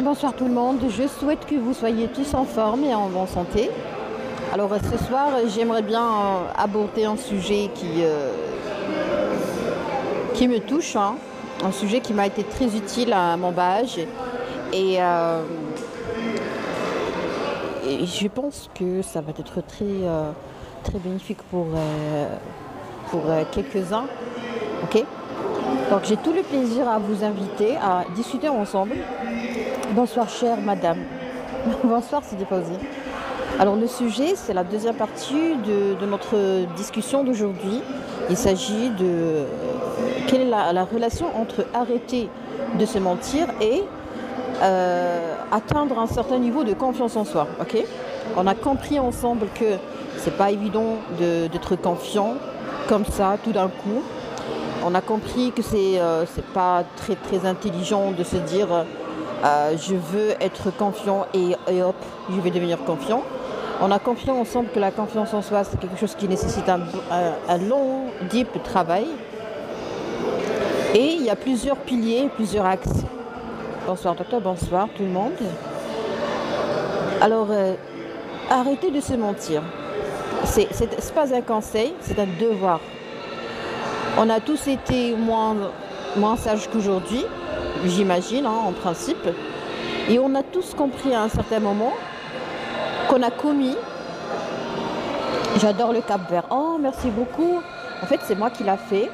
Bonsoir tout le monde, je souhaite que vous soyez tous en forme et en bonne santé. Alors ce soir, j'aimerais bien aborder un sujet qui me touche, hein. Un sujet qui m'a été très utile à mon bas âge. Et, euh, et je pense que ça va être très bénéfique pour quelques-uns. Ok? Donc j'ai tout le plaisir à vous inviter à discuter ensemble. Bonsoir chère madame. Bonsoir Sidi Fawzi. Alors le sujet, c'est la deuxième partie de notre discussion d'aujourd'hui. Il s'agit de quelle est la relation entre arrêter de se mentir et atteindre un certain niveau de confiance en soi. Ok? On a compris ensemble que c'est pas évident d'être confiant comme ça tout d'un coup. On a compris que c'est pas très intelligent de se dire je veux être confiant et hop, je vais devenir confiant. On a compris ensemble que la confiance en soi, c'est quelque chose qui nécessite un long, deep travail. Et il y a plusieurs piliers, plusieurs axes. Bonsoir docteur, bonsoir tout le monde. Alors, arrêtez de se mentir. C'est pas un conseil, c'est un devoir. On a tous été moins sages qu'aujourd'hui, j'imagine, hein, en principe. Et on a tous compris à un certain moment qu'on a commis. J'adore le Cap-Vert. Oh, merci beaucoup. En fait, c'est moi qui l'a fait.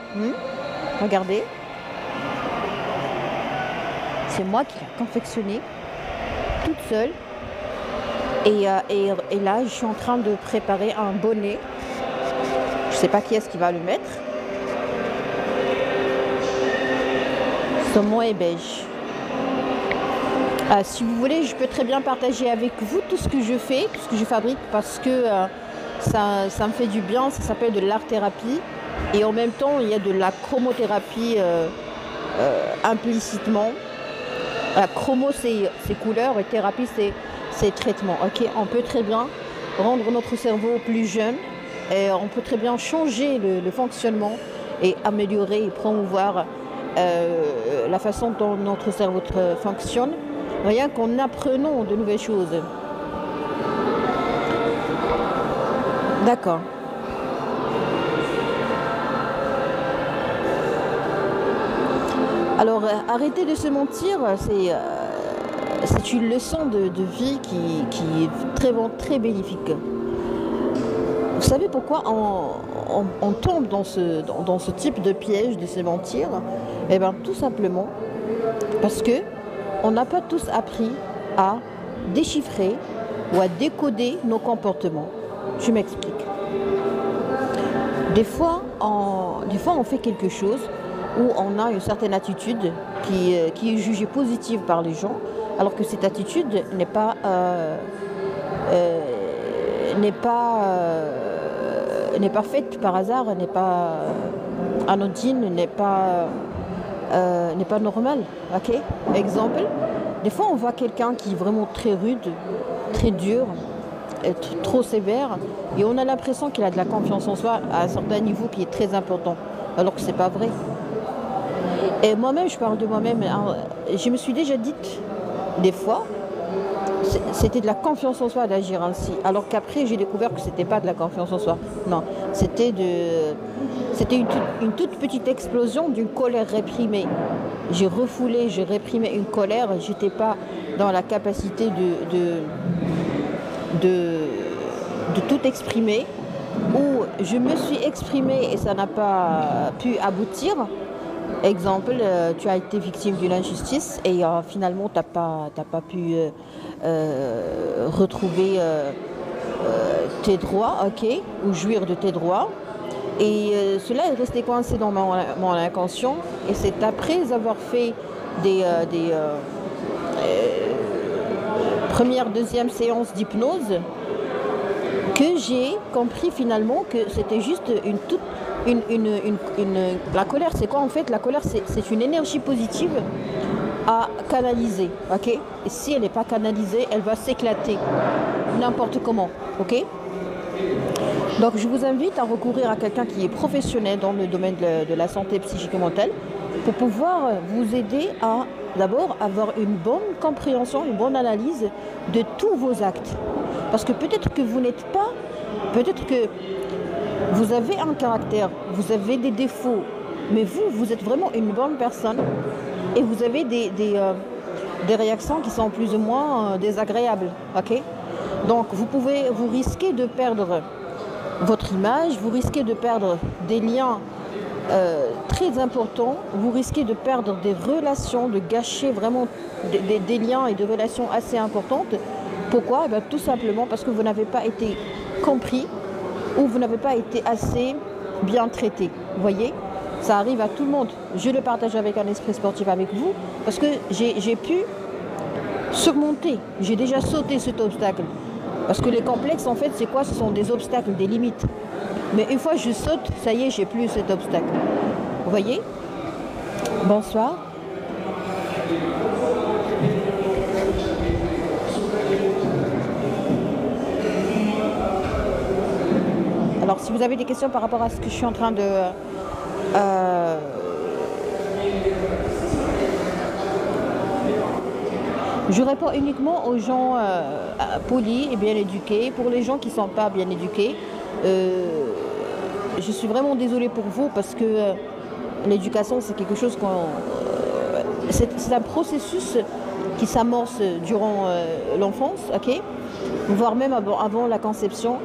Regardez. C'est moi qui l'ai confectionné, toute seule. Et là, je suis en train de préparer un bonnet. Je ne sais pas qui est-ce qui va le mettre. Saumon et beige. Si vous voulez, je peux très bien partager avec vous tout ce que je fais, tout ce que je fabrique, parce que ça me fait du bien. Ça s'appelle de l'art-thérapie. Et en même temps, il y a de la chromothérapie implicitement. La chromo, c'est couleurs, et thérapie, c'est traitement. Ok, on peut très bien rendre notre cerveau plus jeune. Et on peut très bien changer le fonctionnement et améliorer et promouvoir la façon dont notre cerveau fonctionne, rien qu'en apprenant de nouvelles choses. D'accord. Alors, arrêter de se mentir, c'est une leçon de vie qui est très bénéfique. Vous savez pourquoi on tombe dans ce type de piège de se mentir? Eh bien, tout simplement parce que on n'a pas tous appris à déchiffrer ou à décoder nos comportements. Je m'explique. Des fois, on fait quelque chose où on a une certaine attitude qui est jugée positive par les gens, alors que cette attitude n'est pas faite par hasard, n'est pas anodine, n'est pas normale. Ok? Exemple, des fois on voit quelqu'un qui est vraiment très rude, très dur, trop sévère, et on a l'impression qu'il a de la confiance en soi à un certain niveau qui est très important, alors que c'est pas vrai. Et moi-même, je parle de moi-même, je me suis déjà dite des fois, c'était de la confiance en soi d'agir ainsi, alors qu'après j'ai découvert que c'était pas de la confiance en soi. Non, c'était une toute petite explosion d'une colère réprimée. J'ai refoulé, j'ai réprimé une colère, j'étais pas dans la capacité de tout exprimer, ou je me suis exprimée et ça n'a pas pu aboutir. Exemple, tu as été victime d'une injustice et finalement t'as pas pu retrouver tes droits, ok, ou jouir de tes droits. Et cela est resté coincé dans mon inconscient. Et c'est après avoir fait des première, deuxième séance d'hypnose que j'ai compris finalement que c'était juste la colère. C'est quoi en fait? La colère, c'est une énergie positive à canaliser, ok? Et si elle n'est pas canalisée, elle va s'éclater n'importe comment, ok? Donc je vous invite à recourir à quelqu'un qui est professionnel dans le domaine de la santé psychique et mentale pour pouvoir vous aider à d'abord avoir une bonne compréhension, une bonne analyse de tous vos actes. Parce que peut-être que vous n'êtes pas, peut-être que vous avez un caractère, vous avez des défauts, mais vous êtes vraiment une bonne personne et vous avez des réactions qui sont plus ou moins désagréables. Ok? Donc vous risquez de perdre votre image, vous risquez de perdre des liens très importants, vous risquez de perdre des relations, de gâcher vraiment des liens et des relations assez importantes. Pourquoi? Eh bien, tout simplement parce que vous n'avez pas été compris ou vous n'avez pas été assez bien traité. Vous voyez? Ça arrive à tout le monde. Je le partage avec un esprit sportif avec vous parce que j'ai pu surmonter, j'ai déjà sauté cet obstacle. Parce que les complexes, en fait, c'est quoi? Ce sont des obstacles, des limites. Mais une fois que je saute, ça y est, j'ai plus cet obstacle. Vous voyez? Bonsoir. Alors, si vous avez des questions par rapport à ce que je suis en train de... je réponds uniquement aux gens polis et bien éduqués. Pour les gens qui ne sont pas bien éduqués, je suis vraiment désolée pour vous parce que l'éducation, c'est quelque chose c'est un processus qui s'amorce durant l'enfance, ok, voire même avant la conception.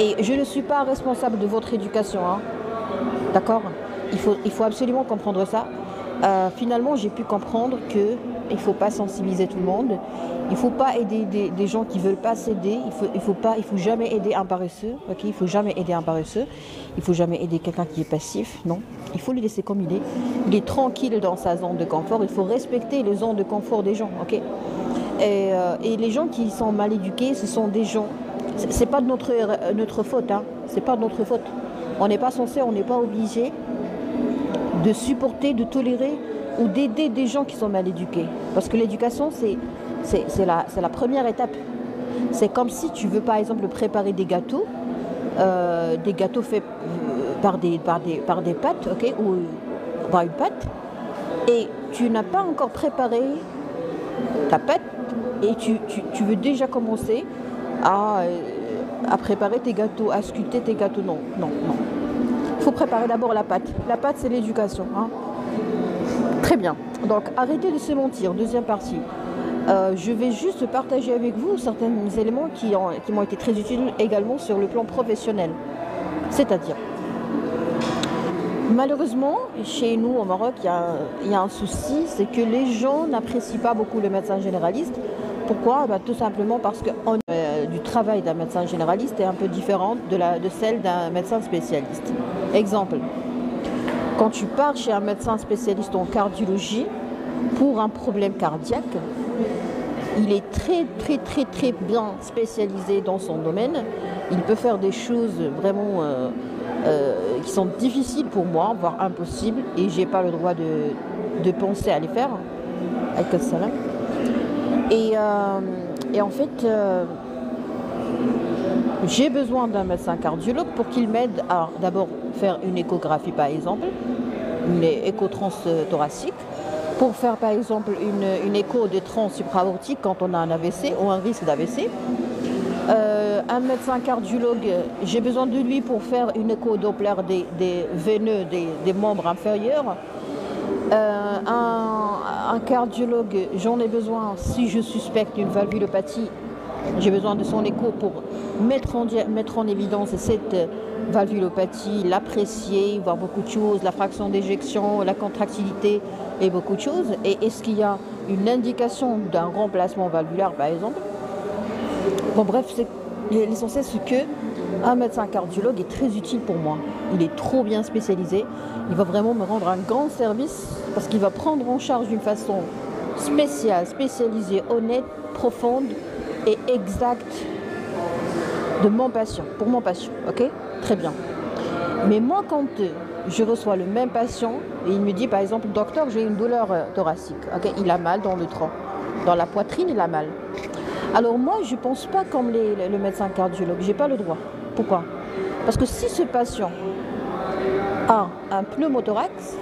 Et je ne suis pas responsable de votre éducation, hein. D'accord? Il faut absolument comprendre ça. Finalement, j'ai pu comprendre qu'il ne faut pas sensibiliser tout le monde. Il ne faut pas aider des gens qui ne veulent pas s'aider. Il faut jamais aider un paresseux. Okay? Il ne faut jamais aider un paresseux. Il ne faut jamais aider quelqu'un qui est passif. Non. Il faut le laisser comme il est. Il est tranquille dans sa zone de confort. Il faut respecter les zones de confort des gens. Okay? Et les gens qui sont mal éduqués, ce sont des gens... Ce n'est pas de notre faute. Hein. C'est pas de notre faute. On n'est pas censé, on n'est pas obligé de supporter, de tolérer ou d'aider des gens qui sont mal éduqués. Parce que l'éducation, c'est la première étape. C'est comme si tu veux par exemple préparer des gâteaux faits par des pâtes, okay, ou par une pâte, et tu n'as pas encore préparé ta pâte et tu veux déjà commencer à préparer tes gâteaux, à sculpter tes gâteaux. Non. Il faut préparer d'abord la pâte. La pâte, c'est l'éducation. Hein. Très bien. Donc, arrêtez de se mentir. Deuxième partie. Je vais juste partager avec vous certains éléments qui m'ont été très utiles également sur le plan professionnel. C'est-à-dire, malheureusement, chez nous au Maroc, il y a un souci, c'est que les gens n'apprécient pas beaucoup le médecin généraliste. Pourquoi? Tout simplement parce que du travail d'un médecin généraliste est un peu différente de celle d'un médecin spécialiste. Exemple, quand tu pars chez un médecin spécialiste en cardiologie pour un problème cardiaque, il est très bien spécialisé dans son domaine. Il peut faire des choses vraiment qui sont difficiles pour moi, voire impossibles, et j'ai pas le droit de penser à les faire. Avec salam. Et en fait, j'ai besoin d'un médecin cardiologue pour qu'il m'aide à d'abord faire une échographie par exemple, une écho-trans thoracique, pour faire par exemple une écho de trans supraortique quand on a un AVC ou un risque d'AVC. Un médecin cardiologue, j'ai besoin de lui pour faire une écho Doppler des veineux des membres inférieurs. Un cardiologue, j'en ai besoin si je suspecte une valvulopathie. J'ai besoin de son écho pour mettre en évidence cette valvulopathie, l'apprécier, voir beaucoup de choses, la fraction d'éjection, la contractilité et beaucoup de choses. Et est-ce qu'il y a une indication d'un remplacement valvulaire par exemple? Bon bref, l'essentiel c'est que un médecin cardiologue est très utile pour moi. Il est trop bien spécialisé. Il va vraiment me rendre un grand service parce qu'il va prendre en charge d'une façon spéciale, spécialisée, honnête, profonde et exacte de mon patient, pour mon patient. Ok? Très bien. Mais moi, quand je reçois le même patient et il me dit par exemple, docteur, j'ai une douleur thoracique. Ok? Il a mal dans le tronc, dans la poitrine, il a mal. Alors moi, je ne pense pas comme le médecin cardiologue. J'ai pas le droit. Pourquoi? Parce que si ce patient a un pneumothorax,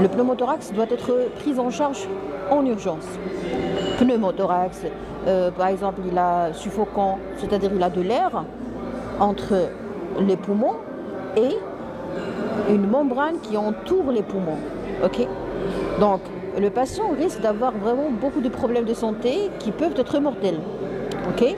Le pneumothorax doit être pris en charge en urgence. Pneumothorax, par exemple, il a suffocant, c'est-à-dire il a de l'air entre les poumons et une membrane qui entoure les poumons. Ok? Donc, le patient risque d'avoir vraiment beaucoup de problèmes de santé qui peuvent être mortels. Ok?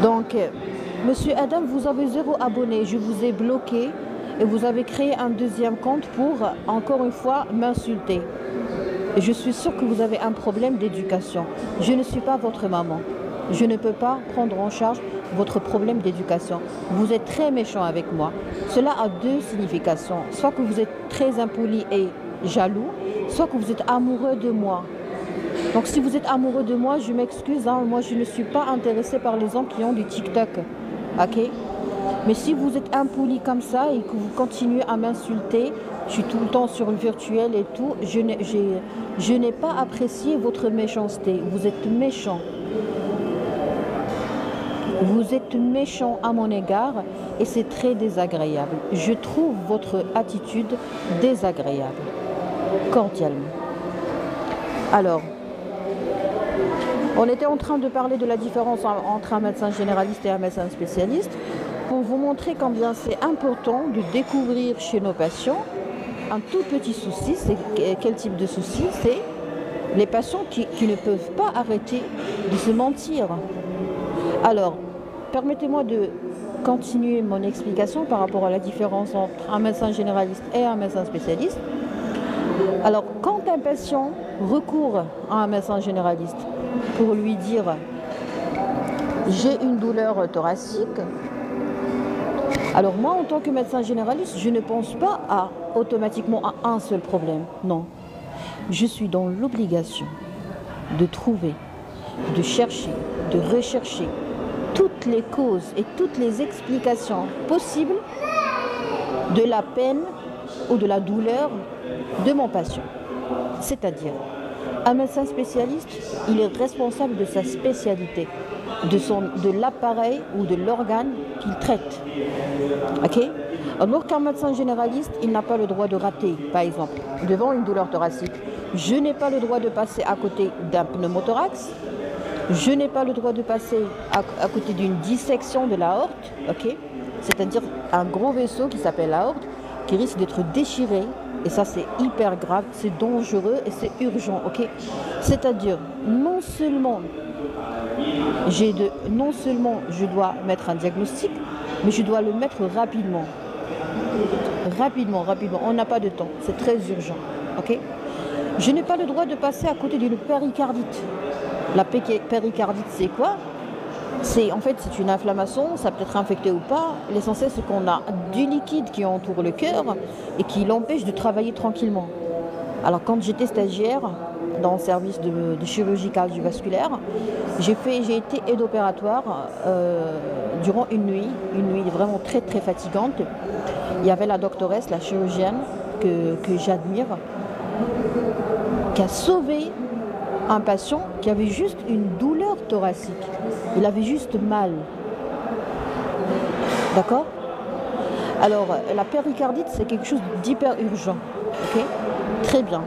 Donc, Monsieur Adam, vous avez 0 abonné. Je vous ai bloqué et vous avez créé un deuxième compte pour, encore une fois, m'insulter. Et je suis sûre que vous avez un problème d'éducation. Je ne suis pas votre maman. Je ne peux pas prendre en charge votre problème d'éducation. Vous êtes très méchant avec moi. Cela a 2 significations. Soit que vous êtes très impoli et jaloux, soit que vous êtes amoureux de moi. Donc si vous êtes amoureux de moi, je m'excuse. Hein, moi, je ne suis pas intéressée par les gens qui ont du TikTok. Ok? Mais si vous êtes impoli comme ça et que vous continuez à m'insulter, je suis tout le temps sur le virtuel et tout, je n'ai pas apprécié votre méchanceté. Vous êtes méchant. Vous êtes méchant à mon égard et c'est très désagréable. Je trouve votre attitude désagréable, cordialement. Alors, on était en train de parler de la différence entre un médecin généraliste et un médecin spécialiste pour vous montrer combien c'est important de découvrir chez nos patients un tout petit souci. C'est quel type de souci? C'est les patients qui ne peuvent pas arrêter de se mentir. Alors, permettez-moi de continuer mon explication par rapport à la différence entre un médecin généraliste et un médecin spécialiste. Alors, quand un patient recourt à un médecin généraliste pour lui dire « j'ai une douleur thoracique », alors moi, en tant que médecin généraliste, je ne pense pas automatiquement à un seul problème. Non. Je suis dans l'obligation de trouver, de chercher, de rechercher toutes les causes et toutes les explications possibles de la peine ou de la douleur de mon patient. C'est-à-dire, un médecin spécialiste, il est responsable de sa spécialité, de l'appareil ou de l'organe qu'il traite. Ok? Alors qu'un médecin généraliste, il n'a pas le droit de rater, par exemple, devant une douleur thoracique. Je n'ai pas le droit de passer à côté d'un pneumothorax. Je n'ai pas le droit de passer à côté d'une dissection de l'aorte, ok? C'est-à-dire un gros vaisseau qui s'appelle l'aorte, qui risque d'être déchiré. Et ça, c'est hyper grave, c'est dangereux et c'est urgent, ok? C'est-à-dire, non seulement je dois mettre un diagnostic, mais je dois le mettre rapidement. Rapidement. On n'a pas de temps, c'est très urgent, ok? Je n'ai pas le droit de passer à côté d'une péricardite. La péricardite, c'est quoi? En fait, c'est une inflammation, ça peut être infecté ou pas. L'essentiel, c'est qu'on a du liquide qui entoure le cœur et qui l'empêche de travailler tranquillement. Alors, quand j'étais stagiaire dans le service de chirurgie cardiovasculaire, j'ai été aide opératoire durant une nuit vraiment très très fatigante. Il y avait la doctoresse, la chirurgienne que j'admire, qui a sauvé un patient qui avait juste une douleur thoracique. Il avait juste mal. D'accord? Alors, la péricardite, c'est quelque chose d'hyper urgent. Ok? Très bien.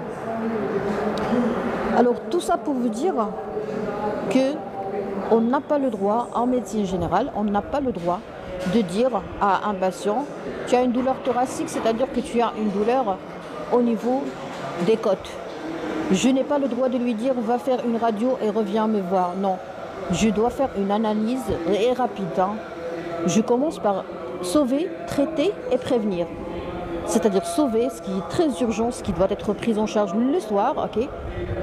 Alors, tout ça pour vous dire que on n'a pas le droit, en médecine générale, on n'a pas le droit de dire à un patient, tu as une douleur thoracique, c'est-à-dire que tu as une douleur au niveau des côtes. Je n'ai pas le droit de lui dire, va faire une radio et reviens me voir. Non, je dois faire une analyse et rapide. Hein. Je commence par sauver, traiter et prévenir. C'est-à-dire sauver ce qui est très urgent, ce qui doit être pris en charge le soir. Ok.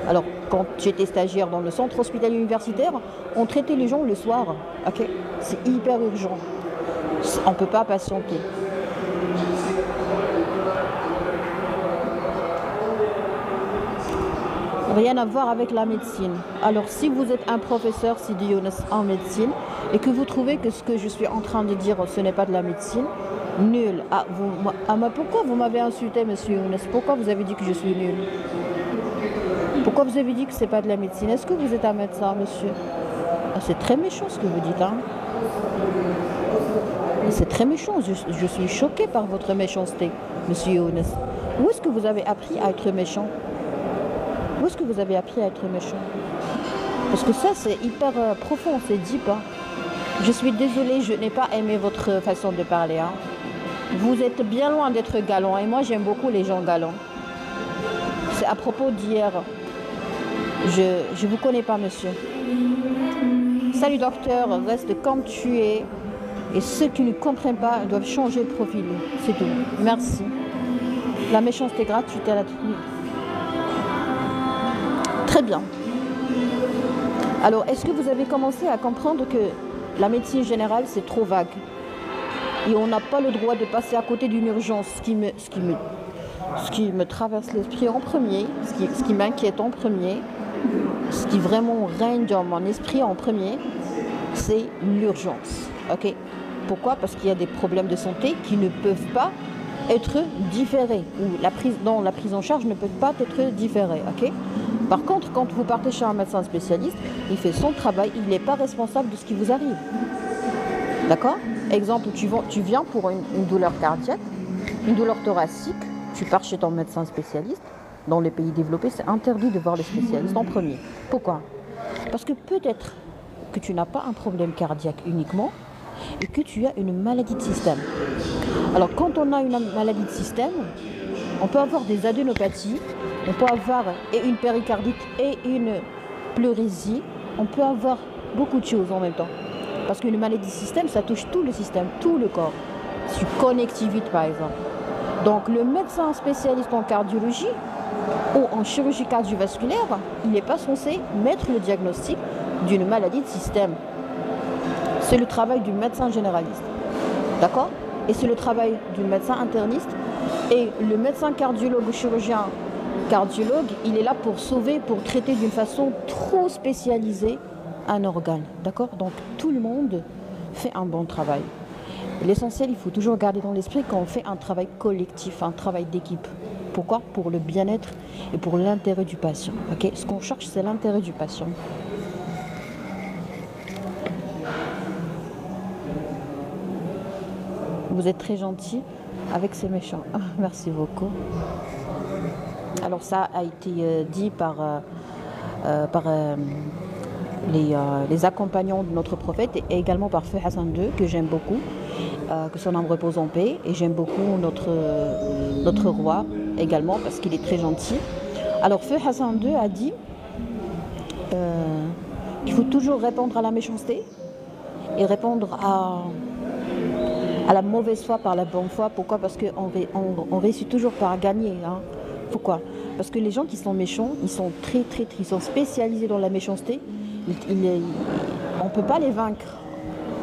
Alors, quand j'étais stagiaire dans le centre hospitalier universitaire, on traitait les gens le soir. Ok. C'est hyper urgent. On ne peut pas patienter. Rien à voir avec la médecine. Alors, si vous êtes un professeur Sidi Younes en médecine et que vous trouvez que ce que je suis en train de dire, ce n'est pas de la médecine, nul. Pourquoi vous m'avez insulté, monsieur Younes? Pourquoi vous avez dit que je suis nul? Pourquoi vous avez dit que c'est pas de la médecine? Est-ce que vous êtes un médecin, monsieur? Ah, c'est très méchant ce que vous dites, hein. C'est très méchant. Je suis choquée par votre méchanceté, monsieur Younes. Où est-ce que vous avez appris à être méchant? Où est-ce que vous avez appris à être méchant? Parce que ça, c'est hyper profond, c'est deep, hein. Je suis désolée, je n'ai pas aimé votre façon de parler, hein. Vous êtes bien loin d'être galant et moi, j'aime beaucoup les gens galants. C'est à propos d'hier. Je vous connais pas, monsieur. Salut, docteur, reste comme tu es. Et ceux qui ne comprennent pas doivent changer de profil. C'est tout. Merci. La méchanceté gratuite à la technique. Très bien. Alors, est-ce que vous avez commencé à comprendre que la médecine générale, c'est trop vague? Et on n'a pas le droit de passer à côté d'une urgence. Ce qui me traverse l'esprit en premier, ce qui m'inquiète en premier, ce qui vraiment règne dans mon esprit en premier, c'est l'urgence. Ok? Pourquoi? Parce qu'il y a des problèmes de santé qui ne peuvent pas être différés, ou la prise en charge ne peut pas être différée. Ok? Par contre, quand vous partez chez un médecin spécialiste, il fait son travail, il n'est pas responsable de ce qui vous arrive. D'accord? Exemple, tu viens pour une douleur cardiaque, une douleur thoracique, tu pars chez ton médecin spécialiste. Dans les pays développés, c'est interdit de voir le spécialiste en premier. Pourquoi? Parce que peut-être que tu n'as pas un problème cardiaque uniquement et que tu as une maladie de système. Alors, quand on a une maladie de système, on peut avoir des adénopathies, on peut avoir et une péricardite et une pleurésie, on peut avoir beaucoup de choses en même temps. Parce qu'une maladie de système, ça touche tout le système, tout le corps. Sur connectivité, par exemple. Donc, le médecin spécialiste en cardiologie ou en chirurgie cardiovasculaire, il n'est pas censé mettre le diagnostic d'une maladie de système. C'est le travail du médecin généraliste. D'accord? Et c'est le travail du médecin interniste. Et le médecin cardiologue ou chirurgien cardiologue, il est là pour sauver, pour traiter d'une façon trop spécialisée un organe. D'accord? Donc tout le monde fait un bon travail. L'essentiel, il faut toujours garder dans l'esprit qu'on fait un travail collectif, un travail d'équipe. Pourquoi? Pour le bien-être et pour l'intérêt du patient. Okay? Ce qu'on cherche, c'est l'intérêt du patient. Vous êtes très gentil avec ces méchants. Merci beaucoup. Alors ça a été dit par les accompagnants de notre prophète et également par Feu Hassan II, que j'aime beaucoup, que son âme repose en paix, et j'aime beaucoup notre roi également parce qu'il est très gentil. Alors Feu Hassan II a dit qu'il faut toujours répondre à la méchanceté et répondre à la mauvaise foi par la bonne foi. Pourquoi? Parce qu'on réussit toujours par gagner, hein. Pourquoi? Parce que les gens qui sont méchants, ils sont ils sont spécialisés dans la méchanceté. On ne peut pas les vaincre.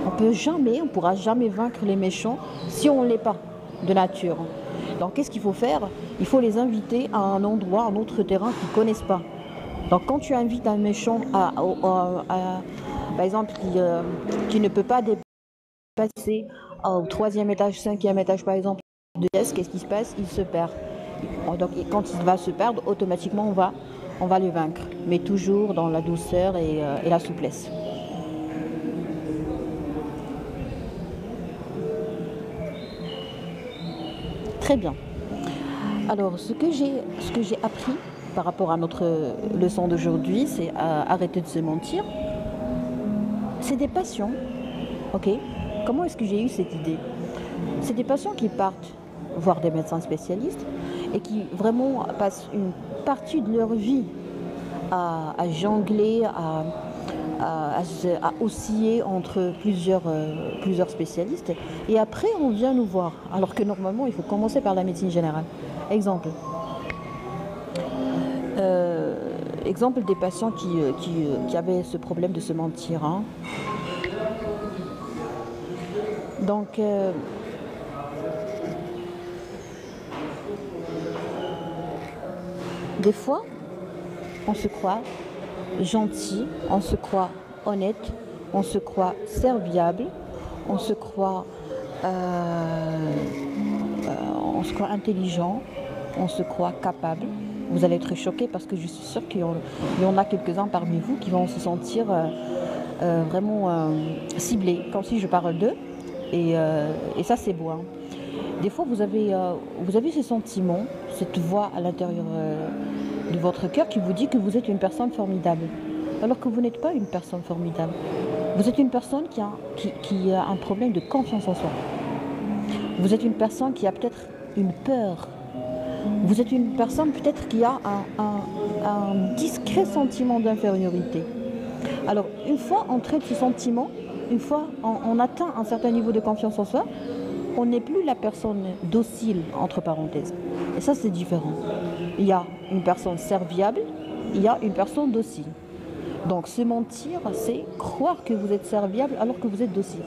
On ne pourra jamais vaincre les méchants si on ne l'est pas de nature. Donc qu'est-ce qu'il faut faire? Il faut les inviter à un endroit, un autre terrain qu'ils ne connaissent pas. Donc quand tu invites un méchant par exemple, qui ne peut pas dépasser au 3e étage, 5e étage par exemple, qu'est-ce qui se passe? Il se perd. Donc quand il va se perdre, automatiquement on va le vaincre, mais toujours dans la douceur et la souplesse. Très bien. Alors ce que j'ai appris par rapport à notre leçon d'aujourd'hui, c'est arrêter de se mentir. C'est des patients, ok? Comment est-ce que j'ai eu cette idée? C'est des patients qui partent voir des médecins spécialistes et qui vraiment passent une partie de leur vie à jongler, à osciller entre plusieurs spécialistes. Et après, on vient nous voir. Alors que normalement, il faut commencer par la médecine générale. Exemple des patients qui avaient ce problème de se mentir, hein. Donc, des fois, on se croit gentil, on se croit honnête, on se croit serviable, on se croit intelligent, on se croit capable. Vous allez être choqués parce que je suis sûre qu'il y en a quelques-uns parmi vous qui vont se sentir vraiment ciblés, comme si je parle d'eux. Et ça, c'est beau, hein. Des fois, vous avez ce sentiment, cette voix à l'intérieur de votre cœur qui vous dit que vous êtes une personne formidable, alors que vous n'êtes pas une personne formidable. Vous êtes une personne qui a un problème de confiance en soi. Vous êtes une personne qui a peut-être une peur. Vous êtes une personne peut-être qui a un discret sentiment d'infériorité. Alors, une fois on traite ce sentiment, une fois on atteint un certain niveau de confiance en soi, on n'est plus la personne docile, entre parenthèses. Et ça, c'est différent. Il y a une personne serviable, il y a une personne docile. Donc, se mentir, c'est croire que vous êtes serviable alors que vous êtes docile.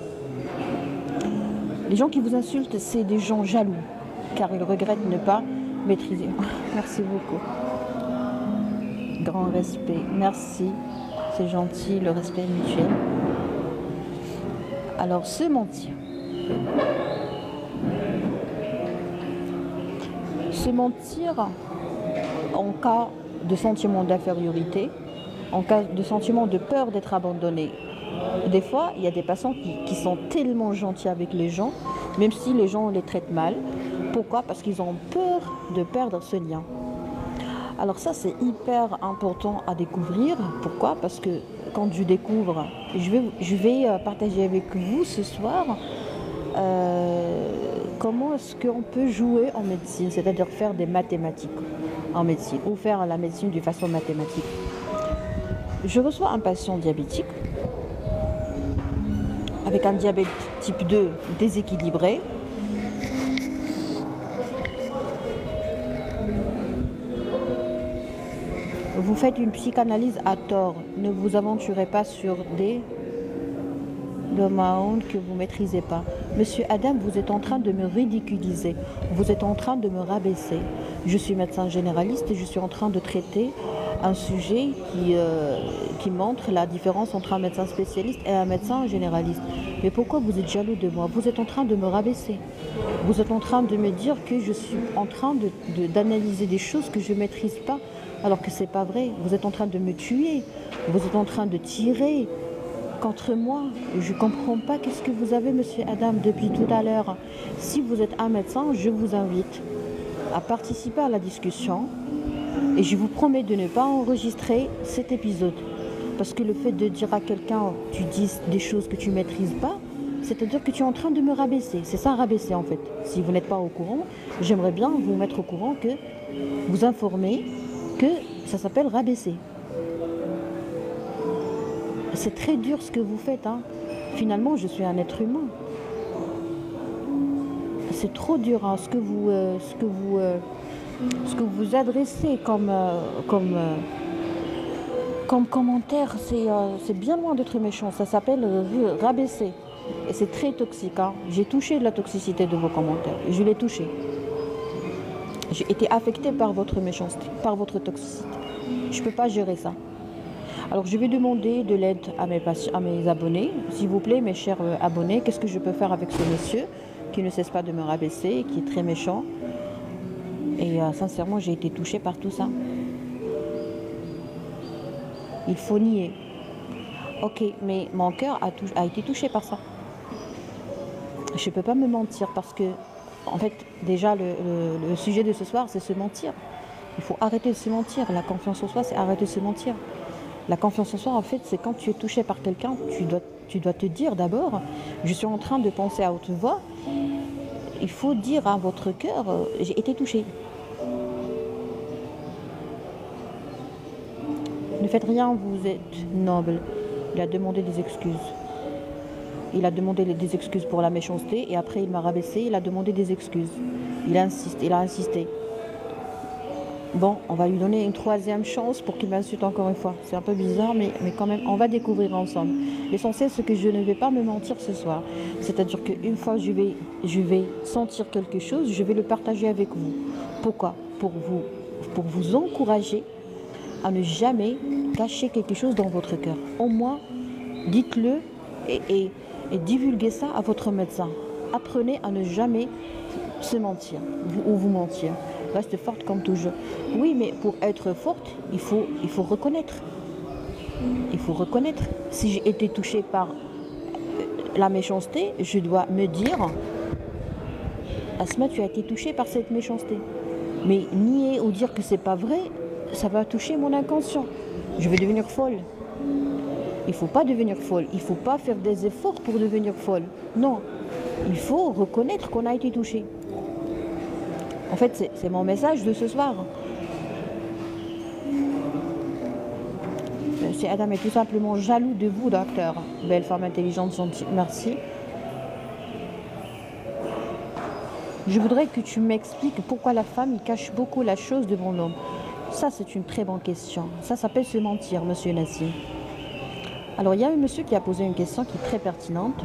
Les gens qui vous insultent, c'est des gens jaloux, car ils regrettent ne pas maîtriser. Merci beaucoup. Grand respect. Merci. C'est gentil, le respect mutuel. Alors, se mentir. Se mentir en cas de sentiment d'infériorité, en cas de sentiment de peur d'être abandonné. Des fois, il y a des patients qui sont tellement gentils avec les gens, même si les gens les traitent mal. Pourquoi? Parce qu'ils ont peur de perdre ce lien. Alors ça, c'est hyper important à découvrir. Pourquoi? Parce que quand je découvre, je vais partager avec vous ce soir comment est-ce qu'on peut jouer en médecine, c'est-à-dire faire des mathématiques en médecine ou faire la médecine de façon mathématique. Je reçois un patient diabétique avec un diabète type 2 déséquilibré. Vous faites une psychanalyse à tort. Ne vous aventurez pas sur des domaines que vous ne maîtrisez pas. Monsieur Adam, vous êtes en train de me ridiculiser. Vous êtes en train de me rabaisser. Je suis médecin généraliste et je suis en train de traiter un sujet qui montre la différence entre un médecin spécialiste et un médecin généraliste. Mais pourquoi vous êtes jaloux de moi? Vous êtes en train de me rabaisser. Vous êtes en train de me dire que je suis en train d'analyser des choses que je ne maîtrise pas, alors que ce n'est pas vrai. Vous êtes en train de me tuer. Vous êtes en train de tirer contre moi. Je ne comprends pas qu'est-ce que vous avez, monsieur Adam, depuis tout à l'heure. Si vous êtes un médecin, je vous invite à participer à la discussion. Et je vous promets de ne pas enregistrer cet épisode. Parce que le fait de dire à quelqu'un, tu dis des choses que tu ne maîtrises pas, c'est-à-dire que tu es en train de me rabaisser. C'est ça, rabaisser en fait. Si vous n'êtes pas au courant, j'aimerais bien vous mettre au courant, que vous informer que ça s'appelle rabaisser. C'est très dur ce que vous faites, hein. Finalement, je suis un être humain. C'est trop dur, hein, ce que vous adressez comme commentaire, c'est bien loin d'être méchant. Ça s'appelle rabaisser. Et c'est très toxique, hein. J'ai touché de la toxicité de vos commentaires. Je l'ai touché. J'ai été affectée par votre méchanceté, par votre toxicité. Je ne peux pas gérer ça. Alors je vais demander de l'aide à mes abonnés. S'il vous plaît, mes chers abonnés, qu'est-ce que je peux faire avec ce monsieur qui ne cesse pas de me rabaisser, qui est très méchant? Et sincèrement, j'ai été touchée par tout ça. Il faut nier. Ok, mais mon cœur a été touché par ça. Je ne peux pas me mentir parce que, en fait, déjà, le sujet de ce soir, c'est se mentir. Il faut arrêter de se mentir. La confiance en soi, c'est arrêter de se mentir. La confiance en soi, en fait, c'est quand tu es touché par quelqu'un, tu dois te dire d'abord, je suis en train de penser à haute voix. Il faut dire à votre cœur, j'ai été touché. Ne faites rien, vous êtes noble. Il a demandé des excuses. Il a demandé des excuses pour la méchanceté et après il m'a rabaissé, il a demandé des excuses. Il a insisté. Bon, on va lui donner une troisième chance pour qu'il m'insulte encore une fois. C'est un peu bizarre, mais quand même, on va découvrir ensemble. L'essentiel, c'est que je ne vais pas me mentir ce soir. C'est-à-dire qu'une fois je vais sentir quelque chose, je vais le partager avec vous. Pourquoi? Pour vous encourager à ne jamais cacher quelque chose dans votre cœur. Au moins, dites-le et divulguez ça à votre médecin. Apprenez à ne jamais se mentir ou vous mentir. reste forte comme toujours. Oui, mais pour être forte, il faut reconnaître. Il faut reconnaître. Si j'ai été touchée par la méchanceté, je dois me dire, Asma, tu as été touchée par cette méchanceté. Mais nier ou dire que c'est pas vrai, ça va toucher mon inconscient. Je vais devenir folle. Il ne faut pas devenir folle. Il ne faut pas faire des efforts pour devenir folle. Non. Il faut reconnaître qu'on a été touché. En fait, c'est mon message de ce soir. Monsieur Adam est tout simplement jaloux de vous, docteur. Belle femme intelligente, gentille. Merci. Je voudrais que tu m'expliques pourquoi la femme cache beaucoup la chose devant l'homme. Ça, c'est une très bonne question. Ça s'appelle se mentir, monsieur Nassim. Alors, il y a un monsieur qui a posé une question qui est très pertinente.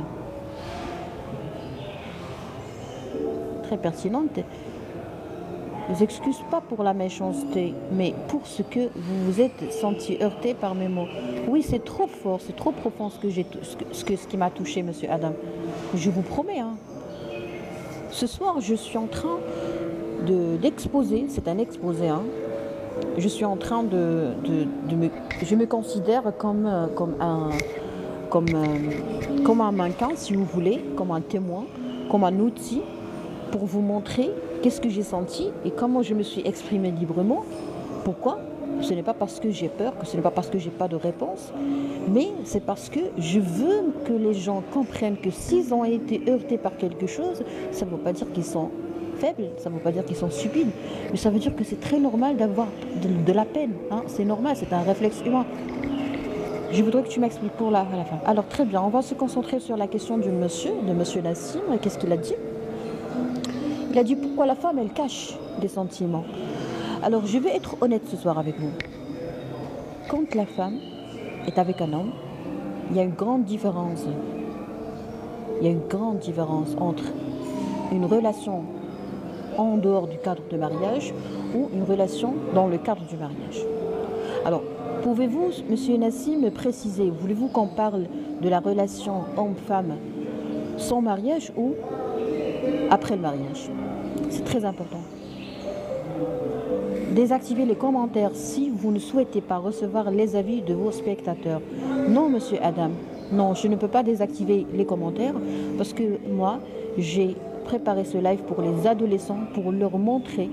Très pertinente. Ne vous excuse pas pour la méchanceté, mais pour ce que vous vous êtes senti heurté par mes mots. Oui, c'est trop fort, c'est trop profond ce qui m'a touché, monsieur Adam. Je vous promets, hein. Ce soir, je suis en train d'exposer, c'est un exposé, hein. Je suis en train je me considère comme un mannequin, si vous voulez, comme un témoin, comme un outil pour vous montrer qu'est-ce que j'ai senti et comment je me suis exprimée librement. Pourquoi? Ce n'est pas parce que j'ai peur, ce n'est pas parce que j'ai pas de réponse, mais c'est parce que je veux que les gens comprennent que s'ils ont été heurtés par quelque chose, ça ne veut pas dire qu'ils sont faibles, ça ne veut pas dire qu'ils sont stupides, mais ça veut dire que c'est très normal d'avoir de la peine, hein. C'est normal, c'est un réflexe humain. Je voudrais que tu m'expliques pour la femme. Alors très bien, on va se concentrer sur la question de monsieur Nassim. Qu'est-ce qu'il a dit? Il a dit pourquoi la femme elle cache des sentiments. Alors je vais être honnête ce soir avec vous. Quand la femme est avec un homme, il y a une grande différence. Il y a une grande différence entre une relation en dehors du cadre de mariage ou une relation dans le cadre du mariage. Alors, pouvez-vous, monsieur Nassim, me préciser, voulez-vous qu'on parle de la relation homme-femme sans mariage ou après le mariage? C'est très important. Désactivez les commentaires si vous ne souhaitez pas recevoir les avis de vos spectateurs. Non, monsieur Adam, non, je ne peux pas désactiver les commentaires parce que moi, j'ai préparé ce live pour les adolescents, pour leur montrer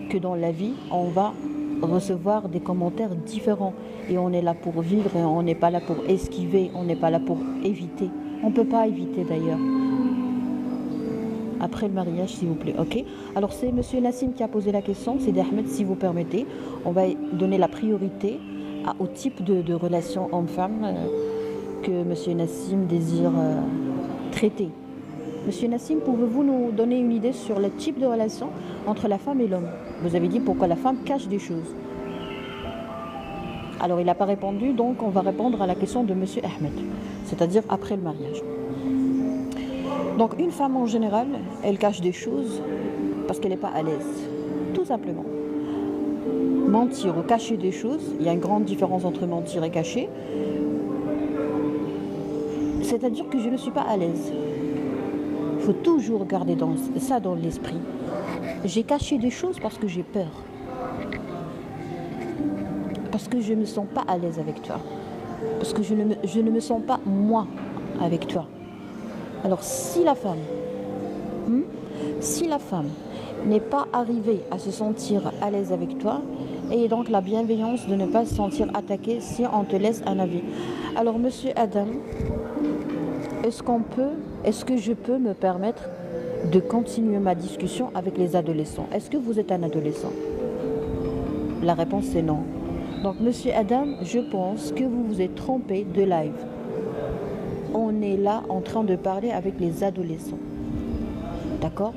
que dans la vie, on va recevoir des commentaires différents. Et on est là pour vivre et on n'est pas là pour esquiver, on n'est pas là pour éviter. On ne peut pas éviter d'ailleurs. Après le mariage, s'il vous plaît, ok? Alors c'est monsieur Nassim qui a posé la question, c'est Ahmed, si vous permettez. On va donner la priorité au type de relation homme-femme que monsieur Nassim désire traiter. Monsieur Nassim, pouvez-vous nous donner une idée sur le type de relation entre la femme et l'homme? Vous avez dit pourquoi la femme cache des choses. Alors il n'a pas répondu, donc on va répondre à la question de monsieur Ahmed, c'est-à-dire après le mariage. Donc une femme en général, elle cache des choses parce qu'elle n'est pas à l'aise, tout simplement. Mentir ou cacher des choses, il y a une grande différence entre mentir et cacher. C'est-à-dire que je ne suis pas à l'aise. Il faut toujours garder ça dans l'esprit. J'ai caché des choses parce que j'ai peur. Parce que je ne me sens pas à l'aise avec toi. Parce que je ne me sens pas moi avec toi. Alors si la femme n'est pas arrivée à se sentir à l'aise avec toi, et donc la bienveillance de ne pas se sentir attaquée si on te laisse un avis. Alors monsieur Adam, est-ce que je peux me permettre de continuer ma discussion avec les adolescents? Est-ce que vous êtes un adolescent? La réponse c'est non. Donc monsieur Adam, je pense que vous vous êtes trompé de live. On est là en train de parler avec les adolescents. D'accord?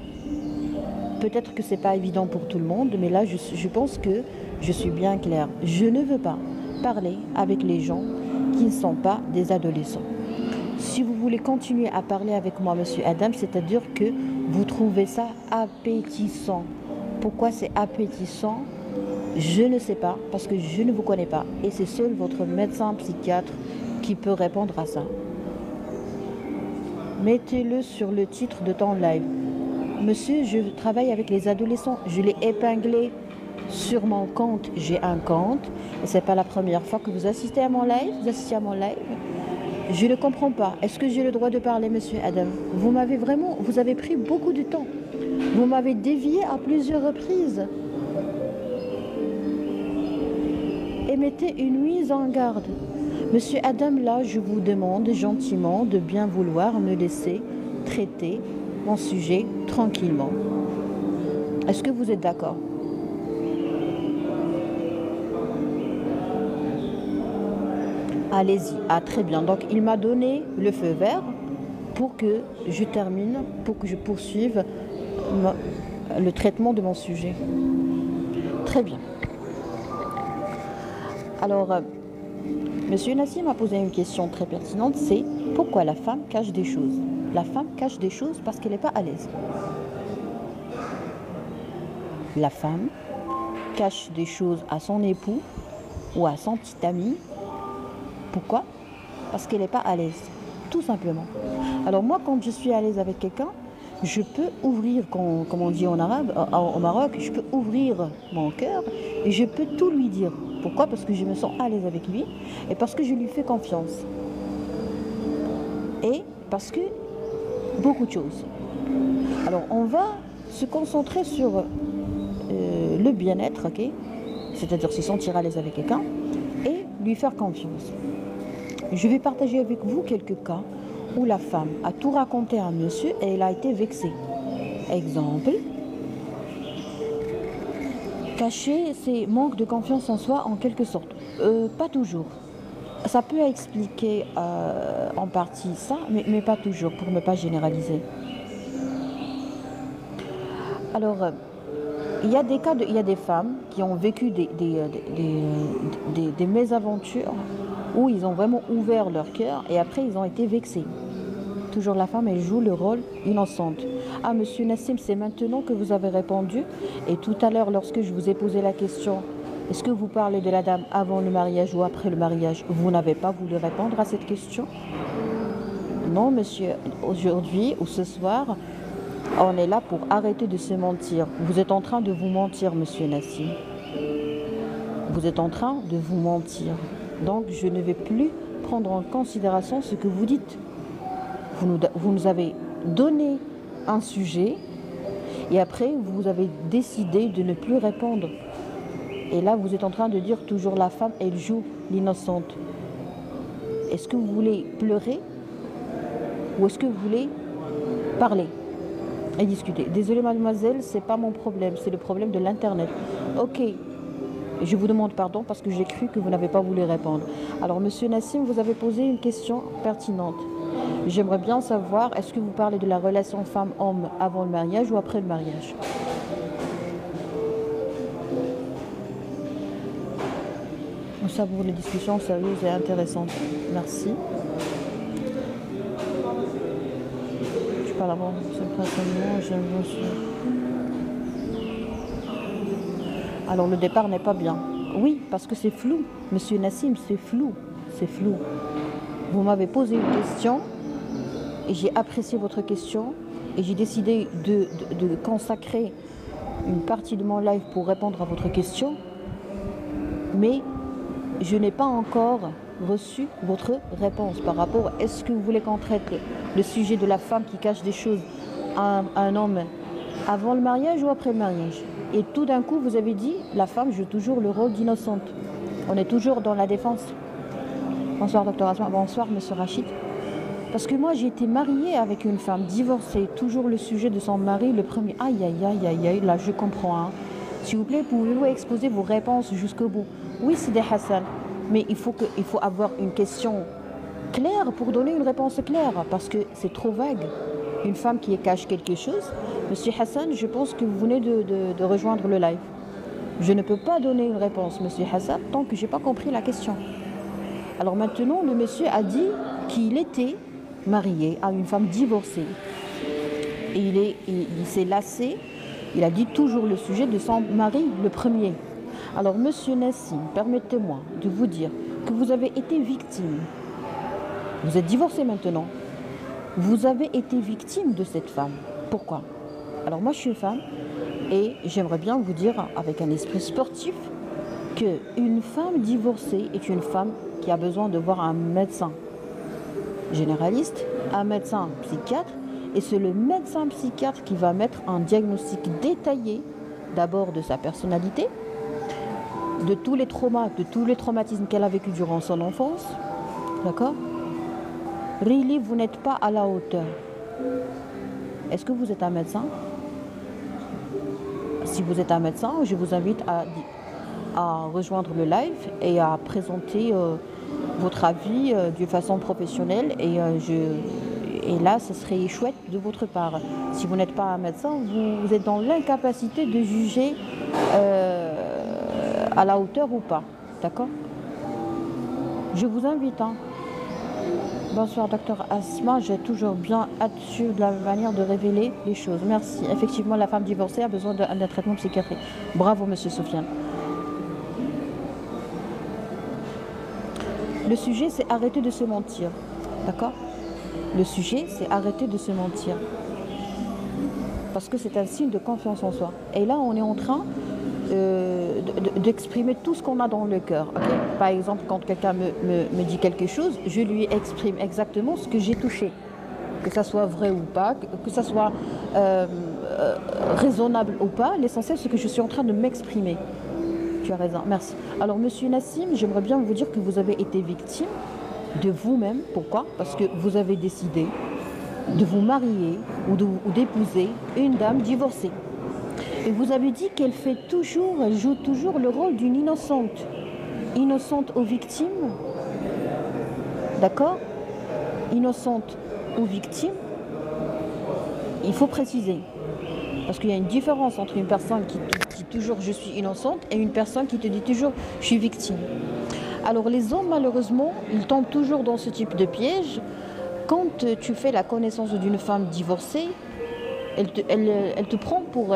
Peut-être que c'est pas évident pour tout le monde, mais là je pense que je suis bien claire. Je ne veux pas parler avec les gens qui ne sont pas des adolescents. Si vous voulez continuer à parler avec moi, monsieur Adam, c'est-à-dire que vous trouvez ça appétissant. Pourquoi c'est appétissant? Je ne sais pas, parce que je ne vous connais pas. Et c'est seul votre médecin psychiatre qui peut répondre à ça. Mettez-le sur le titre de ton live. Monsieur, je travaille avec les adolescents. Je l'ai épinglé sur mon compte. J'ai un compte. Et c'est pas la première fois que vous assistez à mon live. Vous assistez à mon live. Je ne comprends pas. Est-ce que j'ai le droit de parler, monsieur Adam? Vous avez pris beaucoup de temps. Vous m'avez dévié à plusieurs reprises. Et mettez une mise en garde. Monsieur Adam, là, je vous demande gentiment de bien vouloir me laisser traiter mon sujet tranquillement. Est-ce que vous êtes d'accord? Allez-y. Ah, très bien. Donc, il m'a donné le feu vert pour que je termine, pour que je poursuive le traitement de mon sujet. Très bien. Alors, monsieur Nassim a posé une question très pertinente, c'est pourquoi la femme cache des choses? La femme cache des choses parce qu'elle n'est pas à l'aise. La femme cache des choses à son époux ou à son petit ami. Pourquoi? Parce qu'elle n'est pas à l'aise, tout simplement. Alors moi, quand je suis à l'aise avec quelqu'un, je peux ouvrir, comme on dit en arabe, au Maroc, je peux ouvrir mon cœur et je peux tout lui dire. Pourquoi? Parce que je me sens à l'aise avec lui et parce que je lui fais confiance. Et parce que beaucoup de choses. Alors on va se concentrer sur le bien-être, ok? C'est-à-dire se sentir à l'aise avec quelqu'un et lui faire confiance. Je vais partager avec vous quelques cas où la femme a tout raconté à un monsieur et elle a été vexée. Exemple, cacher ses manques de confiance en soi en quelque sorte. Pas toujours. Ça peut expliquer en partie ça, mais pas toujours, pour ne pas généraliser. Alors, il y a des cas, il y a des femmes qui ont vécu des mésaventures où ils ont vraiment ouvert leur cœur et après ils ont été vexés. Toujours la femme, elle joue le rôle innocente. Ah, monsieur Nassim, c'est maintenant que vous avez répondu. Et tout à l'heure, lorsque je vous ai posé la question, est-ce que vous parlez de la dame avant le mariage ou après le mariage? Vous n'avez pas voulu répondre à cette question? Non, monsieur, aujourd'hui ou ce soir, on est là pour arrêter de se mentir. Vous êtes en train de vous mentir, monsieur Nassim. Vous êtes en train de vous mentir. Donc, je ne vais plus prendre en considération ce que vous dites. Vous nous avez donné un sujet et après, vous avez décidé de ne plus répondre. Et là, vous êtes en train de dire toujours la femme, elle joue l'innocente. Est-ce que vous voulez pleurer ou est-ce que vous voulez parler et discuter? Désolée, mademoiselle, c'est pas mon problème, c'est le problème de l'Internet. Ok, je vous demande pardon parce que j'ai cru que vous n'avez pas voulu répondre. Alors, monsieur Nassim, vous avez posé une question pertinente. J'aimerais bien savoir, est-ce que vous parlez de la relation femme-homme avant le mariage ou après le mariage? On savoure les discussions sérieuses et intéressantes. Merci. Je parle avant, c'est pas seulement, j'aime bien sûr. Alors le départ n'est pas bien. Oui, parce que c'est flou. Monsieur Nassim, c'est flou. C'est flou. Vous m'avez posé une question et j'ai apprécié votre question et j'ai décidé de consacrer une partie de mon live pour répondre à votre question. Mais je n'ai pas encore reçu votre réponse par rapport à est-ce que vous voulez qu'on traite le sujet de la femme qui cache des choses à un homme avant le mariage ou après le mariage? Et tout d'un coup, vous avez dit la femme joue toujours le rôle d'innocente. On est toujours dans la défense. Bonsoir, docteur Asma. Bonsoir, monsieur Rachid. Parce que moi, j'ai été mariée avec une femme divorcée. Toujours le sujet de son mari, le premier. Aïe, aïe, aïe, aïe, aïe. Là, je comprends. Hein. S'il vous plaît, pouvez-vous exposer vos réponses jusqu'au bout? Oui, c'est des Hassan. Mais il faut avoir une question claire pour donner une réponse claire. Parce que c'est trop vague. Une femme qui cache quelque chose. Monsieur Hassan, je pense que vous venez de rejoindre le live. Je ne peux pas donner une réponse, monsieur Hassan, tant que je n'ai pas compris la question. Alors maintenant, le monsieur a dit qu'il était marié à une femme divorcée. Et il s'est lassé, il a dit toujours le sujet de son mari, le premier. Alors monsieur Nassim, permettez-moi de vous dire que vous avez été victime. Vous êtes divorcé maintenant. Vous avez été victime de cette femme. Pourquoi? Alors moi je suis une femme et j'aimerais bien vous dire avec un esprit sportif qu'une femme divorcée est une femme qui a besoin de voir un médecin généraliste, un médecin psychiatre, et c'est le médecin psychiatre qui va mettre un diagnostic détaillé d'abord de sa personnalité, de tous les traumas, de tous les traumatismes qu'elle a vécu durant son enfance. D'accord? Really, vous n'êtes pas à la hauteur. Est-ce que vous êtes un médecin? Si vous êtes un médecin, je vous invite à rejoindre le live et à présenter votre avis de façon professionnelle. Et là, ce serait chouette de votre part. Si vous n'êtes pas un médecin, vous êtes dans l'incapacité de juger à la hauteur ou pas. D'accord? Je vous invite. Bonsoir, docteur Asma. J'ai toujours bien hâte de la manière de révéler les choses. Merci. Effectivement, la femme divorcée a besoin d'un traitement psychiatrique. Bravo, monsieur Sofiane. Le sujet, c'est arrêter de se mentir. D'accord? Le sujet, c'est arrêter de se mentir. Parce que c'est un signe de confiance en soi. Et là, on est en train d'exprimer tout ce qu'on a dans le cœur. Okay? Par exemple, quand quelqu'un me dit quelque chose, je lui exprime exactement ce que j'ai touché. Que ça soit vrai ou pas, que ça soit raisonnable ou pas, l'essentiel, c'est que je suis en train de m'exprimer. Tu as raison, merci. Alors, monsieur Nassim, j'aimerais bien vous dire que vous avez été victime de vous-même. Pourquoi? Parce que vous avez décidé de vous marier ou d'épouser une dame divorcée. Et vous avez dit qu'elle joue toujours le rôle d'une innocente. Innocente aux victimes. D'accord? Innocente aux victimes. Il faut préciser. Parce qu'il y a une différence entre une personne qui dit toujours je suis innocente et une personne qui te dit toujours je suis victime. Alors les hommes, malheureusement, ils tombent toujours dans ce type de piège. Quand tu fais la connaissance d'une femme divorcée, elle te prend pour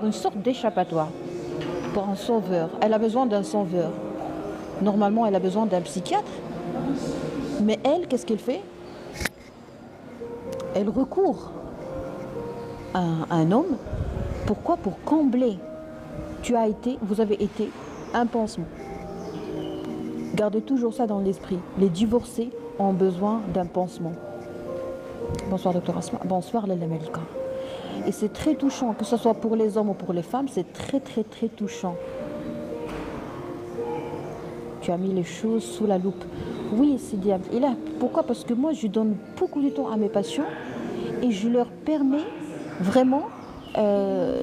une sorte d'échappatoire, pour un sauveur. Elle a besoin d'un sauveur. Normalement, elle a besoin d'un psychiatre. Mais elle, qu'est-ce qu'elle fait? Elle recourt à un homme. Pourquoi? Pour combler. Vous avez été un pansement. Gardez toujours ça dans l'esprit. Les divorcés ont besoin d'un pansement. Bonsoir, docteur Asma. Bonsoir, Lala Malika. Et c'est très touchant, que ce soit pour les hommes ou pour les femmes, c'est très, très, très touchant. Tu as mis les choses sous la loupe. Oui, c'est diable. Et là, pourquoi? Parce que moi, je donne beaucoup de temps à mes patients et je leur permets vraiment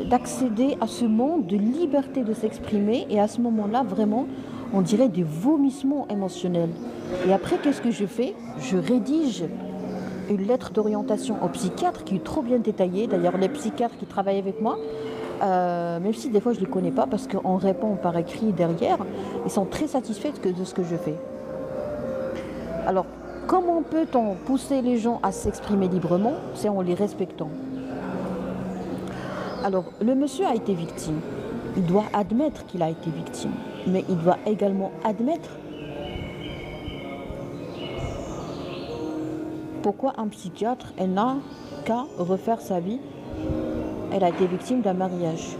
d'accéder à ce monde de liberté de s'exprimer. Et à ce moment-là, vraiment, on dirait des vomissements émotionnels. Et après, qu'est-ce que je fais? Je rédige une lettre d'orientation au psychiatre qui est trop bien détaillée. D'ailleurs, les psychiatres qui travaillent avec moi, même si des fois je ne les connais pas parce qu'on répond par écrit derrière, ils sont très satisfaits de ce que je fais. Alors, comment peut-on pousser les gens à s'exprimer librement? C'est en les respectant. Alors, le monsieur a été victime. Il doit admettre qu'il a été victime. Mais il doit également admettre pourquoi un psychiatre, elle n'a qu'à refaire sa vie. Elle a été victime d'un mariage.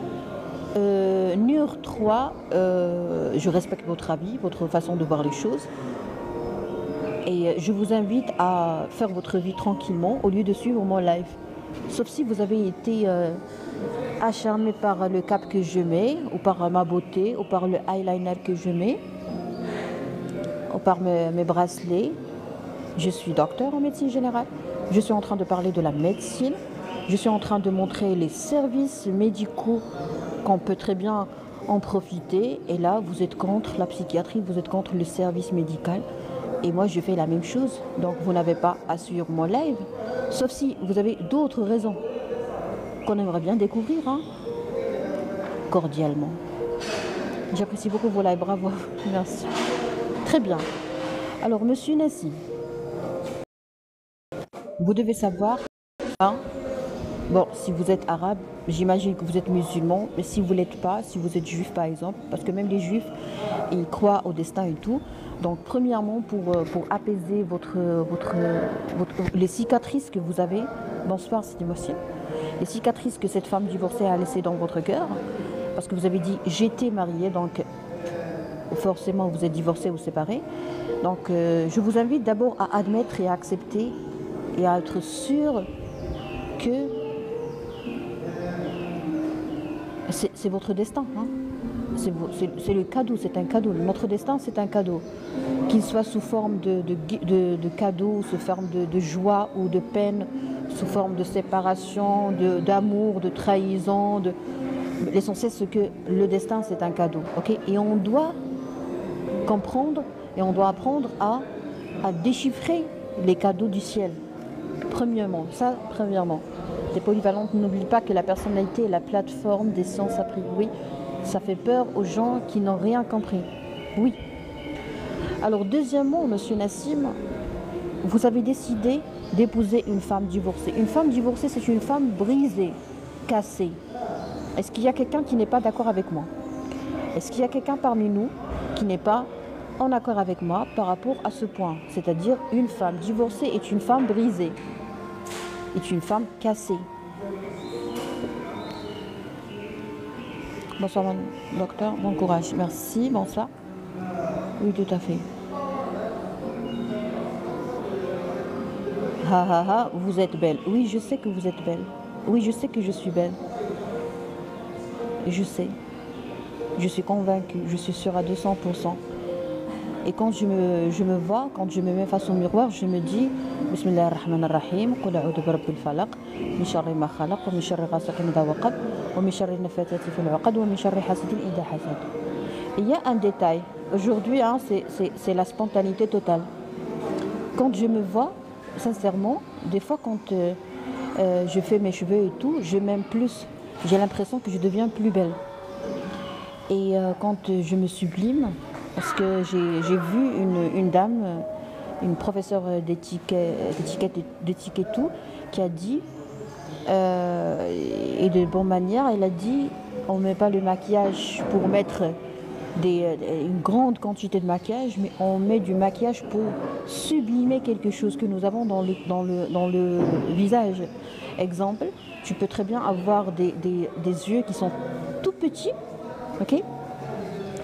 NUR 3, je respecte votre avis, votre façon de voir les choses. Et je vous invite à faire votre vie tranquillement au lieu de suivre mon live. Sauf si vous avez été acharné par le cap que je mets, ou par ma beauté, ou par le eyeliner que je mets, ou par mes bracelets. Je suis docteur en médecine générale. Je suis en train de parler de la médecine. Je suis en train de montrer les services médicaux qu'on peut très bien en profiter. Et là, vous êtes contre la psychiatrie, vous êtes contre le service médical. Et moi, je fais la même chose. Donc, vous n'avez pas à suivre mon live. Sauf si vous avez d'autres raisons qu'on aimerait bien découvrir, hein, cordialement. J'apprécie beaucoup vos lives. Bravo. Merci. Très bien. Alors, monsieur Nassim, vous devez savoir, hein, bon, si vous êtes arabe, j'imagine que vous êtes musulman, mais si vous ne l'êtes pas, si vous êtes juif par exemple, parce que même les juifs, ils croient au destin et tout, Donc, premièrement, pour apaiser les cicatrices que vous avez, bonsoir, c'est Timothée, les cicatrices que cette femme divorcée a laissées dans votre cœur, parce que vous avez dit j'étais mariée, donc forcément vous êtes divorcé ou séparé. Donc, je vous invite d'abord à admettre et à accepter et à être sûr que c'est votre destin. Hein. C'est le cadeau, c'est un cadeau. Notre destin, c'est un cadeau. Qu'il soit sous forme de cadeau, sous forme de joie ou de peine, sous forme de séparation, d'amour, de trahison. L'essentiel, c'est que le destin, c'est un cadeau. Okay? Et on doit comprendre et on doit apprendre à déchiffrer les cadeaux du ciel. Premièrement, Les polyvalentes, n'oublie pas que la personnalité est la plateforme des sciences a priori. Ça fait peur aux gens qui n'ont rien compris. Oui. Alors, deuxièmement, monsieur Nassim, vous avez décidé d'épouser une femme divorcée. Une femme divorcée, c'est une femme brisée, cassée. Est-ce qu'il y a quelqu'un qui n'est pas d'accord avec moi? Est-ce qu'il y a quelqu'un parmi nous qui n'est pas en accord avec moi par rapport à ce point? C'est-à-dire, une femme divorcée est une femme brisée, est une femme cassée. Bonsoir, docteur. Bon courage. Merci. Bonsoir. Oui, tout à fait. Ha ha ha, vous êtes belle. Oui, je sais que vous êtes belle. Oui, je sais que je suis belle. Je sais. Je suis convaincue. Je suis sûre à 200%. Et quand je me vois, quand je me mets face au miroir, je me dis Bismillah ar-Rahman ar-Rahim, Qul a'udhu bi rabbil falaq, min sharri ma khalaq, wa min sharri ghasiqin idha waqab, wa min sharri nafathati fil 'uqad, wa min sharri hasidin idha hasad. Il y a un détail. Aujourd'hui, hein, c'est la spontanéité totale. Quand je me vois, sincèrement, des fois quand je fais mes cheveux et tout, je m'aime plus. J'ai l'impression que je deviens plus belle. Et quand je me sublime, parce que j'ai vu une dame, une professeure d'éthique et tout, qui a dit, et de bonne manière, elle a dit, on ne met pas le maquillage pour mettre une grande quantité de maquillage, mais on met du maquillage pour sublimer quelque chose que nous avons dans le visage. Exemple, tu peux très bien avoir des yeux qui sont tout petits, ok?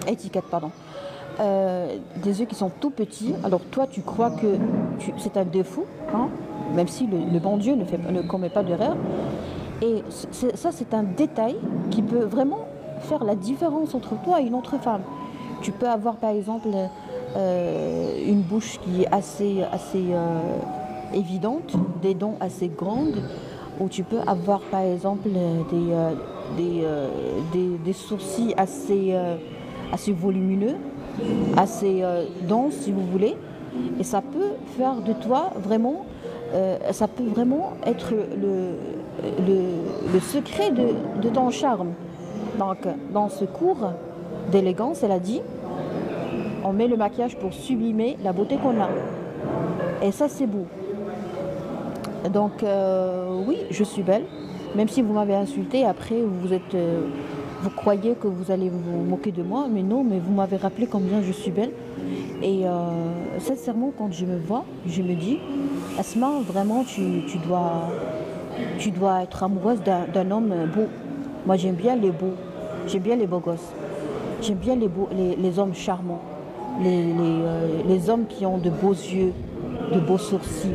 Étiquette, pardon. Des yeux qui sont tout petits. Alors toi, tu crois que c'est un défaut, hein, même si le bon Dieu ne commet pas d'erreur. Et ça, c'est un détail qui peut vraiment faire la différence entre toi et une autre femme. Tu peux avoir, par exemple, une bouche qui est assez évidente, des dents assez grandes, ou tu peux avoir, par exemple, des sourcils assez volumineux, assez dense si vous voulez, et ça peut faire de toi vraiment, ça peut vraiment être le secret de ton charme. Donc dans ce cours d'élégance, elle a dit, on met le maquillage pour sublimer la beauté qu'on a, et ça c'est beau. Donc oui, je suis belle, même si vous m'avez insultée, après vous croyez que vous allez vous moquer de moi, mais non, mais vous m'avez rappelé combien je suis belle. Et sincèrement, quand je me vois, je me dis, Asma, vraiment, tu dois être amoureuse d'un homme beau. Moi, j'aime bien les beaux, j'aime bien les beaux gosses, j'aime bien les hommes charmants, les hommes qui ont de beaux yeux, de beaux sourcils.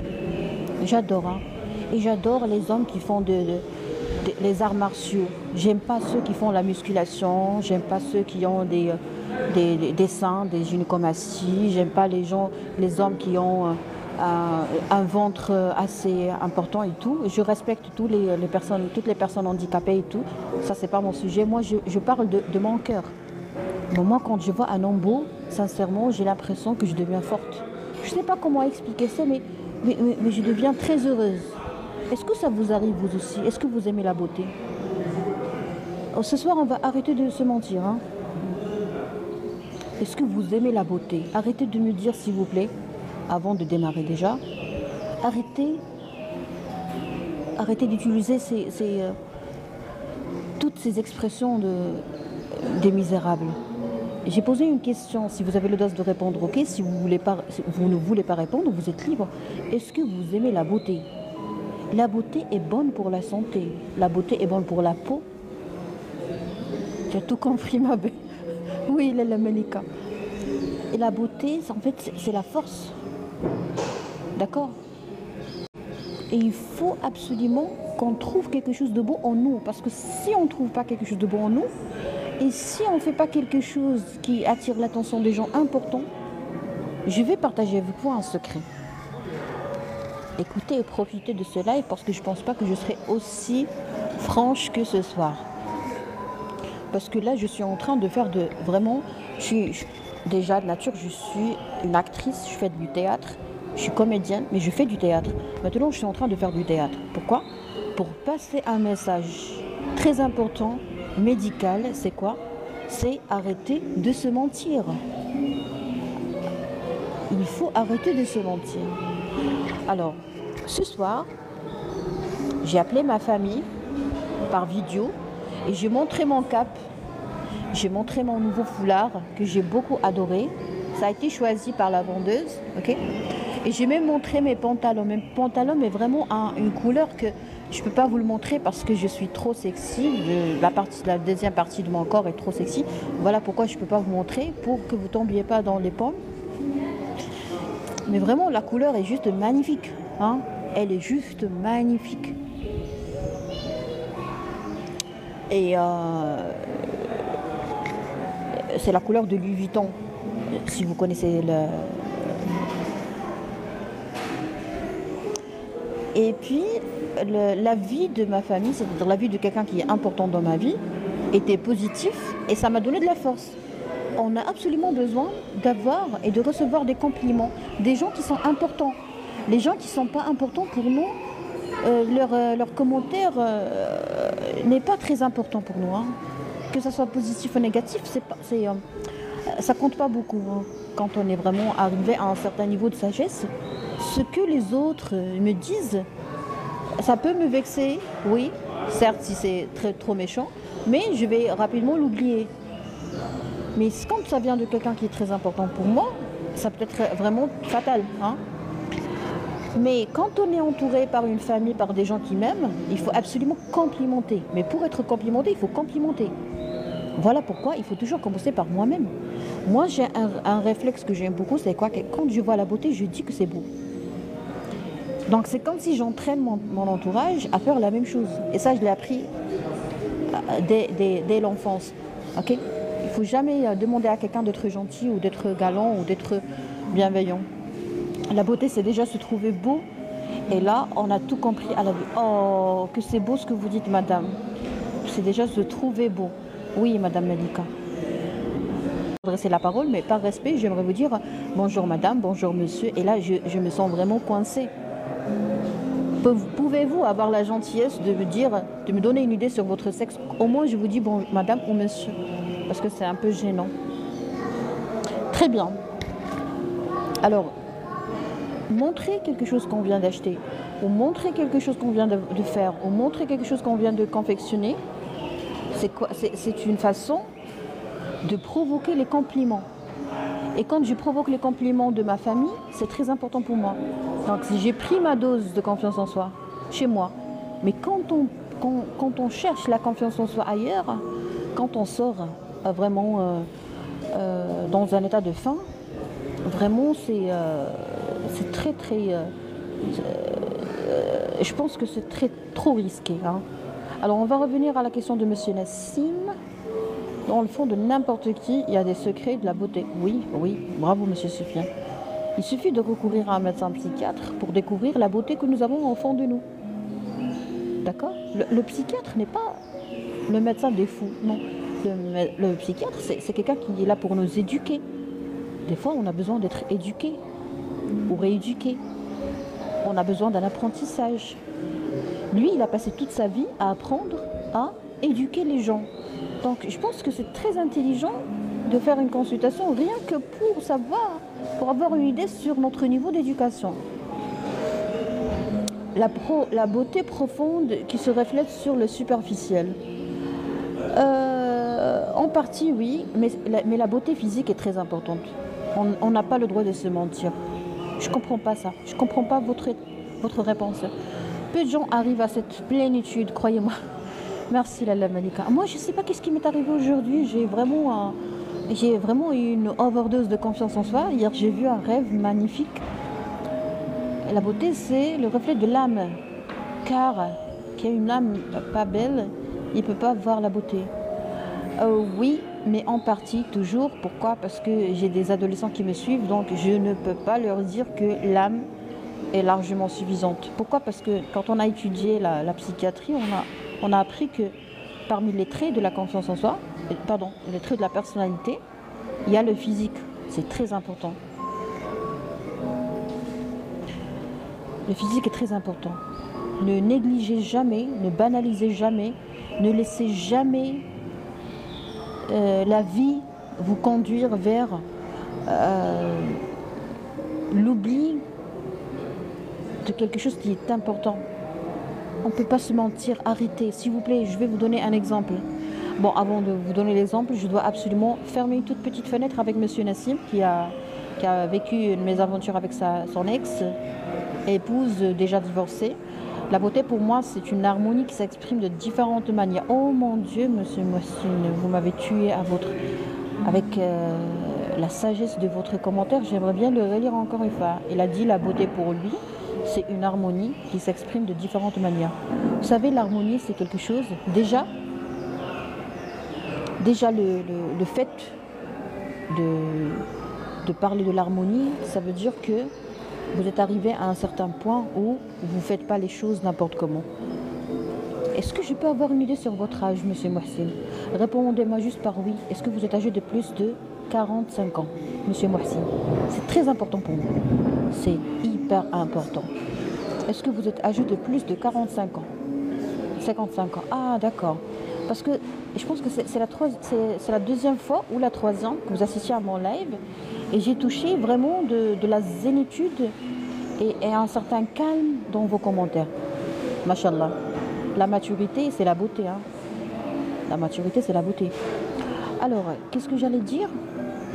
J'adore, hein. Et j'adore les hommes qui font les arts martiaux. J'aime pas ceux qui font la musculation, j'aime pas ceux qui ont des seins, des gynécomasties, j'aime pas les hommes qui ont un ventre assez important et tout. Je respecte toutes les personnes handicapées et tout. Ça, c'est pas mon sujet. Moi, je parle de mon cœur. Bon, moi, quand je vois un homme beau, sincèrement, j'ai l'impression que je deviens forte. Je sais pas comment expliquer ça, mais je deviens très heureuse. Est-ce que ça vous arrive vous aussi? Est-ce que vous aimez la beauté? Ce soir, on va arrêter de se mentir. Hein? Est-ce que vous aimez la beauté? Arrêtez de me dire, s'il vous plaît, avant de démarrer déjà. Arrêtez d'utiliser toutes ces expressions des misérables. J'ai posé une question, si vous avez l'audace de répondre, ok, si vous ne voulez pas répondre, vous êtes libre. Est-ce que vous aimez la beauté? La beauté est bonne pour la santé, la beauté est bonne pour la peau. Tu as tout compris, ma belle. Oui, la Malika. Et la beauté, en fait, c'est la force. D'accord? Et il faut absolument qu'on trouve quelque chose de beau en nous. Parce que si on ne trouve pas quelque chose de beau en nous, et si on ne fait pas quelque chose qui attire l'attention des gens importants, je vais partager avec vous un secret. Écoutez et profitez de ce live parce que je ne pense pas que je serai aussi franche que ce soir. Parce que là, je suis en train de faire de... Vraiment, déjà de nature, je suis une actrice, je fais du théâtre. Je suis comédienne, mais je fais du théâtre. Maintenant, je suis en train de faire du théâtre. Pourquoi? Pour passer un message très important, médical, c'est quoi? C'est arrêter de se mentir. Il faut arrêter de se mentir. Alors, ce soir, j'ai appelé ma famille par vidéo et j'ai montré mon cap. J'ai montré mon nouveau foulard que j'ai beaucoup adoré. Ça a été choisi par la vendeuse, ok? Et j'ai même montré mes pantalons. Mes pantalons, mais vraiment une couleur que je ne peux pas vous le montrer parce que je suis trop sexy. La deuxième partie de mon corps est trop sexy. Voilà pourquoi je ne peux pas vous montrer, pour que vous ne tombiez pas dans les pommes. Mais vraiment, la couleur est juste magnifique. Hein? Elle est juste magnifique. Et c'est la couleur de Louis Vuitton. Si vous connaissez le... Et puis, la vie de ma famille, c'est-à-dire la vie de quelqu'un qui est important dans ma vie, était positif et ça m'a donné de la force. On a absolument besoin d'avoir et de recevoir des compliments, des gens qui sont importants. Les gens qui ne sont pas importants pour nous, leur commentaire n'est pas très important pour nous. Hein. Que ce soit positif ou négatif, ça compte pas beaucoup. Hein. Quand on est vraiment arrivé à un certain niveau de sagesse, ce que les autres me disent, ça peut me vexer, oui, certes si c'est trop méchant, mais je vais rapidement l'oublier. Mais quand ça vient de quelqu'un qui est très important pour moi, ça peut être vraiment fatal. Hein. Mais quand on est entouré par une famille, par des gens qui m'aiment, il faut absolument complimenter. Mais pour être complimenté, il faut complimenter. Voilà pourquoi il faut toujours commencer par moi-même. Moi, j'ai un réflexe que j'aime beaucoup, c'est quoi? Quand je vois la beauté, je dis que c'est beau. Donc c'est comme si j'entraîne mon entourage à faire la même chose. Et ça, je l'ai appris dès l'enfance. Okay? Il ne faut jamais demander à quelqu'un d'être gentil ou d'être galant ou d'être bienveillant. La beauté, c'est déjà se trouver beau. Et là, on a tout compris à la vie. Oh, que c'est beau ce que vous dites, madame. C'est déjà se trouver beau. Oui, madame Malika. Adresser la parole, mais par respect, j'aimerais vous dire bonjour madame, bonjour monsieur. Et là, je me sens vraiment coincée. Pouvez-vous avoir la gentillesse de me donner une idée sur votre sexe? Au moins, je vous dis bon, madame ou monsieur, parce que c'est un peu gênant. Très bien. Alors, montrer quelque chose qu'on vient d'acheter, ou montrer quelque chose qu'on vient de faire, ou montrer quelque chose qu'on vient de confectionner, c'est une façon de provoquer les compliments. Et quand je provoque les compliments de ma famille, c'est très important pour moi. Donc si j'ai pris ma dose de confiance en soi chez moi, mais quand on cherche la confiance en soi ailleurs, quand on sort vraiment dans un état de faim, vraiment c'est très je pense que c'est trop risqué. Hein. Alors on va revenir à la question de monsieur Nassim. Dans le fond de n'importe qui, il y a des secrets de la beauté. Oui, bravo monsieur Soufiane. Il suffit de recourir à un médecin psychiatre pour découvrir la beauté que nous avons au fond de nous. D'accord? Le psychiatre n'est pas le médecin des fous, non. Le psychiatre, c'est quelqu'un qui est là pour nous éduquer. Des fois, on a besoin d'être éduqué ou rééduqué. On a besoin d'un apprentissage. Lui, il a passé toute sa vie à apprendre à éduquer les gens. Donc, je pense que c'est très intelligent de faire une consultation rien que pour savoir, pour avoir une idée sur notre niveau d'éducation. La beauté profonde qui se reflète sur le superficiel. On partie, oui, mais la beauté physique est très importante. On n'a pas le droit de se mentir. Je ne comprends pas ça. Je ne comprends pas votre réponse. Peu de gens arrivent à cette plénitude, croyez-moi. Merci Lalla Malika. Moi, je ne sais pas qu'est-ce qui m'est arrivé aujourd'hui. J'ai vraiment eu une overdose de confiance en soi. Hier, j'ai vu un rêve magnifique. Et la beauté, c'est le reflet de l'âme. Car qui a une âme pas belle, il ne peut pas voir la beauté. Oui, mais en partie toujours. Pourquoi? Parce que j'ai des adolescents qui me suivent, donc je ne peux pas leur dire que l'âme est largement suffisante. Pourquoi? Parce que quand on a étudié la psychiatrie, on a appris que parmi les traits de la confiance en soi, les traits de la personnalité, il y a le physique. C'est très important. Le physique est très important. Ne négligez jamais, ne banalisez jamais, ne laissez jamais la vie vous conduire vers l'oubli de quelque chose qui est important. On ne peut pas se mentir, arrêtez. S'il vous plaît, je vais vous donner un exemple. Bon, avant de vous donner l'exemple, je dois absolument fermer une toute petite fenêtre avec Monsieur Nassim qui a vécu mes aventures avec son ex-épouse déjà divorcée. La beauté pour moi, c'est une harmonie qui s'exprime de différentes manières. Oh mon Dieu, Monsieur Mohsin, vous m'avez tué avec la sagesse de votre commentaire. J'aimerais bien le relire encore une fois. Il a dit la beauté pour lui, c'est une harmonie qui s'exprime de différentes manières. Vous savez, l'harmonie, c'est quelque chose. Déjà le fait de parler de l'harmonie, ça veut dire que vous êtes arrivé à un certain point où vous ne faites pas les choses n'importe comment. Est-ce que je peux avoir une idée sur votre âge, Monsieur Mohsin? Répondez-moi juste par oui. Est-ce que vous êtes âgé de plus de 45 ans, Monsieur Mohsin? C'est très important pour moi. C'est hyper important. Est-ce que vous êtes âgé de plus de 45 ans? 55 ans. Ah, d'accord. Parce que je pense que c'est la deuxième fois ou la troisième que vous assistez à mon live. Et j'ai touché vraiment de la zénitude et un certain calme dans vos commentaires. Mashallah. La maturité, c'est la beauté. Hein. La maturité, c'est la beauté. Alors, qu'est-ce que j'allais dire?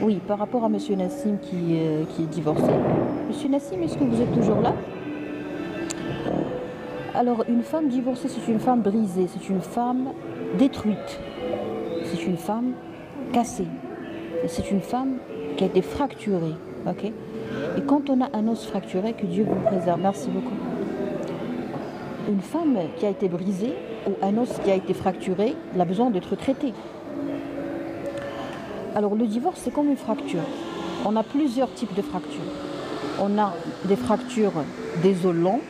Oui, par rapport à Monsieur Nassim qui est divorcé. Monsieur Nassim, est-ce que vous êtes toujours là? Alors, une femme divorcée, c'est une femme brisée, c'est une femme détruite, c'est une femme cassée, c'est une femme qui a été fracturée, ok? Et quand on a un os fracturé, que Dieu vous préserve, merci beaucoup. Une femme qui a été brisée ou un os qui a été fracturé, il a besoin d'être traité. Alors le divorce, c'est comme une fracture. On a plusieurs types de fractures. On a des fractures des os longs.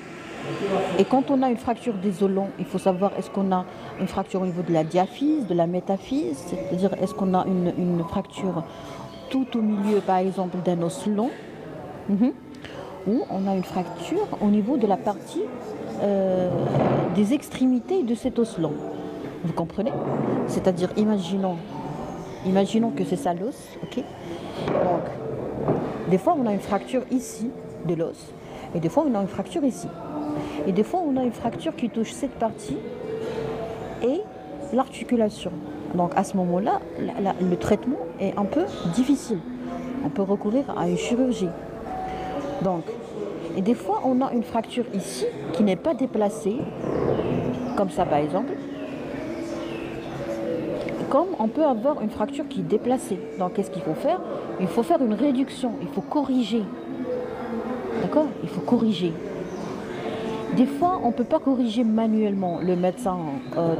Et quand on a une fracture des os longs, il faut savoir est-ce qu'on a une fracture au niveau de la diaphyse, de la métaphyse, c'est-à-dire est-ce qu'on a une fracture tout au milieu, par exemple, d'un os long, ou on a une fracture au niveau de la partie des extrémités de cet os long. Vous comprenez? C'est-à-dire, imaginons que c'est ça l'os, ok? Donc, des fois, on a une fracture ici de l'os, et des fois, on a une fracture ici. Et des fois, on a une fracture qui touche cette partie et l'articulation. Donc, à ce moment-là, le traitement est un peu difficile. On peut recourir à une chirurgie. Donc, et des fois, on a une fracture ici qui n'est pas déplacée, comme ça par exemple. Comme on peut avoir une fracture qui est déplacée. Donc, qu'est-ce qu'il faut faire? Il faut faire une réduction, il faut corriger. D'accord? Il faut corriger. Des fois, on ne peut pas corriger manuellement le médecin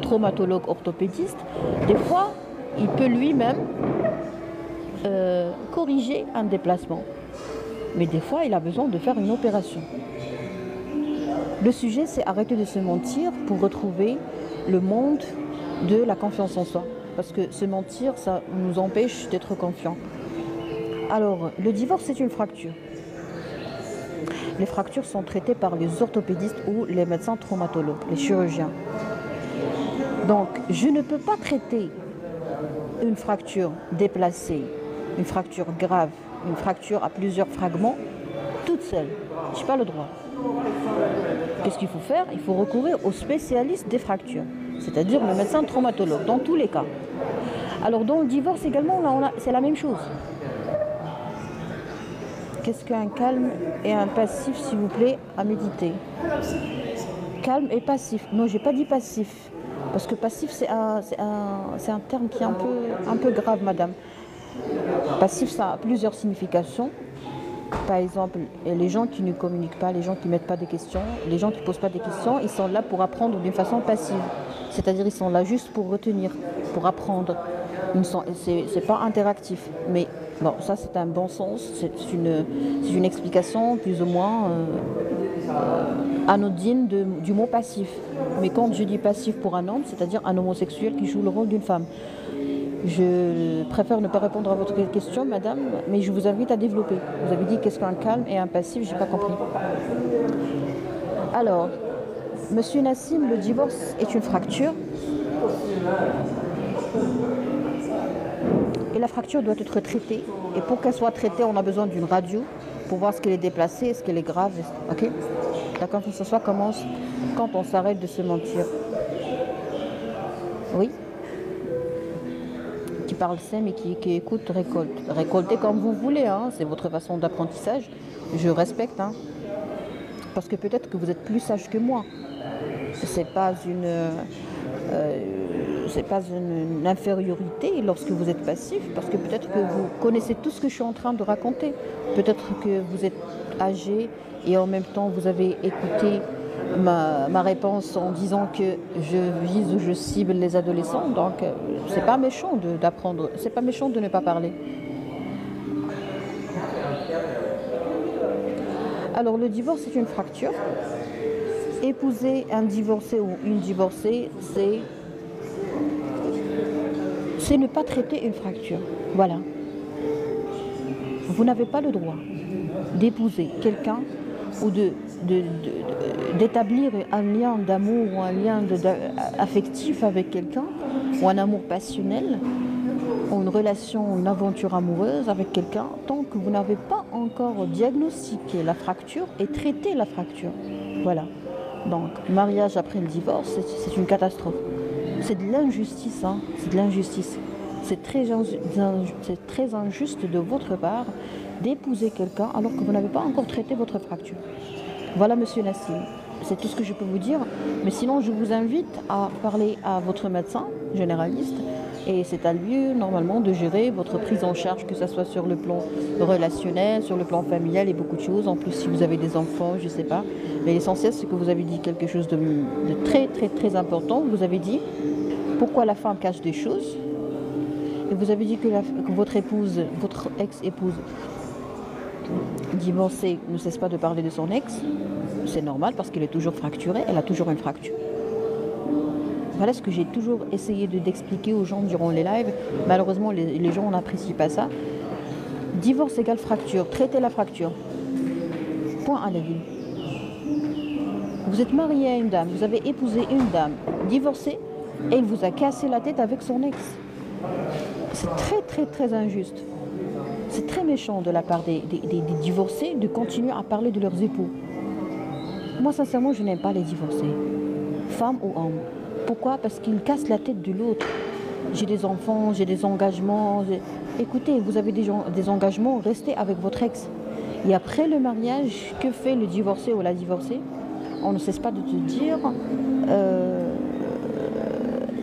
traumatologue orthopédiste. Des fois, il peut lui-même corriger un déplacement. Mais des fois, il a besoin de faire une opération. Le sujet, c'est arrêter de se mentir pour retrouver le monde de la confiance en soi. Parce que se mentir, ça nous empêche d'être confiants. Alors, le divorce, c'est une fracture. Les fractures sont traitées par les orthopédistes ou les médecins traumatologues, les chirurgiens. Donc, je ne peux pas traiter une fracture déplacée, une fracture grave, une fracture à plusieurs fragments, toute seule. Je n'ai pas le droit. Qu'est-ce qu'il faut faire? Il faut recourir au spécialiste des fractures, c'est-à-dire le médecin traumatologue, dans tous les cas. Alors dans le divorce également, là, c'est la même chose. Qu'est-ce qu'un calme et un passif, s'il vous plaît, à méditer? Calme et passif. Non, j'ai pas dit passif. Parce que passif, c'est un terme qui est un peu grave, madame. Passif, ça a plusieurs significations. Par exemple, les gens qui ne communiquent pas, les gens qui ne mettent pas des questions, les gens qui ne posent pas des questions, ils sont là pour apprendre d'une façon passive. C'est-à-dire ils sont là juste pour retenir, pour apprendre. C'est pas interactif. Mais bon, ça c'est un bon sens, c'est une explication plus ou moins anodine du mot passif. Mais quand je dis passif pour un homme, c'est-à-dire un homosexuel qui joue le rôle d'une femme. Je préfère ne pas répondre à votre question, madame, mais je vous invite à développer. Vous avez dit qu'est-ce qu'un calme et un passif, je n'ai pas compris. Alors, monsieur Nassim, le divorce est une fracture. Et la fracture doit être traitée. Et pour qu'elle soit traitée, on a besoin d'une radio pour voir ce qu'elle est déplacée, est-ce qu'elle est grave. Ok? La confiance en soi commence quand on s'arrête de se mentir. Oui? Qui parle sain mais qui écoute récolte. Récoltez comme vous voulez, hein, c'est votre façon d'apprentissage. Je respecte, hein, parce que peut-être que vous êtes plus sage que moi. C'est pas une infériorité lorsque vous êtes passif, parce que peut-être que vous connaissez tout ce que je suis en train de raconter. Peut-être que vous êtes âgé et en même temps vous avez écouté ma réponse en disant que je vise ou je cible les adolescents. Donc c'est pas méchant d'apprendre, c'est pas méchant de ne pas parler. Alors le divorce c'est une fracture. Épouser un divorcé ou une divorcée, c'est ne pas traiter une fracture. Voilà. Vous n'avez pas le droit d'épouser quelqu'un ou d'établir un lien d'amour ou un lien affectif avec quelqu'un, ou un amour passionnel, ou une relation, une aventure amoureuse avec quelqu'un, tant que vous n'avez pas encore diagnostiqué la fracture et traité la fracture. Voilà. Donc, mariage après le divorce, c'est une catastrophe. C'est de l'injustice, hein. C'est de l'injustice. C'est très injuste de votre part d'épouser quelqu'un alors que vous n'avez pas encore traité votre fracture. Voilà, monsieur Nassim, c'est tout ce que je peux vous dire. Mais sinon, je vous invite à parler à votre médecin généraliste. Et c'est à lui, normalement, de gérer votre prise en charge, que ce soit sur le plan relationnel, sur le plan familial et beaucoup de choses. En plus, si vous avez des enfants, je ne sais pas. Mais l'essentiel, c'est que vous avez dit quelque chose de très, très, très important. Vous avez dit pourquoi la femme cache des choses. Et vous avez dit que votre épouse, votre ex-épouse divorcée ne cesse pas de parler de son ex. C'est normal parce qu'elle est toujours fracturée, elle a toujours une fracture. Voilà ce que j'ai toujours essayé d'expliquer aux gens durant les lives. Malheureusement, les gens n'apprécient pas ça. Divorce égale fracture. Traitez la fracture. Point à la ligne. Vous êtes marié à une dame, vous avez épousé une dame, divorcée, et il vous a cassé la tête avec son ex. C'est très, très, très injuste. C'est très méchant de la part des divorcés de continuer à parler de leurs époux. Moi, sincèrement, je n'aime pas les divorcés, femmes ou hommes. Pourquoi? Parce qu'ils cassent la tête de l'autre. J'ai des enfants, j'ai des engagements. Écoutez, vous avez des engagements, restez avec votre ex. Et après le mariage, que fait le divorcé ou la divorcée? On ne cesse pas de te dire...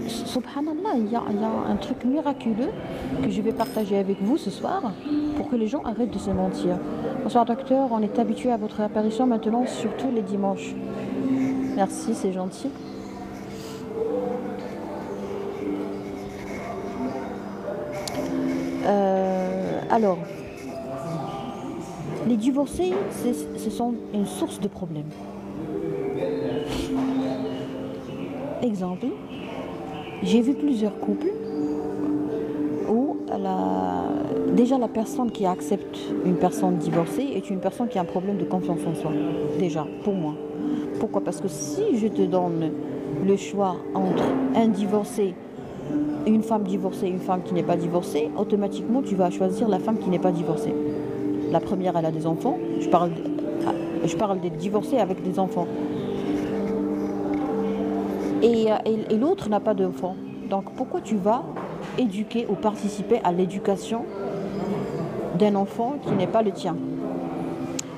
Subhanallah, il y a un truc miraculeux que je vais partager avec vous ce soir pour que les gens arrêtent de se mentir. Bonsoir docteur, on est habitué à votre apparition maintenant, surtout les dimanches. Merci, c'est gentil. Alors, les divorcés, ce sont une source de problèmes. Exemple, j'ai vu plusieurs couples où déjà la personne qui accepte une personne divorcée est une personne qui a un problème de confiance en soi. Déjà, pour moi. Pourquoi? Parce que si je te donne le choix entre un divorcé, une femme divorcée et une femme qui n'est pas divorcée, automatiquement tu vas choisir la femme qui n'est pas divorcée. La première, elle a des enfants. Je parle des divorcés avec des enfants. Et l'autre n'a pas d'enfants. Donc pourquoi tu vas éduquer ou participer à l'éducation d'un enfant qui n'est pas le tien.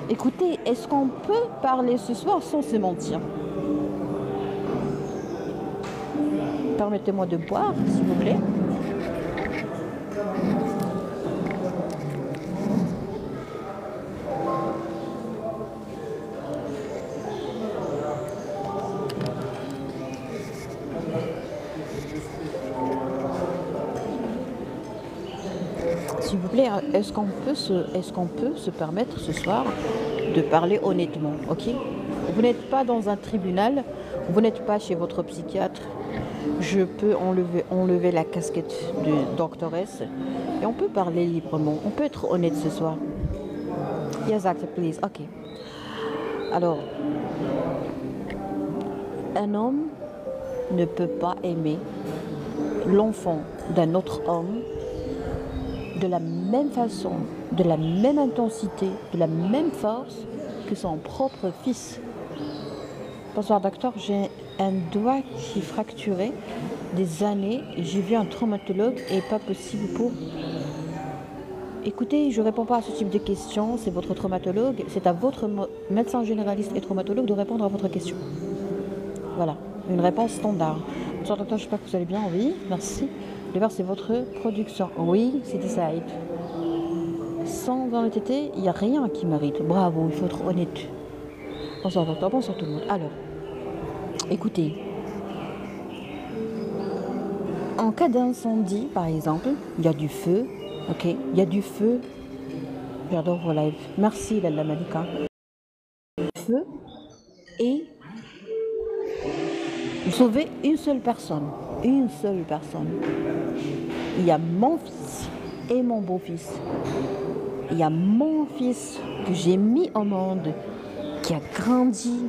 Écoutez, est-ce qu'on peut parler ce soir sans se mentir? Permettez-moi de boire, s'il vous plaît. S'il vous plaît, est-ce qu'on peut se permettre ce soir de parler honnêtement, ok? Vous n'êtes pas dans un tribunal, vous n'êtes pas chez votre psychiatre. Je peux enlever la casquette de doctoresse et on peut parler librement. On peut être honnête ce soir. Yes, actor, please. Ok. Alors, un homme ne peut pas aimer l'enfant d'un autre homme de la même façon, de la même intensité, de la même force que son propre fils. Bonsoir docteur, j'ai un doigt qui est fracturé des années, j'ai vu un traumatologue et pas possible pour... Écoutez, je ne réponds pas à ce type de questions, c'est votre traumatologue, c'est à votre médecin généraliste et traumatologue de répondre à votre question. Voilà, une réponse standard. Bonsoir docteur, j'espère que vous allez bien, oui, merci. Le verre, c'est votre production. Oui, c'est Decide. Sans honnêteté, il n'y a rien qui mérite. Bravo, il faut être honnête. Bonsoir docteur, bonsoir tout le monde. Alors, écoutez, en cas d'incendie, par exemple, il y a du feu, ok? Il y a du feu. J'adore vos lives. Merci, Lalla Malika. Feu et sauver une seule personne. Une seule personne. Il y a mon fils et mon beau-fils. Il y a mon fils que j'ai mis au monde, qui a grandi,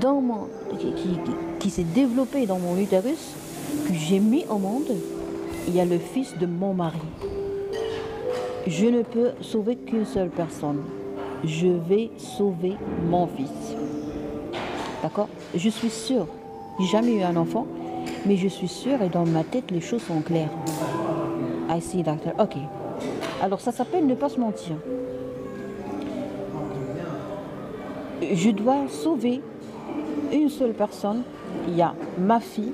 dans mon, qui s'est développé dans mon utérus, que j'ai mis au monde. Il y a le fils de mon mari. Je ne peux sauver qu'une seule personne. Je vais sauver mon fils. D'accord? Je suis sûre. J'ai jamais eu un enfant, mais je suis sûre et dans ma tête, les choses sont claires. I see, doctor. Ok. Alors, ça s'appelle ne pas se mentir. Je dois sauver une seule personne. Il y a ma fille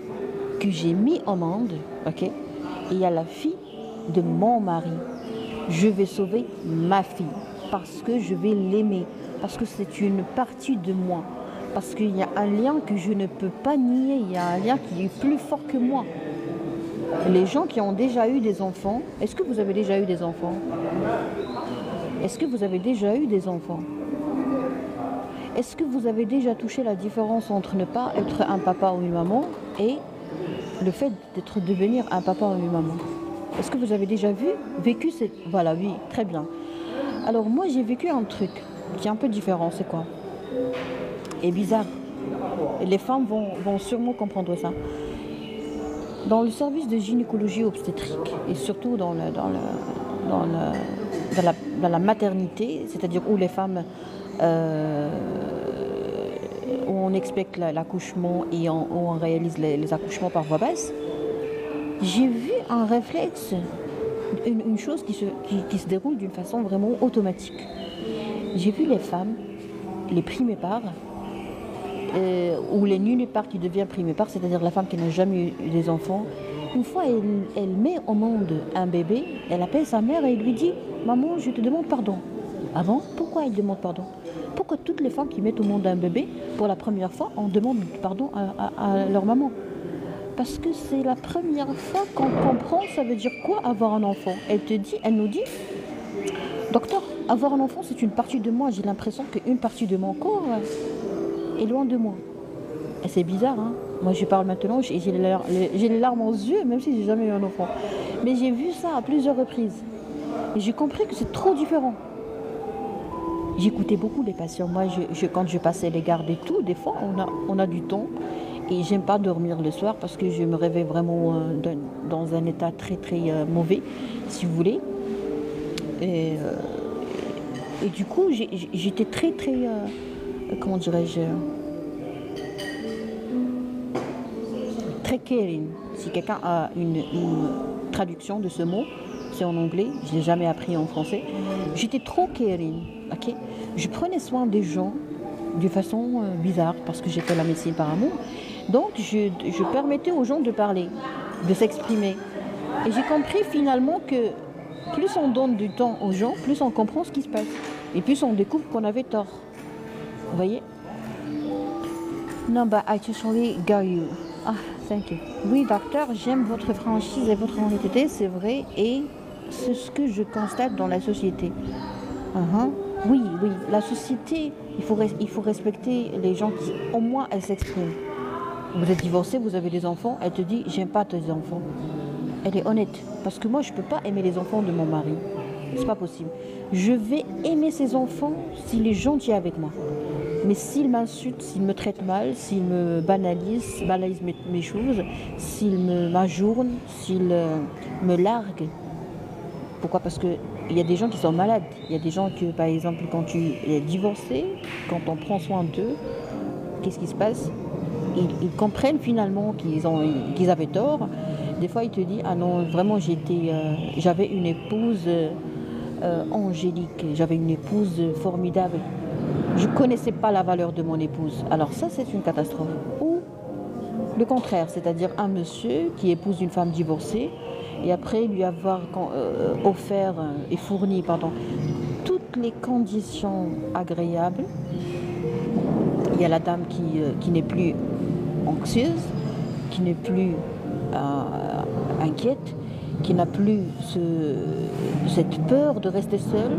que j'ai mis au monde, ok? Et il y a la fille de mon mari. Je vais sauver ma fille parce que je vais l'aimer, parce que c'est une partie de moi. Parce qu'il y a un lien que je ne peux pas nier, il y a un lien qui est plus fort que moi. Les gens qui ont déjà eu des enfants, est-ce que vous avez déjà eu des enfants? Est-ce que vous avez déjà eu des enfants? Est-ce que vous avez déjà touché la différence entre ne pas être un papa ou une maman et le fait d'être devenir un papa ou une maman? Est-ce que vous avez déjà vécu cette... Voilà, oui, très bien. Alors moi j'ai vécu un truc qui est un peu différent, c'est quoi? Et bizarre. Et les femmes vont sûrement comprendre ça. Dans le service de gynécologie obstétrique et surtout dans la maternité, c'est-à-dire où les femmes, où on explique l'accouchement et où on réalise les accouchements par voie basse, j'ai vu un réflexe, une chose qui se déroule d'une façon vraiment automatique. J'ai vu les femmes, les primépars, ou les nullipares qui deviennent primépars, c'est-à-dire la femme qui n'a jamais eu des enfants. Une fois, elle met au monde un bébé, elle appelle sa mère et elle lui dit « Maman, je te demande pardon ». Ah bon? Pourquoi elle demande pardon? Pourquoi toutes les femmes qui mettent au monde un bébé, pour la première fois, on demande pardon à leur maman? Parce que c'est la première fois qu'on comprend ça veut dire quoi avoir un enfant. Elle nous dit « Docteur, avoir un enfant, c'est une partie de moi. J'ai l'impression qu'une partie de mon corps est loin de moi. » Et c'est bizarre, hein. Moi, je parle maintenant, j'ai les larmes aux yeux, même si j'ai jamais eu un enfant. Mais j'ai vu ça à plusieurs reprises. Et j'ai compris que c'est trop différent. J'écoutais beaucoup les patients. Moi, quand je passais les gardes et tout, des fois, on a du temps. Et j'aime pas dormir le soir parce que je me réveille vraiment dans un état très, très mauvais, si vous voulez. Et du coup, j'étais très, très... comment dirais-je, très caring. Si quelqu'un a une traduction de ce mot, c'est en anglais, je ne l'ai jamais appris en français. J'étais trop caring, ok? Je prenais soin des gens de façon bizarre parce que j'ai fait la médecine par amour. Donc je permettais aux gens de parler, de s'exprimer. Et j'ai compris finalement que plus on donne du temps aux gens, plus on comprend ce qui se passe. Et plus on découvre qu'on avait tort. Vous voyez? Non, but I totally got you. Ah, thank you. Oui, docteur, j'aime votre franchise et votre honnêteté, c'est vrai, et c'est ce que je constate dans la société. Oui, la société, il faut respecter les gens qui, au moins, elles s'expriment. Vous êtes divorcé, vous avez des enfants, elle te dit, j'aime pas tes enfants. Elle est honnête, parce que moi, je peux pas aimer les enfants de mon mari. C'est pas possible. Je vais aimer ses enfants s'il est gentil avec moi. Mais s'il m'insulte, s'il me traite mal, s'il me banalise mes choses, s'il m'ajourne, s'il me largue. Pourquoi? Parce qu'il y a des gens qui sont malades. Il y a des gens que, par exemple, quand tu es divorcé, quand on prend soin d'eux, qu'est-ce qui se passe? Ils comprennent finalement qu'ils avaient tort. Des fois, ils te disent, ah non, vraiment, j'avais une épouse angélique, j'avais une épouse formidable. Je ne connaissais pas la valeur de mon épouse. Alors ça, c'est une catastrophe. Ou le contraire, c'est-à-dire un monsieur qui épouse une femme divorcée et après lui avoir offert et fourni toutes les conditions agréables. Il y a la dame qui n'est plus anxieuse, qui n'est plus inquiète, qui n'a plus cette peur de rester seule.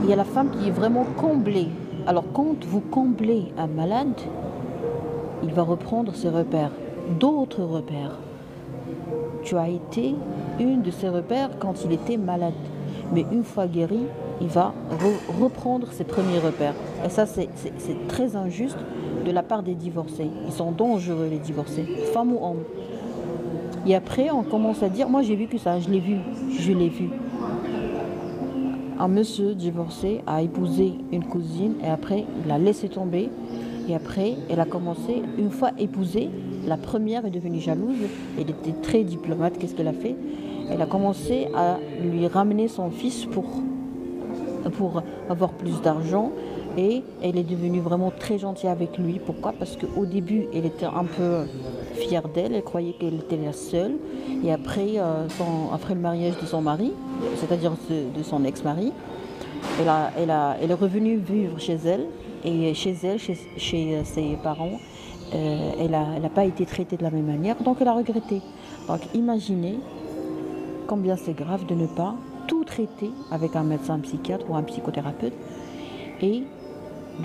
Il y a la femme qui est vraiment comblée. Alors quand vous comblez un malade, il va reprendre ses repères, d'autres repères. Tu as été une de ses repères quand il était malade. Mais une fois guéri, il va reprendre ses premiers repères. Et ça, c'est très injuste de la part des divorcés. Ils sont dangereux, les divorcés, femmes ou hommes. Et après, on commence à dire, moi j'ai vécu ça, je l'ai vu. Un monsieur divorcé a épousé une cousine et après il a laissé tomber. Et après, elle a commencé, une fois épousée, la première est devenue jalouse. Elle était très diplomate, qu'est-ce qu'elle a fait? Elle a commencé à lui ramener son fils pour avoir plus d'argent. Et elle est devenue vraiment très gentille avec lui. Pourquoi? Parce qu'au début, elle était un peu fière d'elle. Elle croyait qu'elle était la seule. Et après, après le mariage de son mari, c'est-à-dire de son ex-mari, elle est revenue vivre chez elle. Et chez ses parents, elle n'a pas été traitée de la même manière. Donc elle a regretté. Donc imaginez combien c'est grave de ne pas tout traiter avec un médecin, un psychiatre ou un psychothérapeute. Et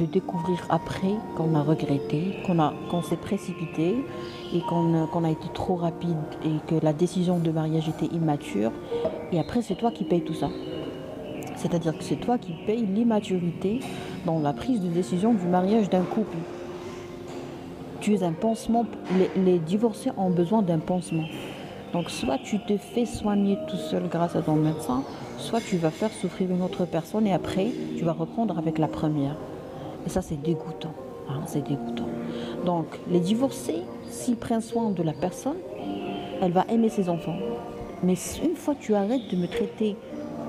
de découvrir après qu'on a regretté, qu'on s'est précipité et qu'on a été trop rapide et que la décision de mariage était immature. Et après, c'est toi qui payes tout ça. C'est-à-dire que c'est toi qui payes l'immaturité dans la prise de décision du mariage d'un couple. Tu es un pansement. Les divorcés ont besoin d'un pansement. Donc soit tu te fais soigner tout seul grâce à ton médecin, soit tu vas faire souffrir une autre personne et après tu vas reprendre avec la première. Et ça c'est dégoûtant. C'est dégoûtant. Donc les divorcés, s'ils prennent soin de la personne, elle va aimer ses enfants. Mais une fois que tu arrêtes de me traiter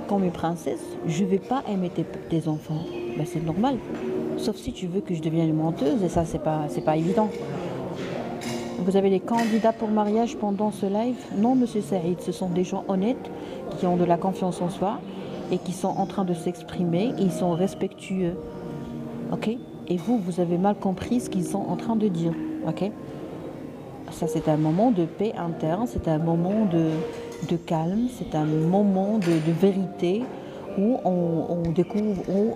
comme une princesse, je ne vais pas aimer tes enfants. Ben, c'est normal. Sauf si tu veux que je devienne une menteuse et ça c'est pas évident. Vous avez des candidats pour mariage pendant ce live? Non, monsieur Saïd, ce sont des gens honnêtes qui ont de la confiance en soi et qui sont en train de s'exprimer. Ils sont respectueux. Ok? Et vous avez mal compris ce qu'ils sont en train de dire. Ok? Ça, c'est un moment de paix interne, c'est un moment de calme, c'est un moment de vérité où on découvre, où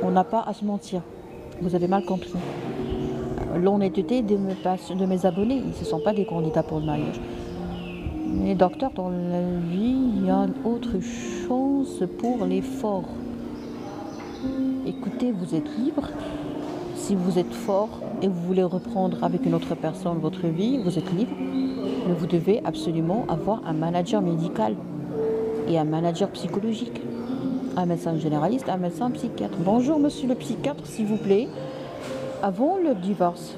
on n'a pas à se mentir. Vous avez mal compris. L'honnêteté de mes abonnés, ils ne sont pas des candidats pour le mariage. Mais docteur, dans la vie, il y a autre chose pour les forts. Écoutez, vous êtes libre. Si vous êtes fort et vous voulez reprendre avec une autre personne votre vie, vous êtes libre. Mais vous devez absolument avoir un manager médical et un manager psychologique. Un médecin généraliste, un médecin psychiatre. Bonjour monsieur le psychiatre, s'il vous plaît. Avant le divorce,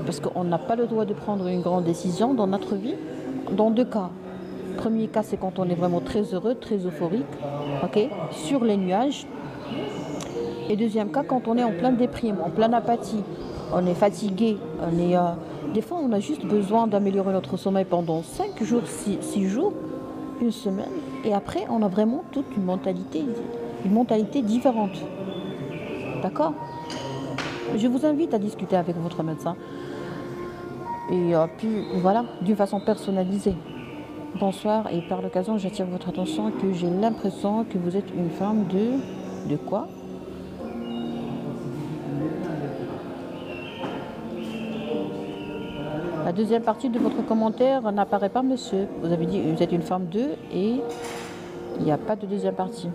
Parce qu'on n'a pas le droit de prendre une grande décision dans notre vie, dans 2 cas. Premier cas, c'est quand on est vraiment très heureux, très euphorique, ok, sur les nuages. Et deuxième cas, quand on est en pleine déprime, en pleine apathie, on est fatigué, des fois on a juste besoin d'améliorer notre sommeil pendant 5 jours, 6 jours, une semaine, et après on a vraiment toute une mentalité différente. D'accord? Je vous invite à discuter avec votre médecin. Et puis voilà, d'une façon personnalisée. Bonsoir, et par l'occasion, j'attire votre attention que j'ai l'impression que vous êtes une femme de quoi? La deuxième partie de votre commentaire n'apparaît pas, monsieur. Vous avez dit vous êtes une femme de et il n'y a pas de deuxième partie.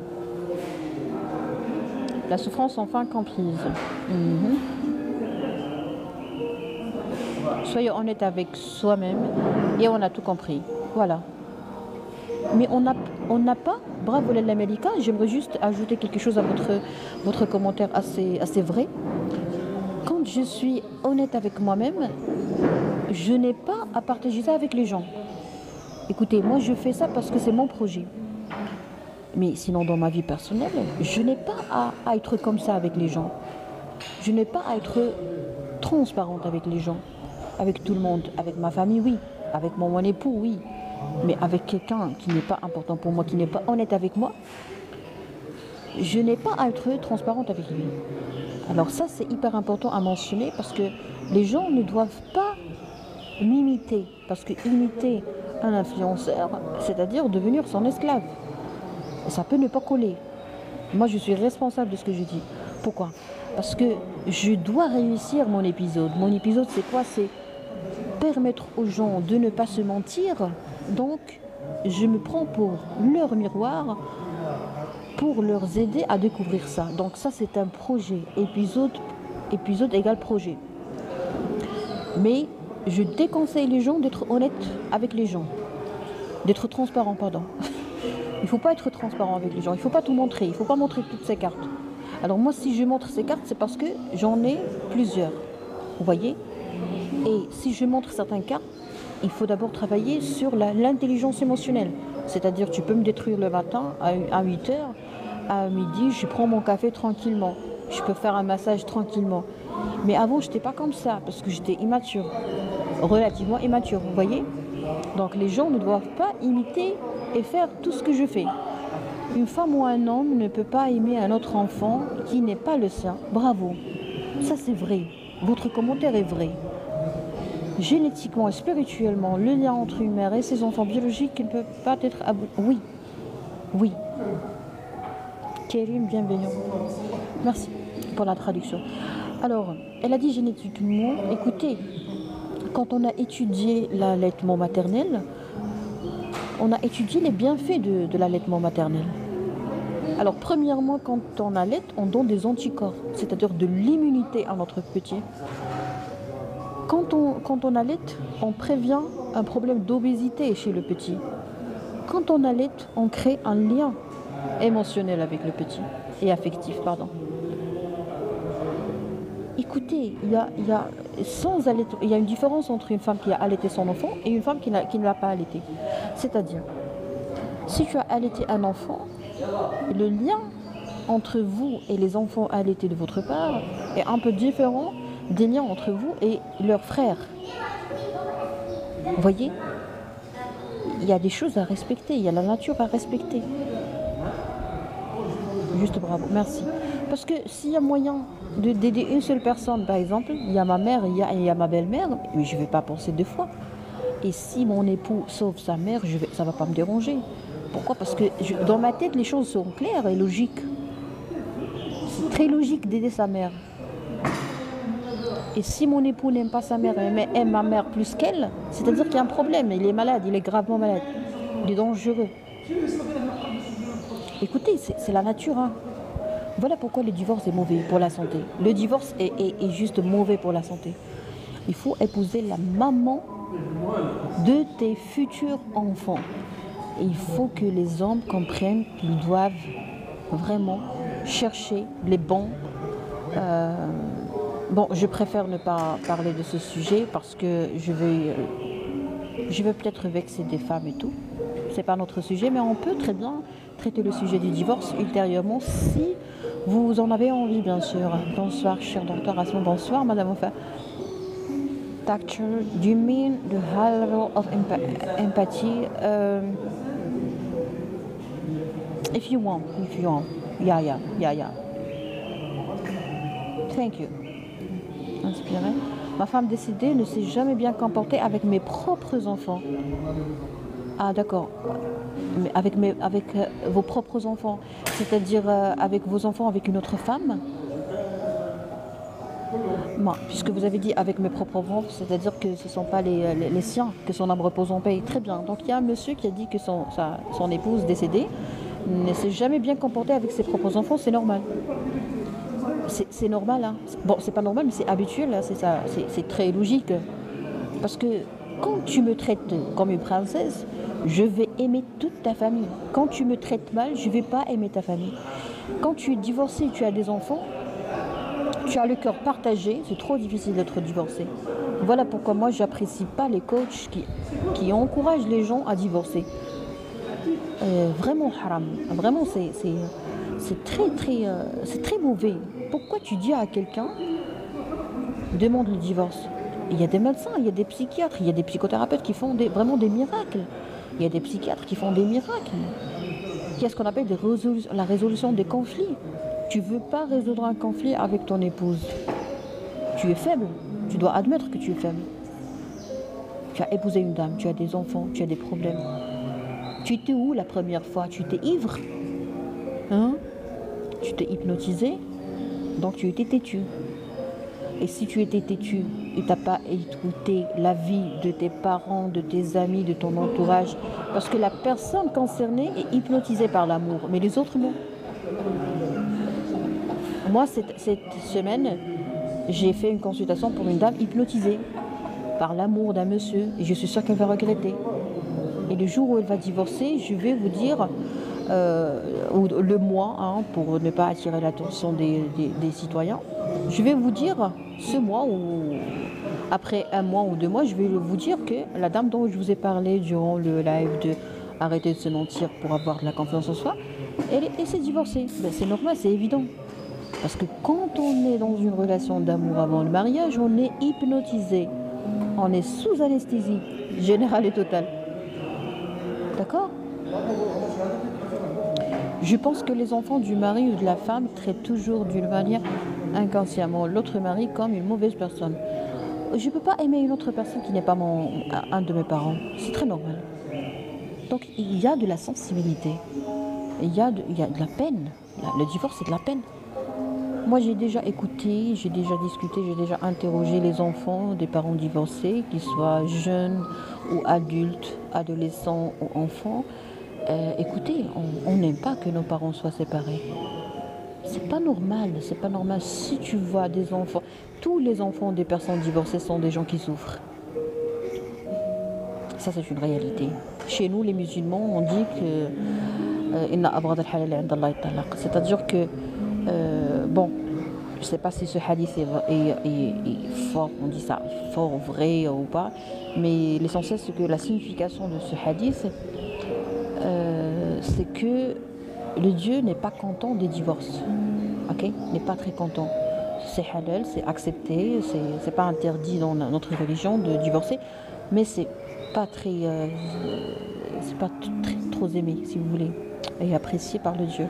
La souffrance enfin comprise. Soyez honnête avec soi-même et on a tout compris. Voilà. Mais on n'a pas, bravo l'Américain, j'aimerais juste ajouter quelque chose à votre commentaire assez vrai. Quand je suis honnête avec moi-même, je n'ai pas à partager ça avec les gens. Écoutez, moi je fais ça parce que c'est mon projet. Mais sinon dans ma vie personnelle, je n'ai pas à être comme ça avec les gens. Je n'ai pas à être transparente avec les gens, avec tout le monde, avec ma famille, oui, avec mon époux, oui. Mais avec quelqu'un qui n'est pas important pour moi, qui n'est pas honnête avec moi, je n'ai pas à être transparente avec lui. Alors ça, c'est hyper important à mentionner parce que les gens ne doivent pas m'imiter. Parce que imiter un influenceur, c'est-à-dire devenir son esclave. Ça peut ne pas coller. Moi, je suis responsable de ce que je dis. Pourquoi? Parce que je dois réussir mon épisode. Mon épisode, c'est quoi? C'est permettre aux gens de ne pas se mentir. Donc, je me prends pour leur miroir pour leur aider à découvrir ça. Donc ça, c'est un projet. Épisode égale projet. Mais je déconseille les gens d'être honnêtes avec les gens. D'être transparent, pardon. Il ne faut pas être transparent avec les gens. Il ne faut pas tout montrer. Il ne faut pas montrer toutes ces cartes. Alors moi, si je montre ces cartes, c'est parce que j'en ai plusieurs. Vous voyez? Et si je montre certaines cartes, il faut d'abord travailler sur l'intelligence émotionnelle. C'est-à-dire, tu peux me détruire le matin à 8 heures, à midi, je prends mon café tranquillement. Je peux faire un massage tranquillement. Mais avant, je n'étais pas comme ça, parce que j'étais immature. Relativement immature, vous voyez? Donc les gens ne doivent pas imiter et faire tout ce que je fais. Une femme ou un homme ne peut pas aimer un autre enfant qui n'est pas le sien. Bravo. Ça, c'est vrai. Votre commentaire est vrai. Génétiquement et spirituellement, le lien entre une mère et ses enfants biologiques ne peut pas être abouti. Oui. Kérim, bienveillant. Merci pour la traduction. Alors, elle a dit génétiquement, écoutez, quand on a étudié l'allaitement maternel, on a étudié les bienfaits de l'allaitement maternel. Alors, premièrement, quand on allaite, on donne des anticorps, c'est-à-dire de l'immunité à notre petit. Quand on allaite, on prévient un problème d'obésité chez le petit. Quand on allaite, on crée un lien émotionnel avec le petit et affectif, pardon. Écoutez, il y a une différence entre une femme qui a allaité son enfant et une femme qui ne l'a pas allaité. C'est-à-dire, si tu as allaité un enfant, le lien entre vous et les enfants allaités de votre part est un peu différent des liens entre vous et leurs frères. Vous voyez? Il y a des choses à respecter, il y a la nature à respecter. Juste bravo, merci. Parce que s'il y a moyen d'aider une seule personne, par exemple, il y a ma mère, il y a ma belle-mère, mais je ne vais pas penser 2 fois. Et si mon époux sauve sa mère, ça ne va pas me déranger. Pourquoi? Parce que dans ma tête, les choses sont claires et logiques. C'est très logique d'aider sa mère. Et si mon époux n'aime pas sa mère, mais aime ma mère plus qu'elle, c'est-à-dire qu'il y a un problème, il est malade, il est gravement malade, il est dangereux. Écoutez, c'est la nature, hein. Voilà pourquoi le divorce est mauvais pour la santé. Le divorce est juste mauvais pour la santé. Il faut épouser la maman de tes futurs enfants. Et il faut que les hommes comprennent qu'ils doivent vraiment chercher les bons Bon, je préfère ne pas parler de ce sujet parce que je vais peut-être vexer des femmes et tout. C'est pas notre sujet, mais on peut très bien traiter le sujet du divorce ultérieurement si vous en avez envie, bien sûr. Bonsoir, cher docteur Asma. Bonsoir, madame Ofa. Doctor, do you mean the high level of empathy? If you want. Yeah. Thank you. Inspiré. Ma femme décédée ne s'est jamais bien comportée avec mes propres enfants. Ah d'accord. Mais avec vos propres enfants, c'est-à-dire avec vos enfants avec une autre femme? Bon, puisque vous avez dit avec mes propres enfants, c'est-à-dire que ce ne sont pas les siens, que son âme repose en paix. Très bien. Donc il y a un monsieur qui a dit que son épouse décédée ne s'est jamais bien comportée avec ses propres enfants, c'est normal. C'est normal, hein. Bon, c'est pas normal, mais c'est habituel, hein, c'est ça, c'est très logique. Parce que quand tu me traites comme une princesse, je vais aimer toute ta famille. Quand tu me traites mal, je ne vais pas aimer ta famille. Quand tu es divorcé, tu as des enfants, tu as le cœur partagé, c'est trop difficile d'être divorcé. Voilà pourquoi moi, j'apprécie pas les coachs qui encouragent les gens à divorcer. Vraiment haram. Vraiment, c'est très mauvais. Pourquoi tu dis à quelqu'un, demande le divorce? Il y a des médecins, il y a des psychiatres, il y a des psychothérapeutes qui font vraiment des miracles. Il y a des psychiatres qui font des miracles. Il y a ce qu'on appelle la résolution des conflits. Tu ne veux pas résoudre un conflit avec ton épouse. Tu es faible. Tu dois admettre que tu es faible. Tu as épousé une dame, tu as des enfants, tu as des problèmes. Tu étais où la première fois? Tu étais ivre, hein? Tu t'es hypnotisé, donc tu étais têtu. Et si tu étais têtu et tu n'as pas écouté l'avis de tes parents, de tes amis, de ton entourage, parce que la personne concernée est hypnotisée par l'amour, mais les autres non. Moi, cette semaine, j'ai fait une consultation pour une dame hypnotisée par l'amour d'un monsieur, et je suis sûre qu'elle va regretter. Et le jour où elle va divorcer, je vais vous dire, ou le mois, hein, pour ne pas attirer l'attention des citoyens, je vais vous dire ce mois ou après un mois ou 2 mois, je vais vous dire que la dame dont je vous ai parlé durant le live de arrêter de se mentir pour avoir de la confiance en soi, elle s'est divorcée. Ben, c'est normal, c'est évident. Parce que quand on est dans une relation d'amour avant le mariage, on est hypnotisé. On est sous anesthésie générale et totale. D'accord? Je pense que les enfants du mari ou de la femme traitent toujours d'une manière inconsciemment l'autre mari comme une mauvaise personne. Je ne peux pas aimer une autre personne qui n'est pas un de mes parents. C'est très normal. Donc il y a de la sensibilité. Il y a de la peine. Le divorce, c'est de la peine. Moi, j'ai déjà écouté, j'ai déjà discuté, j'ai déjà interrogé les enfants des parents divorcés, qu'ils soient jeunes ou adultes, adolescents ou enfants. Écoutez, on n'aime pas que nos parents soient séparés. C'est pas normal, c'est pas normal. Si tu vois des enfants, tous les enfants des personnes divorcées sont des gens qui souffrent. Ça, c'est une réalité. Chez nous, les musulmans, on dit que c'est-à-dire que bon, je ne sais pas si ce hadith est fort, on dit ça, fort ou vrai ou pas, mais l'essentiel c'est que la signification de ce hadith, c'est que le Dieu n'est pas content des divorces, ok? N'est pas très content. C'est halal, c'est accepté, c'est pas interdit dans notre religion de divorcer, mais c'est pas trop aimé, si vous voulez, et apprécié par le Dieu.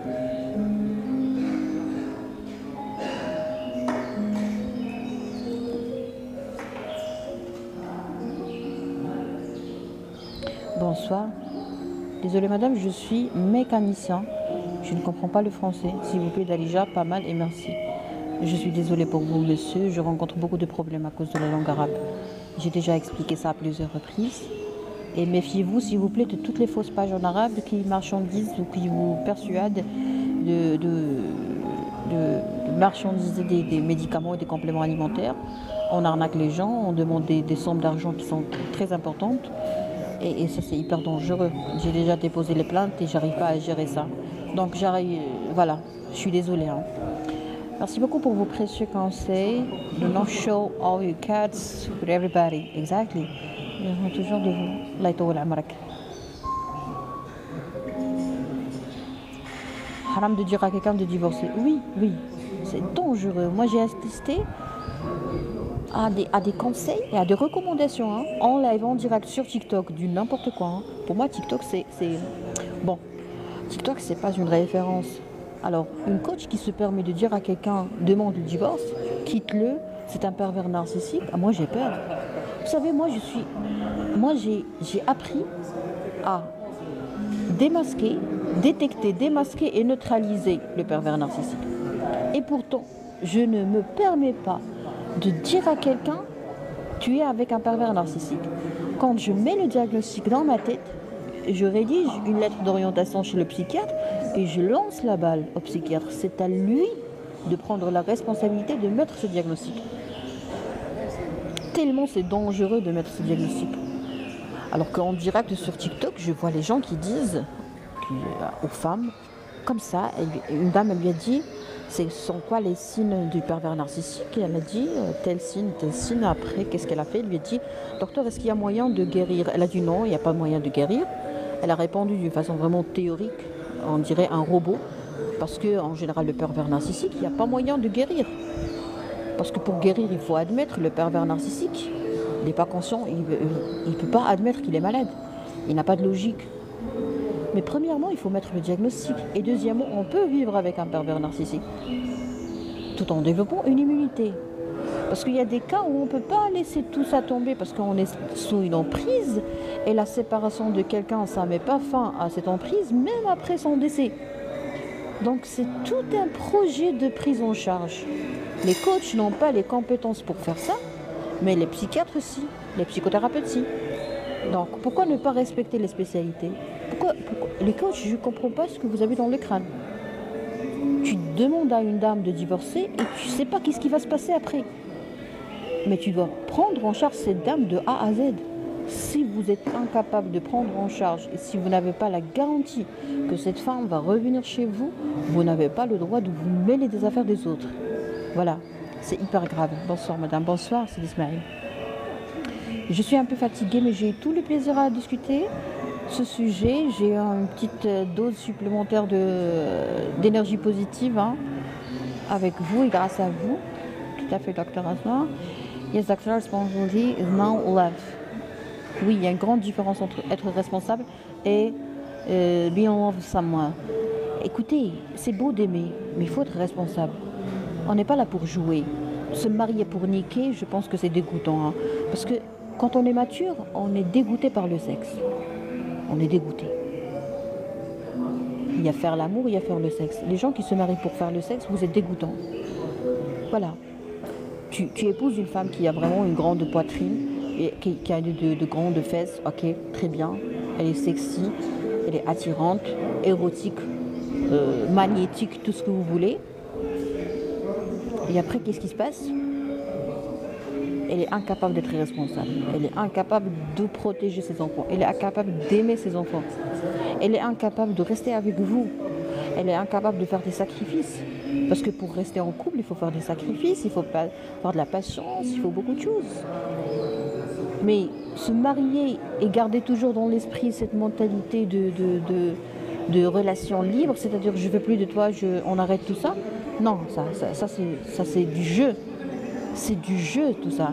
Bonsoir. Désolée madame, je suis mécanicien. Je ne comprends pas le français. S'il vous plaît, Dalija, pas mal et merci. Je suis désolée pour vous, monsieur. Je rencontre beaucoup de problèmes à cause de la langue arabe. J'ai déjà expliqué ça à plusieurs reprises. Et méfiez-vous, s'il vous plaît, de toutes les fausses pages en arabe qui marchandisent ou qui vous persuadent de marchandiser des médicaments et des compléments alimentaires. On arnaque les gens, on demande des sommes d'argent qui sont très importantes. Et ça, c'est hyper dangereux. J'ai déjà déposé les plaintes et j'arrive pas à gérer ça. Donc, voilà, je suis désolée. Hein. Merci beaucoup pour vos précieux conseils. Do not show all your cats with everybody. Exactly. Ils ont toujours de vous. Allah يطول عمرك. Haram de dire à quelqu'un de divorcer. Oui, oui. C'est dangereux. Moi, j'ai assisté à des conseils et à des recommandations en live, en direct sur TikTok, du n'importe quoi. Pour moi, TikTok, c'est... Bon, TikTok, c'est pas une référence. Alors, une coach qui se permet de dire à quelqu'un, demande le divorce, quitte-le, c'est un pervers narcissique, moi j'ai peur. Vous savez, moi j'ai appris à démasquer, détecter, démasquer et neutraliser le pervers narcissique. Et pourtant, je ne me permets pas de dire à quelqu'un, tu es avec un pervers narcissique. Quand je mets le diagnostic dans ma tête, je rédige une lettre d'orientation chez le psychiatre et je lance la balle au psychiatre. C'est à lui de prendre la responsabilité de mettre ce diagnostic. Tellement c'est dangereux de mettre ce diagnostic. Alors qu'en direct sur TikTok, je vois les gens qui disent aux femmes, comme ça, une dame, elle lui a dit, ce sont quoi les signes du pervers narcissique? Et elle a dit, tel signe. Après, qu'est-ce qu'elle a fait? Elle lui a dit, docteur, est-ce qu'il y a moyen de guérir? Elle a dit non, il n'y a pas moyen de guérir. Elle a répondu d'une façon vraiment théorique, on dirait un robot, parce qu'en général, le pervers narcissique, il n'y a pas moyen de guérir. Parce que pour guérir, il faut admettre le pervers narcissique. Il n'est pas conscient, il ne peut pas admettre qu'il est malade. Il n'a pas de logique. Mais premièrement, il faut mettre le diagnostic. Et deuxièmement, on peut vivre avec un pervers narcissique, tout en développant une immunité. Parce qu'il y a des cas où on ne peut pas laisser tout ça tomber parce qu'on est sous une emprise et la séparation de quelqu'un, ça ne met pas fin à cette emprise, même après son décès. Donc c'est tout un projet de prise en charge. Les coachs n'ont pas les compétences pour faire ça, mais les psychiatres si, les psychothérapeutes si. Donc pourquoi ne pas respecter les spécialités? Pourquoi les coachs, je ne comprends pas ce que vous avez dans le crâne. Tu demandes à une dame de divorcer et tu ne sais pas qu'est-ce qui va se passer après. Mais tu dois prendre en charge cette dame de A à Z. Si vous êtes incapable de prendre en charge et si vous n'avez pas la garantie que cette femme va revenir chez vous, vous n'avez pas le droit de vous mêler des affaires des autres. Voilà, c'est hyper grave. Bonsoir madame, bonsoir, c'est Ismaël. Je suis un peu fatiguée mais j'ai tout le plaisir à discuter ce sujet. J'ai une petite dose supplémentaire d'énergie positive avec vous et grâce à vous. Tout à fait, docteur Asma. Yes, doctor, responsibility is now love. Oui, il y a une grande différence entre être responsable et be in love with someone. Écoutez, c'est beau d'aimer, mais il faut être responsable. On n'est pas là pour jouer. Se marier pour niquer, je pense que c'est dégoûtant. Parce que quand on est mature, on est dégoûté par le sexe. On est dégoûté. Il y a faire l'amour, il y a faire le sexe. Les gens qui se marient pour faire le sexe, vous êtes dégoûtants. Voilà. Tu épouses une femme qui a vraiment une grande poitrine, et qui a de grandes fesses, ok, très bien. Elle est sexy, elle est attirante, érotique, magnétique, tout ce que vous voulez. Et après, qu'est-ce qui se passe? Elle est incapable d'être responsable. Elle est incapable de protéger ses enfants. Elle est incapable d'aimer ses enfants. Elle est incapable de rester avec vous. Elle est incapable de faire des sacrifices. Parce que pour rester en couple, il faut faire des sacrifices, il faut avoir de la patience, il faut beaucoup de choses. Mais se marier et garder toujours dans l'esprit cette mentalité de relation libre, c'est-à-dire je ne veux plus de toi, on arrête tout ça. Non, ça c'est du jeu. C'est du jeu tout ça.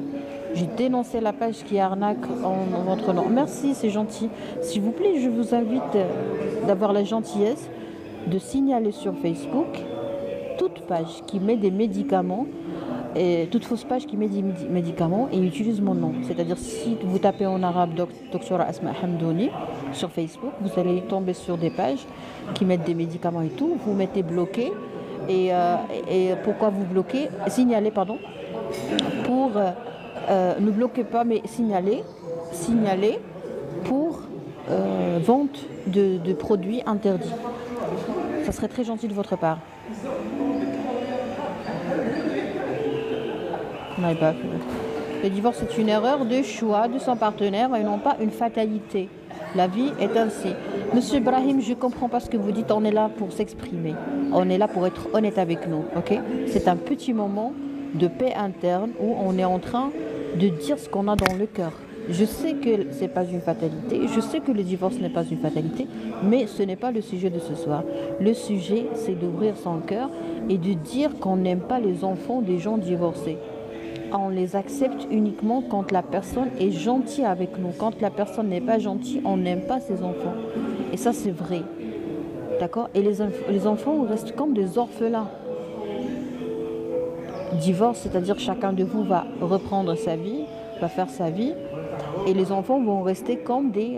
J'ai dénoncé la page qui arnaque en votre nom. Merci, c'est gentil. S'il vous plaît, je vous invite d'avoir la gentillesse de signaler sur Facebook toute page qui met des médicaments, et toute fausse page qui met des médicaments et utilise mon nom. C'est-à-dire si vous tapez en arabe Dr Asma Hamdouni sur Facebook, vous allez tomber sur des pages qui mettent des médicaments et tout. Vous mettez bloqué et pourquoi vous bloquez? Signalez, pardon. Pour ne bloquez pas mais signalez pour vente de produits interdits. Ça serait très gentil de votre part. Le divorce est une erreur de choix de son partenaire et non pas une fatalité. La vie est ainsi. Monsieur Ibrahim, je ne comprends pas ce que vous dites. On est là pour s'exprimer. On est là pour être honnête avec nous. Ok? C'est un petit moment de paix interne où on est en train de dire ce qu'on a dans le cœur. Je sais que ce n'est pas une fatalité. Je sais que le divorce n'est pas une fatalité. Mais ce n'est pas le sujet de ce soir. Le sujet, c'est d'ouvrir son cœur et de dire qu'on n'aime pas les enfants des gens divorcés. On les accepte uniquement quand la personne est gentille avec nous. Quand la personne n'est pas gentille, on n'aime pas ses enfants. Et ça, c'est vrai. D'accord? Et les enfants restent comme des orphelins. Divorce, c'est-à-dire chacun de vous va reprendre sa vie, va faire sa vie. Et les enfants vont rester comme des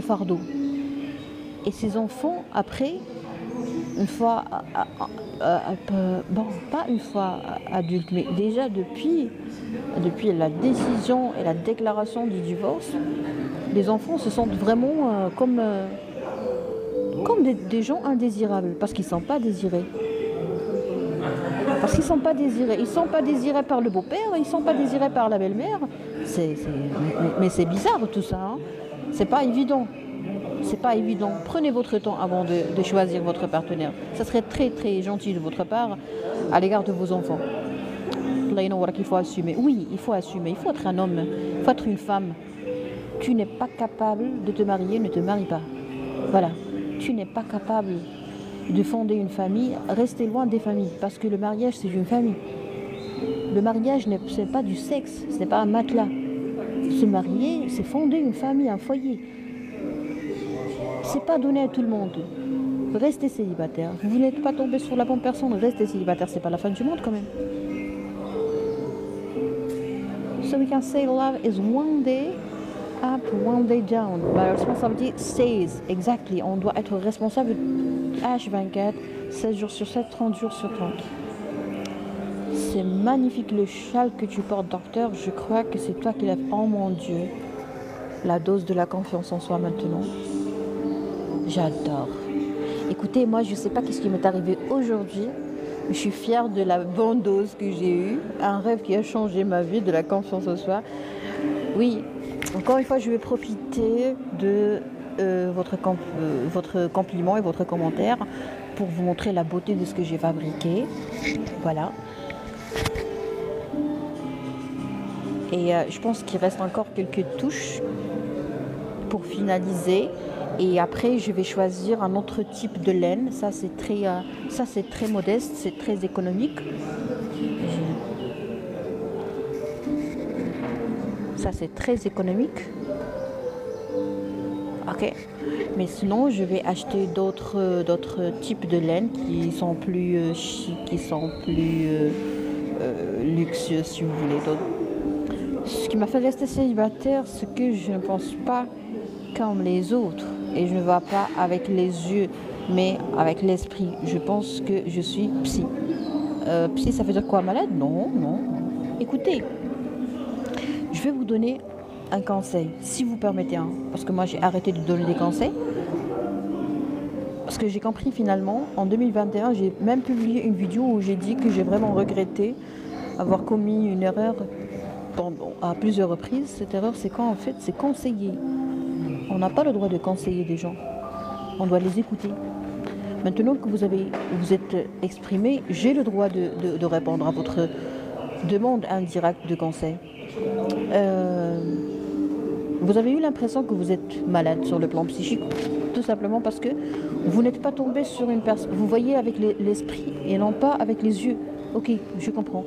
fardeaux. Et ces enfants, après, une fois, bon, pas une fois adulte, mais déjà depuis la décision et la déclaration du divorce, les enfants se sentent vraiment comme des gens indésirables, parce qu'ils ne sont pas désirés. Parce qu'ils ne sont pas désirés. Ils ne sont pas désirés par le beau-père, ils ne sont pas désirés par la belle-mère. Mais c'est bizarre tout ça. Hein. C'est pas évident. C'est pas évident. Prenez votre temps avant de choisir votre partenaire. Ça serait très très gentil de votre part à l'égard de vos enfants. Là, il faut assumer. Oui, il faut assumer. Il faut être un homme. Il faut être une femme. Tu n'es pas capable de te marier, ne te marie pas. Voilà. Tu n'es pas capable de fonder une famille, restez loin des familles. Parce que le mariage, c'est une famille. Le mariage, ce n'est pas du sexe. Ce n'est pas un matelas. Se marier, c'est fonder une famille, un foyer. C'est pas donné à tout le monde. Restez célibataire. Vous n'êtes pas tombé sur la bonne personne, restez célibataire. C'est pas la fin du monde quand même. So we can say love is one day up, one day down. But responsibility stays. Exactly. On doit être responsable H24, 16 jours sur 7, 30 jours sur 30. C'est magnifique le châle que tu portes, docteur. Je crois que c'est toi qui l'as. Oh mon Dieu. La dose de la confiance en soi maintenant. J'adore. Écoutez, moi, je ne sais pas ce qui m'est arrivé aujourd'hui. Je suis fière de la bonne dose que j'ai eue. Un rêve qui a changé ma vie, de la confiance en soi. Oui, encore une fois, je vais profiter de votre compliment et votre commentaire pour vous montrer la beauté de ce que j'ai fabriqué. Voilà. Et je pense qu'il reste encore quelques touches pour finaliser. Et après, je vais choisir un autre type de laine. Ça, c'est très modeste, c'est très économique. Ça, c'est très économique. Ok. Mais sinon, je vais acheter d'autres types de laine qui sont plus chic, qui sont plus luxueux, si vous voulez. Ce qui m'a fait rester célibataire, c'est que je ne pense pas comme les autres. Et je ne vois pas avec les yeux, mais avec l'esprit. Je pense que je suis psy. Psy, ça veut dire quoi? Malade? Non, non. Écoutez, je vais vous donner un conseil, si vous permettez. Parce que moi, j'ai arrêté de donner des conseils. Parce que j'ai compris finalement, en 2021, j'ai même publié une vidéo où j'ai dit que j'ai vraiment regretté avoir commis une erreur à plusieurs reprises. Cette erreur, c'est quoi en fait? C'est conseiller. On n'a pas le droit de conseiller des gens. On doit les écouter. Maintenant que vous êtes exprimé, j'ai le droit de répondre à votre demande indirecte de conseil. Vous avez eu l'impression que vous êtes malade sur le plan psychique, tout simplement parce que vous n'êtes pas tombé sur une personne. Vous voyez avec l'esprit et non pas avec les yeux. Ok, je comprends.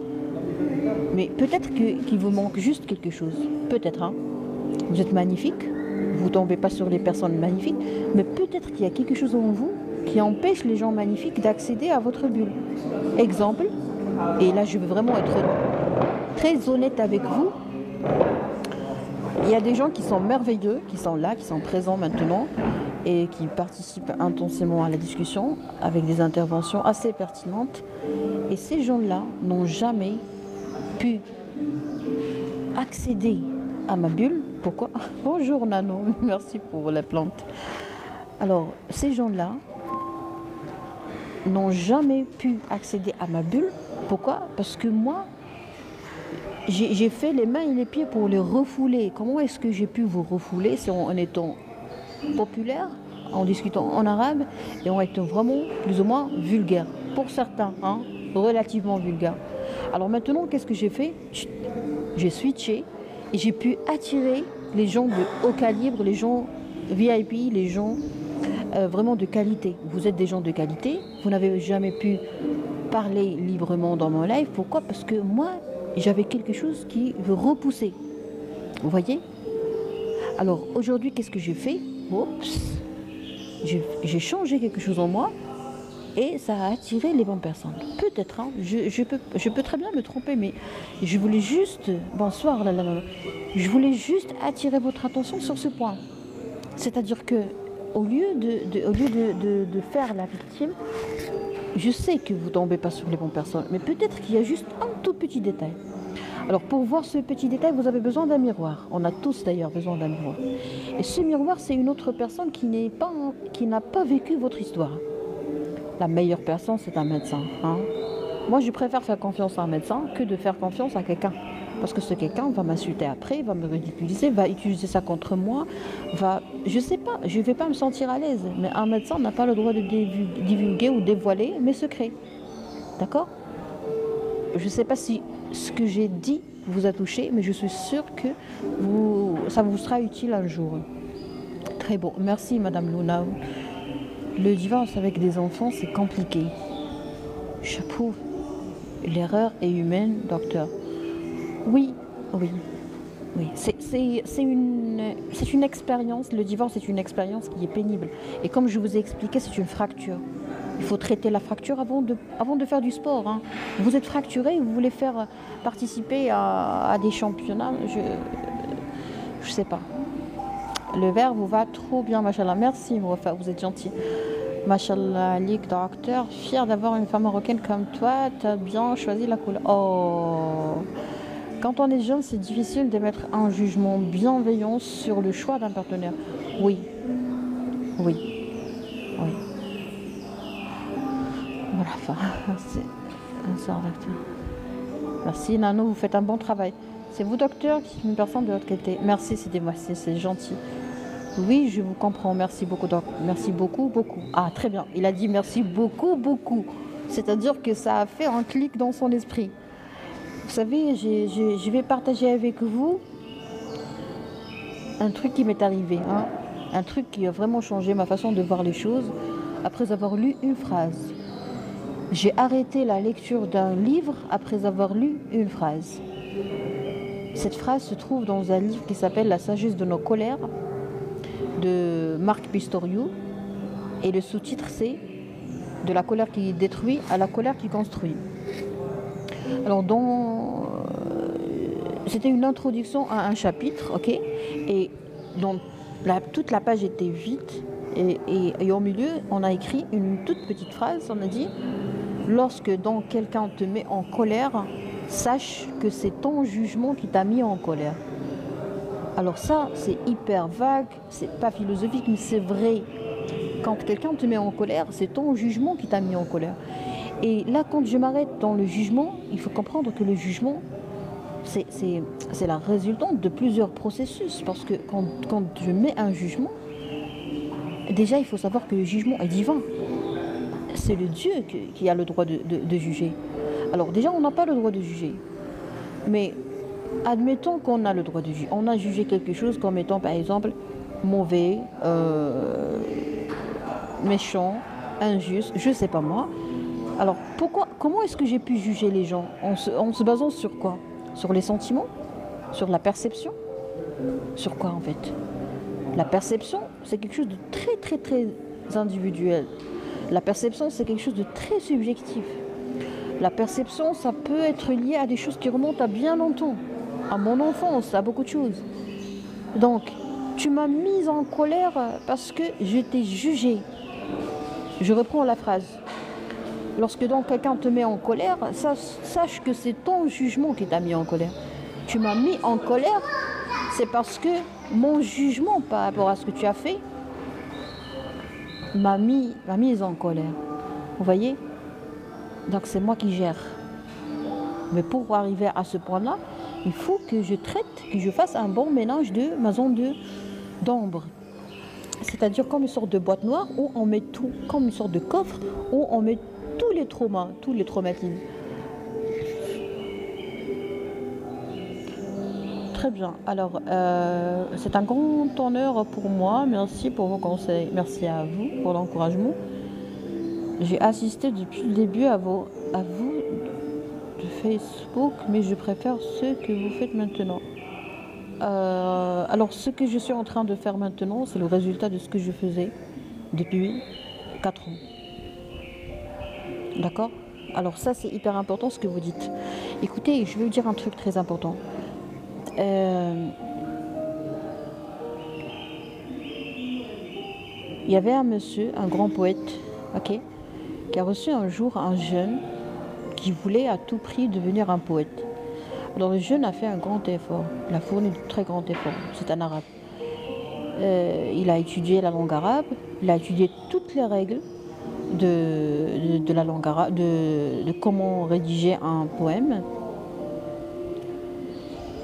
Mais peut-être qu'il vous manque juste quelque chose. Peut-être. Vous êtes magnifique. Vous ne tombez pas sur les personnes magnifiques, mais peut-être qu'il y a quelque chose en vous qui empêche les gens magnifiques d'accéder à votre bulle. Exemple, et là je veux vraiment être très honnête avec vous, il y a des gens qui sont merveilleux, qui sont là, qui sont présents maintenant et qui participent intensément à la discussion avec des interventions assez pertinentes. Et ces gens-là n'ont jamais pu accéder à ma bulle. Pourquoi? Bonjour Nano, merci pour la plante. Alors, ces gens-là n'ont jamais pu accéder à ma bulle. Pourquoi? Parce que moi, j'ai fait les mains et les pieds pour les refouler. Comment est-ce que j'ai pu vous refouler? C'est en étant populaire, en discutant en arabe et en étant vraiment plus ou moins vulgaire. Pour certains, hein, relativement vulgaire. Alors maintenant, qu'est-ce que j'ai fait? J'ai switché et j'ai pu attirer les gens de haut calibre, les gens VIP, les gens vraiment de qualité. Vous êtes des gens de qualité, vous n'avez jamais pu parler librement dans mon live. Pourquoi? Parce que moi, j'avais quelque chose qui veut repousser. Vous voyez? Alors aujourd'hui, qu'est-ce que j'ai fait? Oups, j'ai changé quelque chose en moi et ça a attiré les bonnes personnes. Peut-être, hein, je peux très bien me tromper, mais je voulais juste, bonsoir, je voulais juste attirer votre attention sur ce point. C'est-à-dire que au lieu de faire la victime, je sais que vous ne tombez pas sur les bonnes personnes, mais peut-être qu'il y a juste un tout petit détail. Alors pour voir ce petit détail, vous avez besoin d'un miroir. On a tous d'ailleurs besoin d'un miroir. Et ce miroir, c'est une autre personne qui n'a pas vécu votre histoire. La meilleure personne, c'est un médecin. Hein. Moi, je préfère faire confiance à un médecin que de faire confiance à quelqu'un. Parce que ce quelqu'un va m'insulter après, va me ridiculiser, va utiliser ça contre moi, je sais pas, je ne vais pas me sentir à l'aise. Mais un médecin n'a pas le droit de divulguer ou dévoiler mes secrets. D'accord? Je ne sais pas si ce que j'ai dit vous a touché, mais je suis sûre que ça vous sera utile un jour. Très bon. Merci, Madame Luna. Le divorce avec des enfants, c'est compliqué. Chapeau. L'erreur est humaine, docteur. Oui, oui, oui. C'est une expérience. Le divorce est une expérience qui est pénible. Et comme je vous ai expliqué, c'est une fracture. Il faut traiter la fracture avant de faire du sport. Hein. Vous êtes fracturé, vous voulez faire participer à des championnats, je sais pas. Le verre vous va trop bien, machallah. Merci, Mouafa, vous êtes gentil. Machallah, Alik, docteur, fier d'avoir une femme marocaine comme toi, tu as bien choisi la couleur. Oh. Quand on est jeune, c'est difficile d'émettre un jugement bienveillant sur le choix d'un partenaire. Oui, oui, oui. Voilà, enfin, c'est un docteur. Merci, Nano, vous faites un bon travail. C'est vous, docteur, qui est une personne de l'autre côté. Merci, c'est gentil. Oui, je vous comprends. Merci beaucoup, doc. Merci beaucoup, beaucoup. Ah, très bien. Il a dit merci beaucoup, beaucoup. C'est-à-dire que ça a fait un clic dans son esprit. Vous savez, je vais partager avec vous un truc qui m'est arrivé. Hein. Un truc qui a vraiment changé ma façon de voir les choses après avoir lu une phrase. J'ai arrêté la lecture d'un livre après avoir lu une phrase. Cette phrase se trouve dans un livre qui s'appelle La sagesse de nos colères de Marc Pistorius. Et le sous-titre, c'est De la colère qui détruit à la colère qui construit. Alors, c'était une introduction à un chapitre, ok? Et toute la page était vide. Et au milieu, on a écrit une toute petite phrase. On a dit « Lorsque donc quelqu'un te met en colère, sache que c'est ton jugement qui t'a mis en colère. » Alors ça, c'est hyper vague, c'est pas philosophique, mais c'est vrai. Quand quelqu'un te met en colère, c'est ton jugement qui t'a mis en colère. Et là, quand je m'arrête dans le jugement, il faut comprendre que le jugement, c'est la résultante de plusieurs processus. Parce que quand je mets un jugement, déjà, il faut savoir que le jugement est divin. C'est le Dieu qui a le droit de juger. Alors déjà, on n'a pas le droit de juger. Mais admettons qu'on a le droit de juger. On a jugé quelque chose comme étant, par exemple, mauvais, méchant, injuste, je ne sais pas moi. Alors, comment est-ce que j'ai pu juger les gens en se basant sur quoi? Sur les sentiments? Sur la perception? Sur quoi, en fait? La perception, c'est quelque chose de très, très, très individuel. La perception, c'est quelque chose de très subjectif. La perception, ça peut être lié à des choses qui remontent à bien longtemps, à mon enfance, à beaucoup de choses. Donc, tu m'as mise en colère parce que je t'ai jugé. Je reprends la phrase. Lorsque donc quelqu'un te met en colère, sache que c'est ton jugement qui t'a mis en colère. Tu m'as mis en colère, c'est parce que mon jugement par rapport à ce que tu as fait m'a mise en colère. Vous voyez? Donc c'est moi qui gère. Mais pour arriver à ce point-là, Il faut que je traite, que je fasse un bon ménage de ma zone d'ombre. C'est-à-dire comme une sorte de boîte noire où on met tout, comme une sorte de coffre où on met tous les traumas, tous les traumatismes. Très bien. Alors, c'est un grand honneur pour moi. Merci pour vos conseils. Merci à vous pour l'encouragement. J'ai assisté depuis le début à vous de Facebook, mais je préfère ce que vous faites maintenant. Alors, ce que je suis en train de faire maintenant, c'est le résultat de ce que je faisais depuis 4 ans. D'accord? Alors ça, c'est hyper important ce que vous dites. Écoutez, je vais vous dire un truc très important. Il y avait un monsieur, un grand poète, ok, qui a reçu un jour un jeune qui voulait à tout prix devenir un poète. Alors le jeune a fait un grand effort, il a fourni de très grands efforts, c'est un arabe. Il a étudié la langue arabe, il a étudié toutes les règles de la langue arabe, de comment rédiger un poème.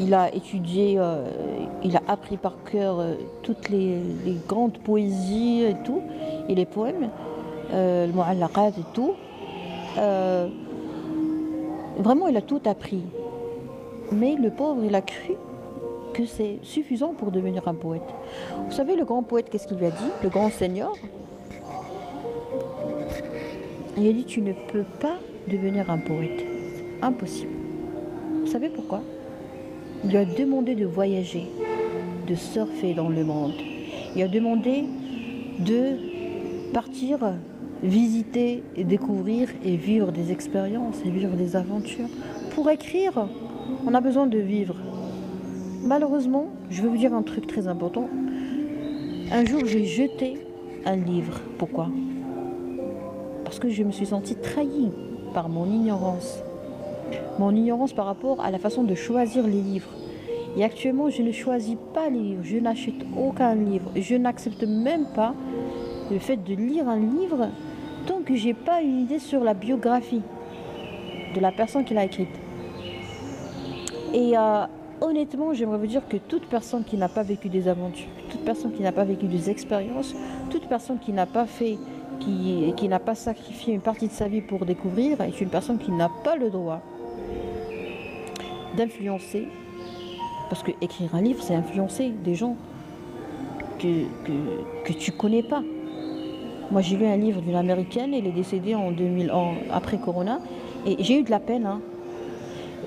Il a étudié, il a appris par cœur toutes les grandes poésies et tout, et les poèmes, le mu'allaqat et tout. Vraiment, il a tout appris. Mais le pauvre, il a cru que c'est suffisant pour devenir un poète. Vous savez, le grand poète, qu'est-ce qu'il lui a dit? Le grand seigneur, il a dit, tu ne peux pas devenir un poète. Impossible. Vous savez pourquoi? Il lui a demandé de voyager, de surfer dans le monde. Il a demandé de partir, visiter et découvrir et vivre des expériences et vivre des aventures. Pour écrire, on a besoin de vivre. Malheureusement, je vais vous dire un truc très important. Un jour, j'ai jeté un livre. Pourquoi? Parce que je me suis sentie trahie par mon ignorance. Mon ignorance par rapport à la façon de choisir les livres. Et actuellement, je ne choisis pas les livres, je n'achète aucun livre. Je n'accepte même pas le fait de lire un livre tant que je n'ai pas une idée sur la biographie de la personne qui l'a écrite. Et honnêtement, j'aimerais vous dire que toute personne qui n'a pas vécu des aventures, toute personne qui n'a pas vécu des expériences, toute personne qui n'a pas fait, qui n'a pas sacrifié une partie de sa vie pour découvrir, est une personne qui n'a pas le droit d'influencer, parce que écrire un livre, c'est influencer des gens que tu connais pas. Moi, j'ai lu un livre d'une américaine, elle est décédée en 2000 ans après Corona, et j'ai eu de la peine, hein.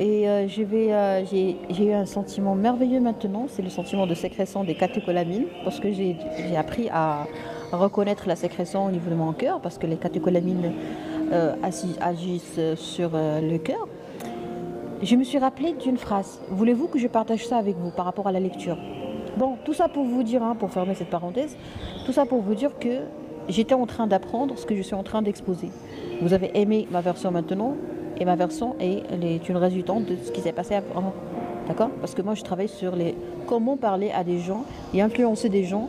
Et j'ai eu un sentiment merveilleux maintenant, c'est le sentiment de sécrétion des catécholamines, parce que j'ai appris à reconnaître la sécrétion au niveau de mon cœur, parce que les catécholamines agissent sur le cœur. Je me suis rappelée d'une phrase. Voulez-vous que je partage ça avec vous par rapport à la lecture? Bon, tout ça pour vous dire, hein, pour fermer cette parenthèse, tout ça pour vous dire que j'étais en train d'apprendre ce que je suis en train d'exposer. Vous avez aimé ma version maintenant, et ma version est une résultante de ce qui s'est passé avant. D'accord? Parce que moi, je travaille sur comment parler à des gens et influencer des gens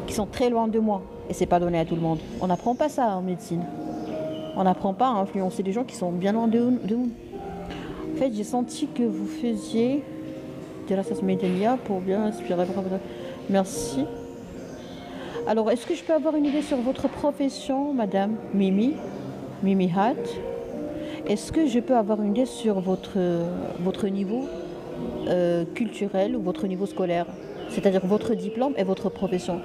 qui sont très loin de moi. Et c'est pas donné à tout le monde. On n'apprend pas ça en médecine. On n'apprend pas à influencer des gens qui sont bien loin de nous. En fait, j'ai senti que vous faisiez de la médania pour bien inspirer. Merci. Alors, est-ce que je peux avoir une idée sur votre profession, madame Mimi Hat? Est-ce que je peux avoir une idée sur votre niveau culturel ou votre niveau scolaire? C'est-à-dire votre diplôme et votre profession.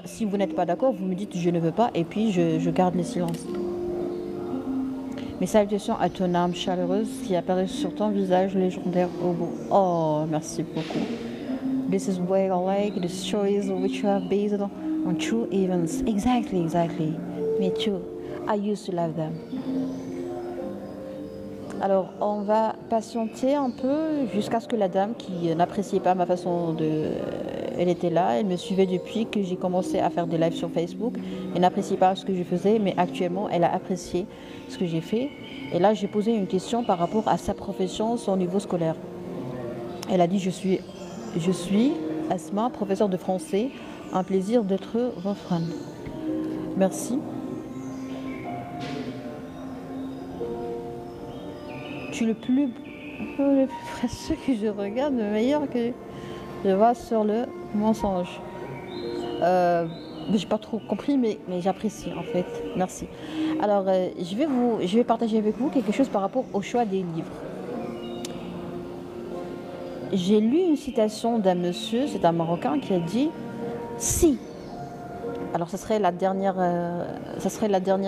Si vous n'êtes pas d'accord, vous me dites je ne veux pas et puis je garde le silence. Mes salutations à ton âme chaleureuse qui apparaît sur ton visage légendaire au bout. Oh, merci beaucoup. This is what I like, the stories which you have based on true events. Exactly. Me too. I used to love them. Alors, on va patienter un peu jusqu'à ce que la dame qui n'appréciait pas ma façon de... Elle était là, elle me suivait depuis que j'ai commencé à faire des lives sur Facebook. Elle n'appréciait pas ce que je faisais, mais actuellement, elle a apprécié ce que j'ai fait. Et là, j'ai posé une question par rapport à sa profession, son niveau scolaire. Elle a dit, je suis Asma, professeure de français. Un plaisir d'être votre fan. Merci. Tu es le plus Le plus précieux que je regarde, le meilleur que je vois sur le mensonge. J'ai pas trop compris, mais j'apprécie en fait. Merci. Alors, je vais partager avec vous quelque chose par rapport au choix des livres. J'ai lu une citation d'un monsieur, c'est un Marocain, qui a dit si. Alors, ça serait la dernière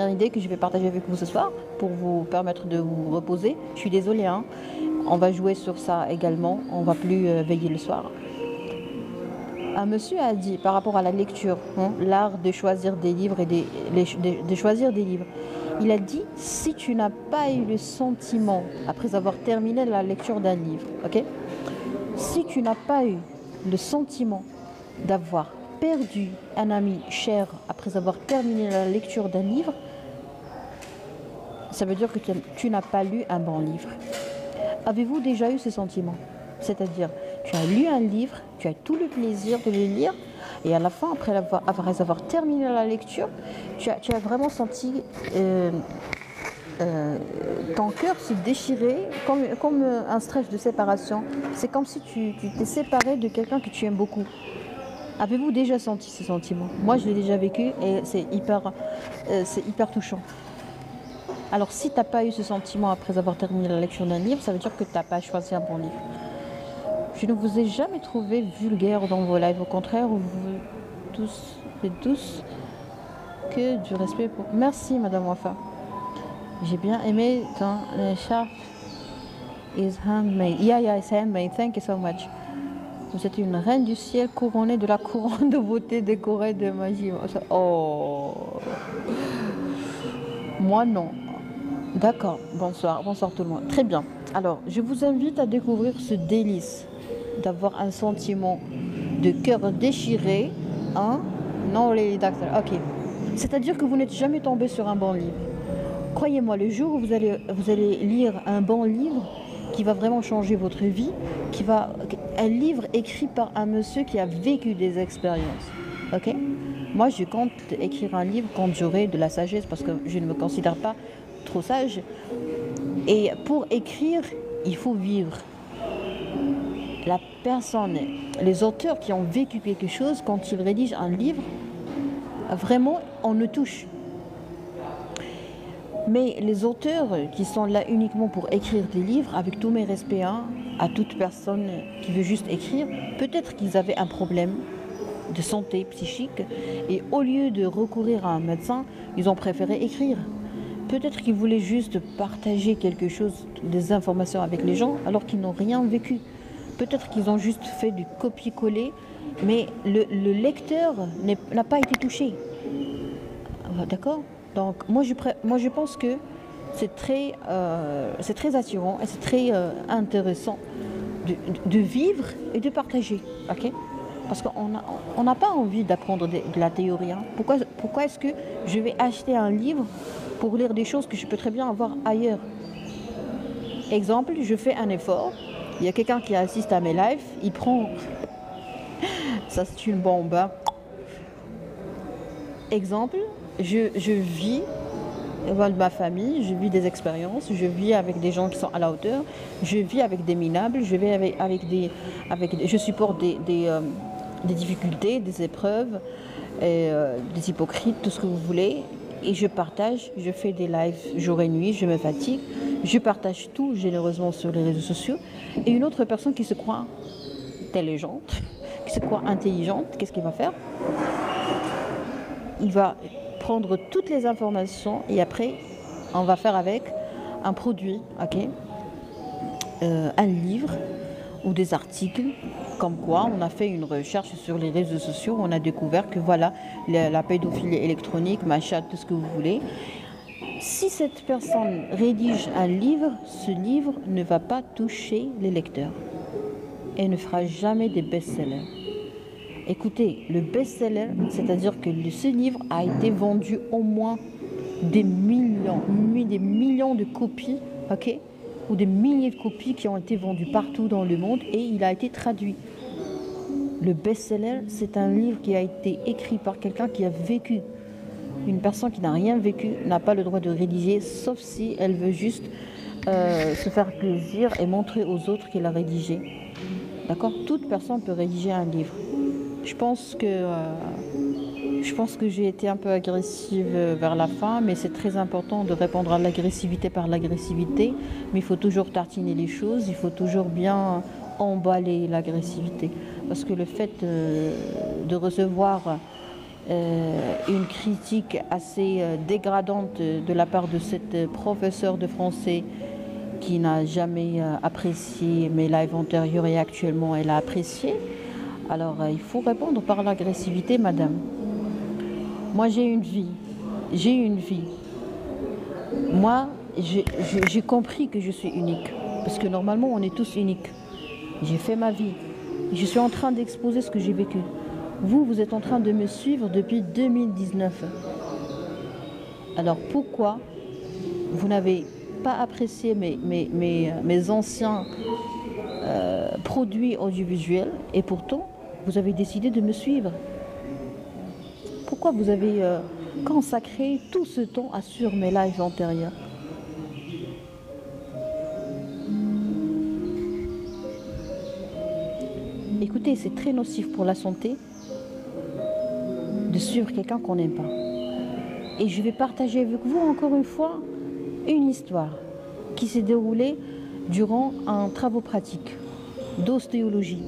idée que je vais partager avec vous ce soir pour vous permettre de vous reposer. Je suis désolée, hein. On va jouer sur ça également. On va plus veiller le soir. Un monsieur a dit par rapport à la lecture, hein, l'art de choisir des livres et de choisir des livres. Il a dit si tu n'as pas eu le sentiment après avoir terminé la lecture d'un livre, ok? Si tu n'as pas eu le sentiment d'avoir perdu un ami cher après avoir terminé la lecture d'un livre, ça veut dire que tu n'as pas lu un bon livre. Avez-vous déjà eu ce sentiment? C'est-à-dire, tu as lu un livre, tu as tout le plaisir de le lire, et à la fin, après avoir terminé la lecture, tu as vraiment senti ton cœur se déchirer comme un stress de séparation. C'est comme si tu t'es séparé de quelqu'un que tu aimes beaucoup. Avez-vous déjà senti ce sentiment? Moi, je l'ai déjà vécu et c'est hyper touchant. Alors, si tu n'as pas eu ce sentiment après avoir terminé la lecture d'un livre, ça veut dire que tu n'as pas choisi un bon livre. Je ne vous ai jamais trouvé vulgaire dans vos lives. Au contraire, vous tous et tous que du respect pour... Merci, Madame Wafa. J'ai bien aimé ton écharpe is handmade. Yeah, it's handmade. Thank you so much. Vous êtes une reine du ciel couronnée de la couronne de beauté décorée de magie. Oh. Moi, non. D'accord. Bonsoir tout le monde. Très bien. Alors, je vous invite à découvrir ce délice d'avoir un sentiment de cœur déchiré. Hein? Non, les docteurs. Ok. C'est-à-dire que vous n'êtes jamais tombé sur un bon livre. Croyez-moi, le jour où vous allez lire un bon livre qui va vraiment changer votre vie, un livre écrit par un monsieur qui a vécu des expériences. Ok? Moi, je compte écrire un livre quand j'aurai de la sagesse parce que je ne me considère pas trop sage. Et pour écrire, il faut vivre. La personne, les auteurs qui ont vécu quelque chose, quand ils rédigent un livre, vraiment, on le touche. Mais les auteurs qui sont là uniquement pour écrire des livres, avec tous mes respects à toute personne qui veut juste écrire, peut-être qu'ils avaient un problème de santé psychique et au lieu de recourir à un médecin, ils ont préféré écrire. Peut-être qu'ils voulaient juste partager quelque chose, des informations avec les gens alors qu'ils n'ont rien vécu. Peut-être qu'ils ont juste fait du copier-coller, mais le lecteur n'a pas été touché. D'accord ? Donc moi je pense que c'est très attirant et c'est très intéressant de vivre et de partager. Ok ? Parce qu'on n'a pas envie d'apprendre de la théorie. Hein. Pourquoi est-ce que je vais acheter un livre pour lire des choses que je peux très bien avoir ailleurs? Exemple, je fais un effort. Il y a quelqu'un qui assiste à mes lives. Il prend... Ça, c'est une bombe. Hein. Exemple, je vis avec ma famille, je vis des expériences, je vis avec des gens qui sont à la hauteur, je vis avec des minables, je vis je supporte des difficultés, des épreuves, des hypocrites, tout ce que vous voulez. Et je partage, je fais des lives jour et nuit, je me fatigue, je partage tout généreusement sur les réseaux sociaux. Et une autre personne qui se croit intelligente, qui se croit intelligente, qu'est-ce qu'il va faire? Il va prendre toutes les informations et après, on va faire avec un produit, ok? Un livre ou des articles, comme quoi on a fait une recherche sur les réseaux sociaux, on a découvert que voilà, la pédophilie électronique, machin, tout ce que vous voulez. Si cette personne rédige un livre, ce livre ne va pas toucher les lecteurs et ne fera jamais des best-sellers. Écoutez, le best-seller, c'est-à-dire que ce livre a été vendu au moins des millions de copies, ok? Ou des milliers de copies qui ont été vendues partout dans le monde et il a été traduit. Le best-seller, c'est un livre qui a été écrit par quelqu'un qui a vécu. Une personne qui n'a rien vécu n'a pas le droit de rédiger, sauf si elle veut juste se faire plaisir et montrer aux autres qu'il a rédigé. D'accord? Toute personne peut rédiger un livre. Je pense que j'ai été un peu agressive vers la fin, mais c'est très important de répondre à l'agressivité par l'agressivité. Mais il faut toujours tartiner les choses, il faut toujours bien emballer l'agressivité. Parce que le fait de recevoir une critique assez dégradante de la part de cette professeure de français qui n'a jamais apprécié mes lives antérieurs et actuellement elle a apprécié, alors il faut répondre par l'agressivité, madame. Moi j'ai une vie, Moi j'ai compris que je suis unique, parce que normalement on est tous uniques. J'ai fait ma vie, je suis en train d'exposer ce que j'ai vécu. Vous êtes en train de me suivre depuis 2019. Alors pourquoi vous n'avez pas apprécié mes anciens produits audiovisuels et pourtant vous avez décidé de me suivre? Pourquoi vous avez consacré tout ce temps à suivre mes lives antérieurs? Écoutez, c'est très nocif pour la santé de suivre quelqu'un qu'on n'aime pas. Et je vais partager avec vous encore une fois une histoire qui s'est déroulée durant un travaux pratique d'ostéologie.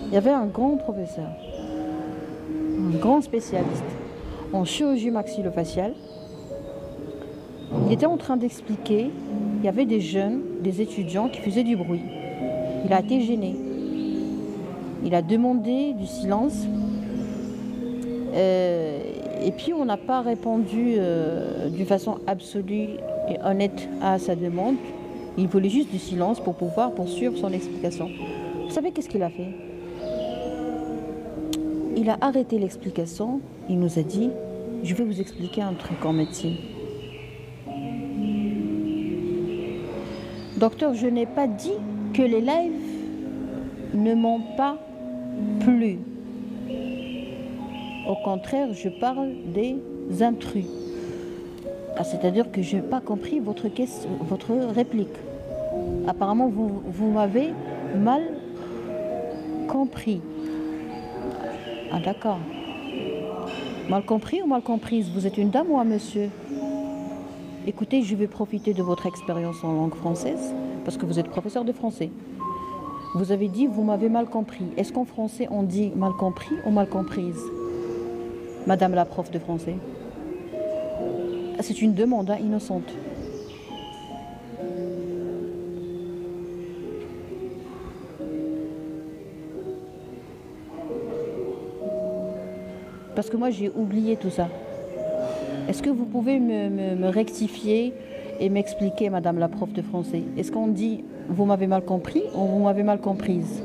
Il y avait un grand professeur, un grand spécialiste en chirurgie maxillofaciale. Il était en train d'expliquer, il y avait des jeunes, des étudiants qui faisaient du bruit. Il a été gêné. Il a demandé du silence. Et puis on n'a pas répondu d'une façon absolue et honnête à sa demande. Il voulait juste du silence pour pouvoir poursuivre son explication. Vous savez qu'est-ce qu'il a fait? Il a arrêté l'explication. Il nous a dit, je vais vous expliquer un truc en médecine. Docteur, je n'ai pas dit que les lives ne m'ont pas plu. Au contraire, je parle des intrus. Ah, c'est-à-dire que je n'ai pas compris votre réplique. Apparemment, vous m'avez mal compris. Ah d'accord. Mal compris ou mal comprise? Vous êtes une dame ou un monsieur? Écoutez, je vais profiter de votre expérience en langue française, parce que vous êtes professeur de français. Vous avez dit, vous m'avez mal compris. Est-ce qu'en français, on dit mal compris ou mal comprise? Madame la prof de français. C'est une demande innocente. Parce que moi, j'ai oublié tout ça. Est-ce que vous pouvez me rectifier et m'expliquer, madame la prof de français? Est-ce qu'on dit, vous m'avez mal compris ou vous m'avez mal comprise?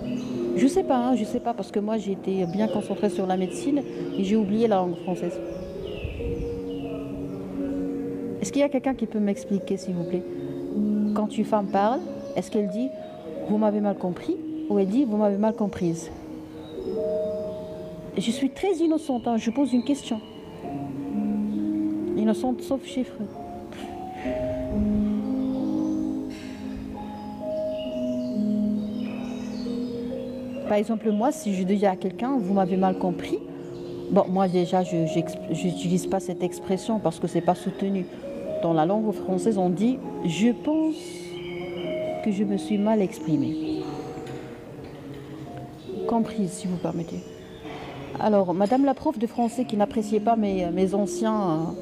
Je sais pas, je sais pas, parce que moi j'ai été bien concentrée sur la médecine et j'ai oublié la langue française. Est-ce qu'il y a quelqu'un qui peut m'expliquer, s'il vous plaît? Quand une femme parle, est-ce qu'elle dit « vous m'avez mal compris » ou elle dit « vous m'avez mal comprise » ? Je suis très innocente, je pose une question. Innocente sauf chiffre. Par exemple, moi, si je dis à quelqu'un, vous m'avez mal compris, bon, moi déjà, je n'utilise pas cette expression parce que ce n'est pas soutenu. Dans la langue française, on dit, je pense que je me suis mal exprimée. Comprise, si vous permettez. Alors, madame la prof de français qui n'appréciait pas mes anciens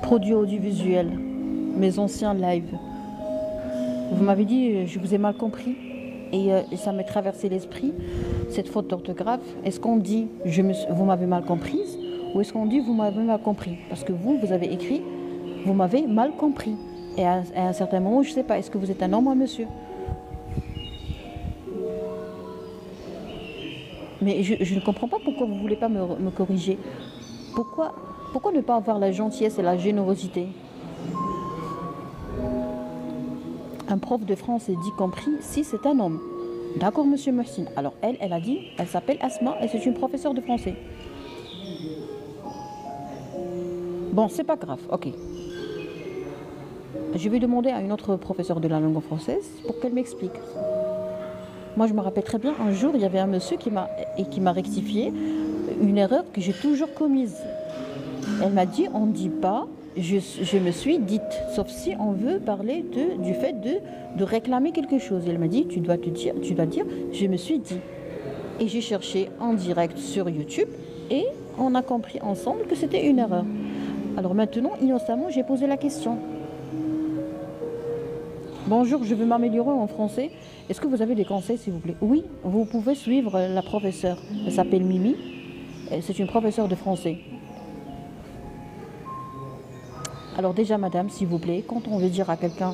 produits audiovisuels, mes anciens lives, vous m'avez dit, je vous ai mal compris. Et ça m'est traversé l'esprit, cette faute d'orthographe. Est-ce qu'on dit vous m'avez mal comprise ou est-ce qu'on dit vous m'avez mal compris? Parce que vous avez écrit vous m'avez mal compris. Et à un certain moment, je ne sais pas, est-ce que vous êtes un homme ou un monsieur? Mais je ne comprends pas pourquoi vous ne voulez pas me corriger. Pourquoi ne pas avoir la gentillesse et la générosité? Un prof de français dit compris si c'est un homme. D'accord, monsieur Mohsin. Alors elle a dit, elle s'appelle Asma et c'est une professeure de français. Bon, c'est pas grave, ok. Je vais demander à une autre professeure de la langue française pour qu'elle m'explique. Moi, je me rappelle très bien, un jour, il y avait un monsieur qui m'a rectifié une erreur que j'ai toujours commise. Elle m'a dit, on ne dit pas, je me suis dite, sauf si on veut parler du fait de réclamer quelque chose. Elle m'a dit, tu dois dire, je me suis dit. Et j'ai cherché en direct sur YouTube et on a compris ensemble que c'était une erreur. Alors maintenant, innocemment, j'ai posé la question. Bonjour, je veux m'améliorer en français. Est-ce que vous avez des conseils, s'il vous plaît? Oui, vous pouvez suivre la professeure. Elle s'appelle Mimi. C'est une professeure de français. Alors déjà, madame, s'il vous plaît, quand on veut dire à quelqu'un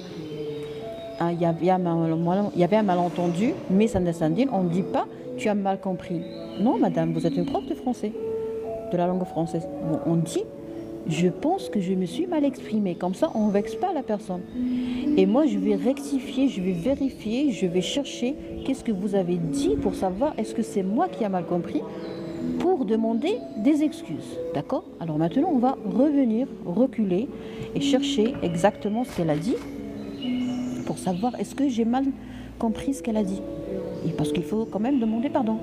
il y avait un malentendu, mais ça ne s'indigne, on ne dit pas tu as mal compris. Non, madame, vous êtes une prof de français, de la langue française. On dit je pense que je me suis mal exprimée. Comme ça, on ne vexe pas la personne. Et moi, je vais rectifier, je vais vérifier, je vais chercher qu'est-ce que vous avez dit pour savoir est-ce que c'est moi qui ai mal compris pour demander des excuses. D'accord? Alors maintenant, on va revenir, reculer et chercher exactement ce qu'elle a dit pour savoir est-ce que j'ai mal compris ce qu'elle a dit. Et parce qu'il faut quand même demander pardon.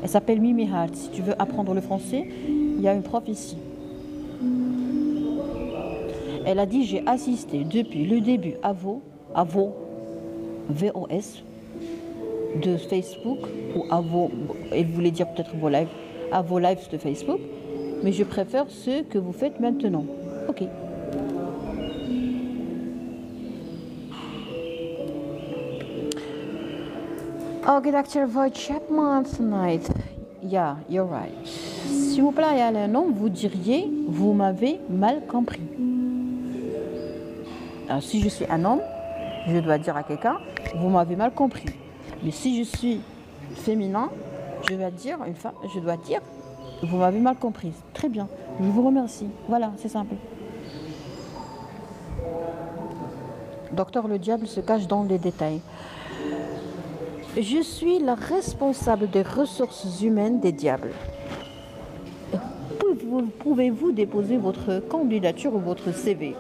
Elle s'appelle Mimi Hart. Si tu veux apprendre le français, il y a une prof ici. Elle a dit, j'ai assisté depuis le début à vos VOS de Facebook, ou à vos, elle voulait dire peut-être vos lives, à vos lives de Facebook, mais je préfère ceux que vous faites maintenant. Ok. Oh, good Dr. Void Chapman tonight. Yeah, you're right. S'il vous plaît, à un homme, vous diriez, vous m'avez mal compris. Alors, si je suis un homme, je dois dire à quelqu'un, vous m'avez mal compris. Mais si je suis féminin, je dois dire, vous m'avez mal compris. Très bien, je vous remercie. Voilà, c'est simple. Docteur, le diable se cache dans les détails. Je suis la responsable des ressources humaines des diables. Pouvez-vous déposer votre candidature ou votre CV?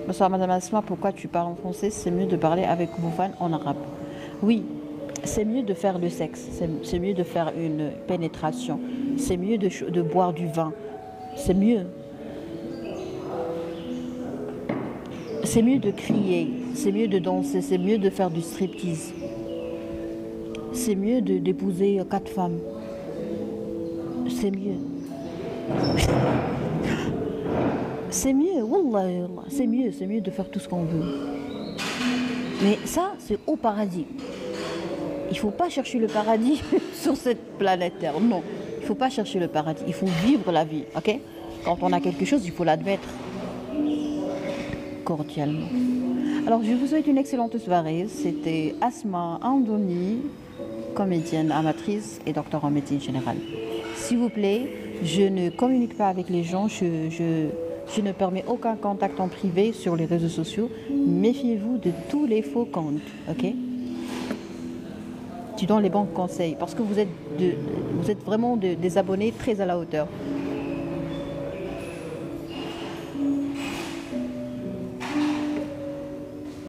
Bonsoir Madame Asma, pourquoi tu parles en français? C'est mieux de parler avec vos fans en arabe. Oui, c'est mieux de faire le sexe, c'est mieux de faire une pénétration, c'est mieux de boire du vin, c'est mieux. C'est mieux de crier, c'est mieux de danser, c'est mieux de faire du striptease. C'est mieux d'épouser 4 femmes. C'est mieux. C'est mieux, wallah, c'est mieux de faire tout ce qu'on veut. Mais ça, c'est au paradis. Il ne faut pas chercher le paradis sur cette planète Terre, non. Il ne faut pas chercher le paradis, il faut vivre la vie, ok? Quand on a quelque chose, il faut l'admettre. Cordialement. Alors, je vous souhaite une excellente soirée. C'était Asma Andoni, comédienne amatrice et docteur en médecine générale. S'il vous plaît, je ne communique pas avec les gens, je ne permets aucun contact en privé sur les réseaux sociaux. Méfiez-vous de tous les faux comptes, ok? Tu donnes les bons conseils parce que vous êtes vraiment des abonnés très à la hauteur.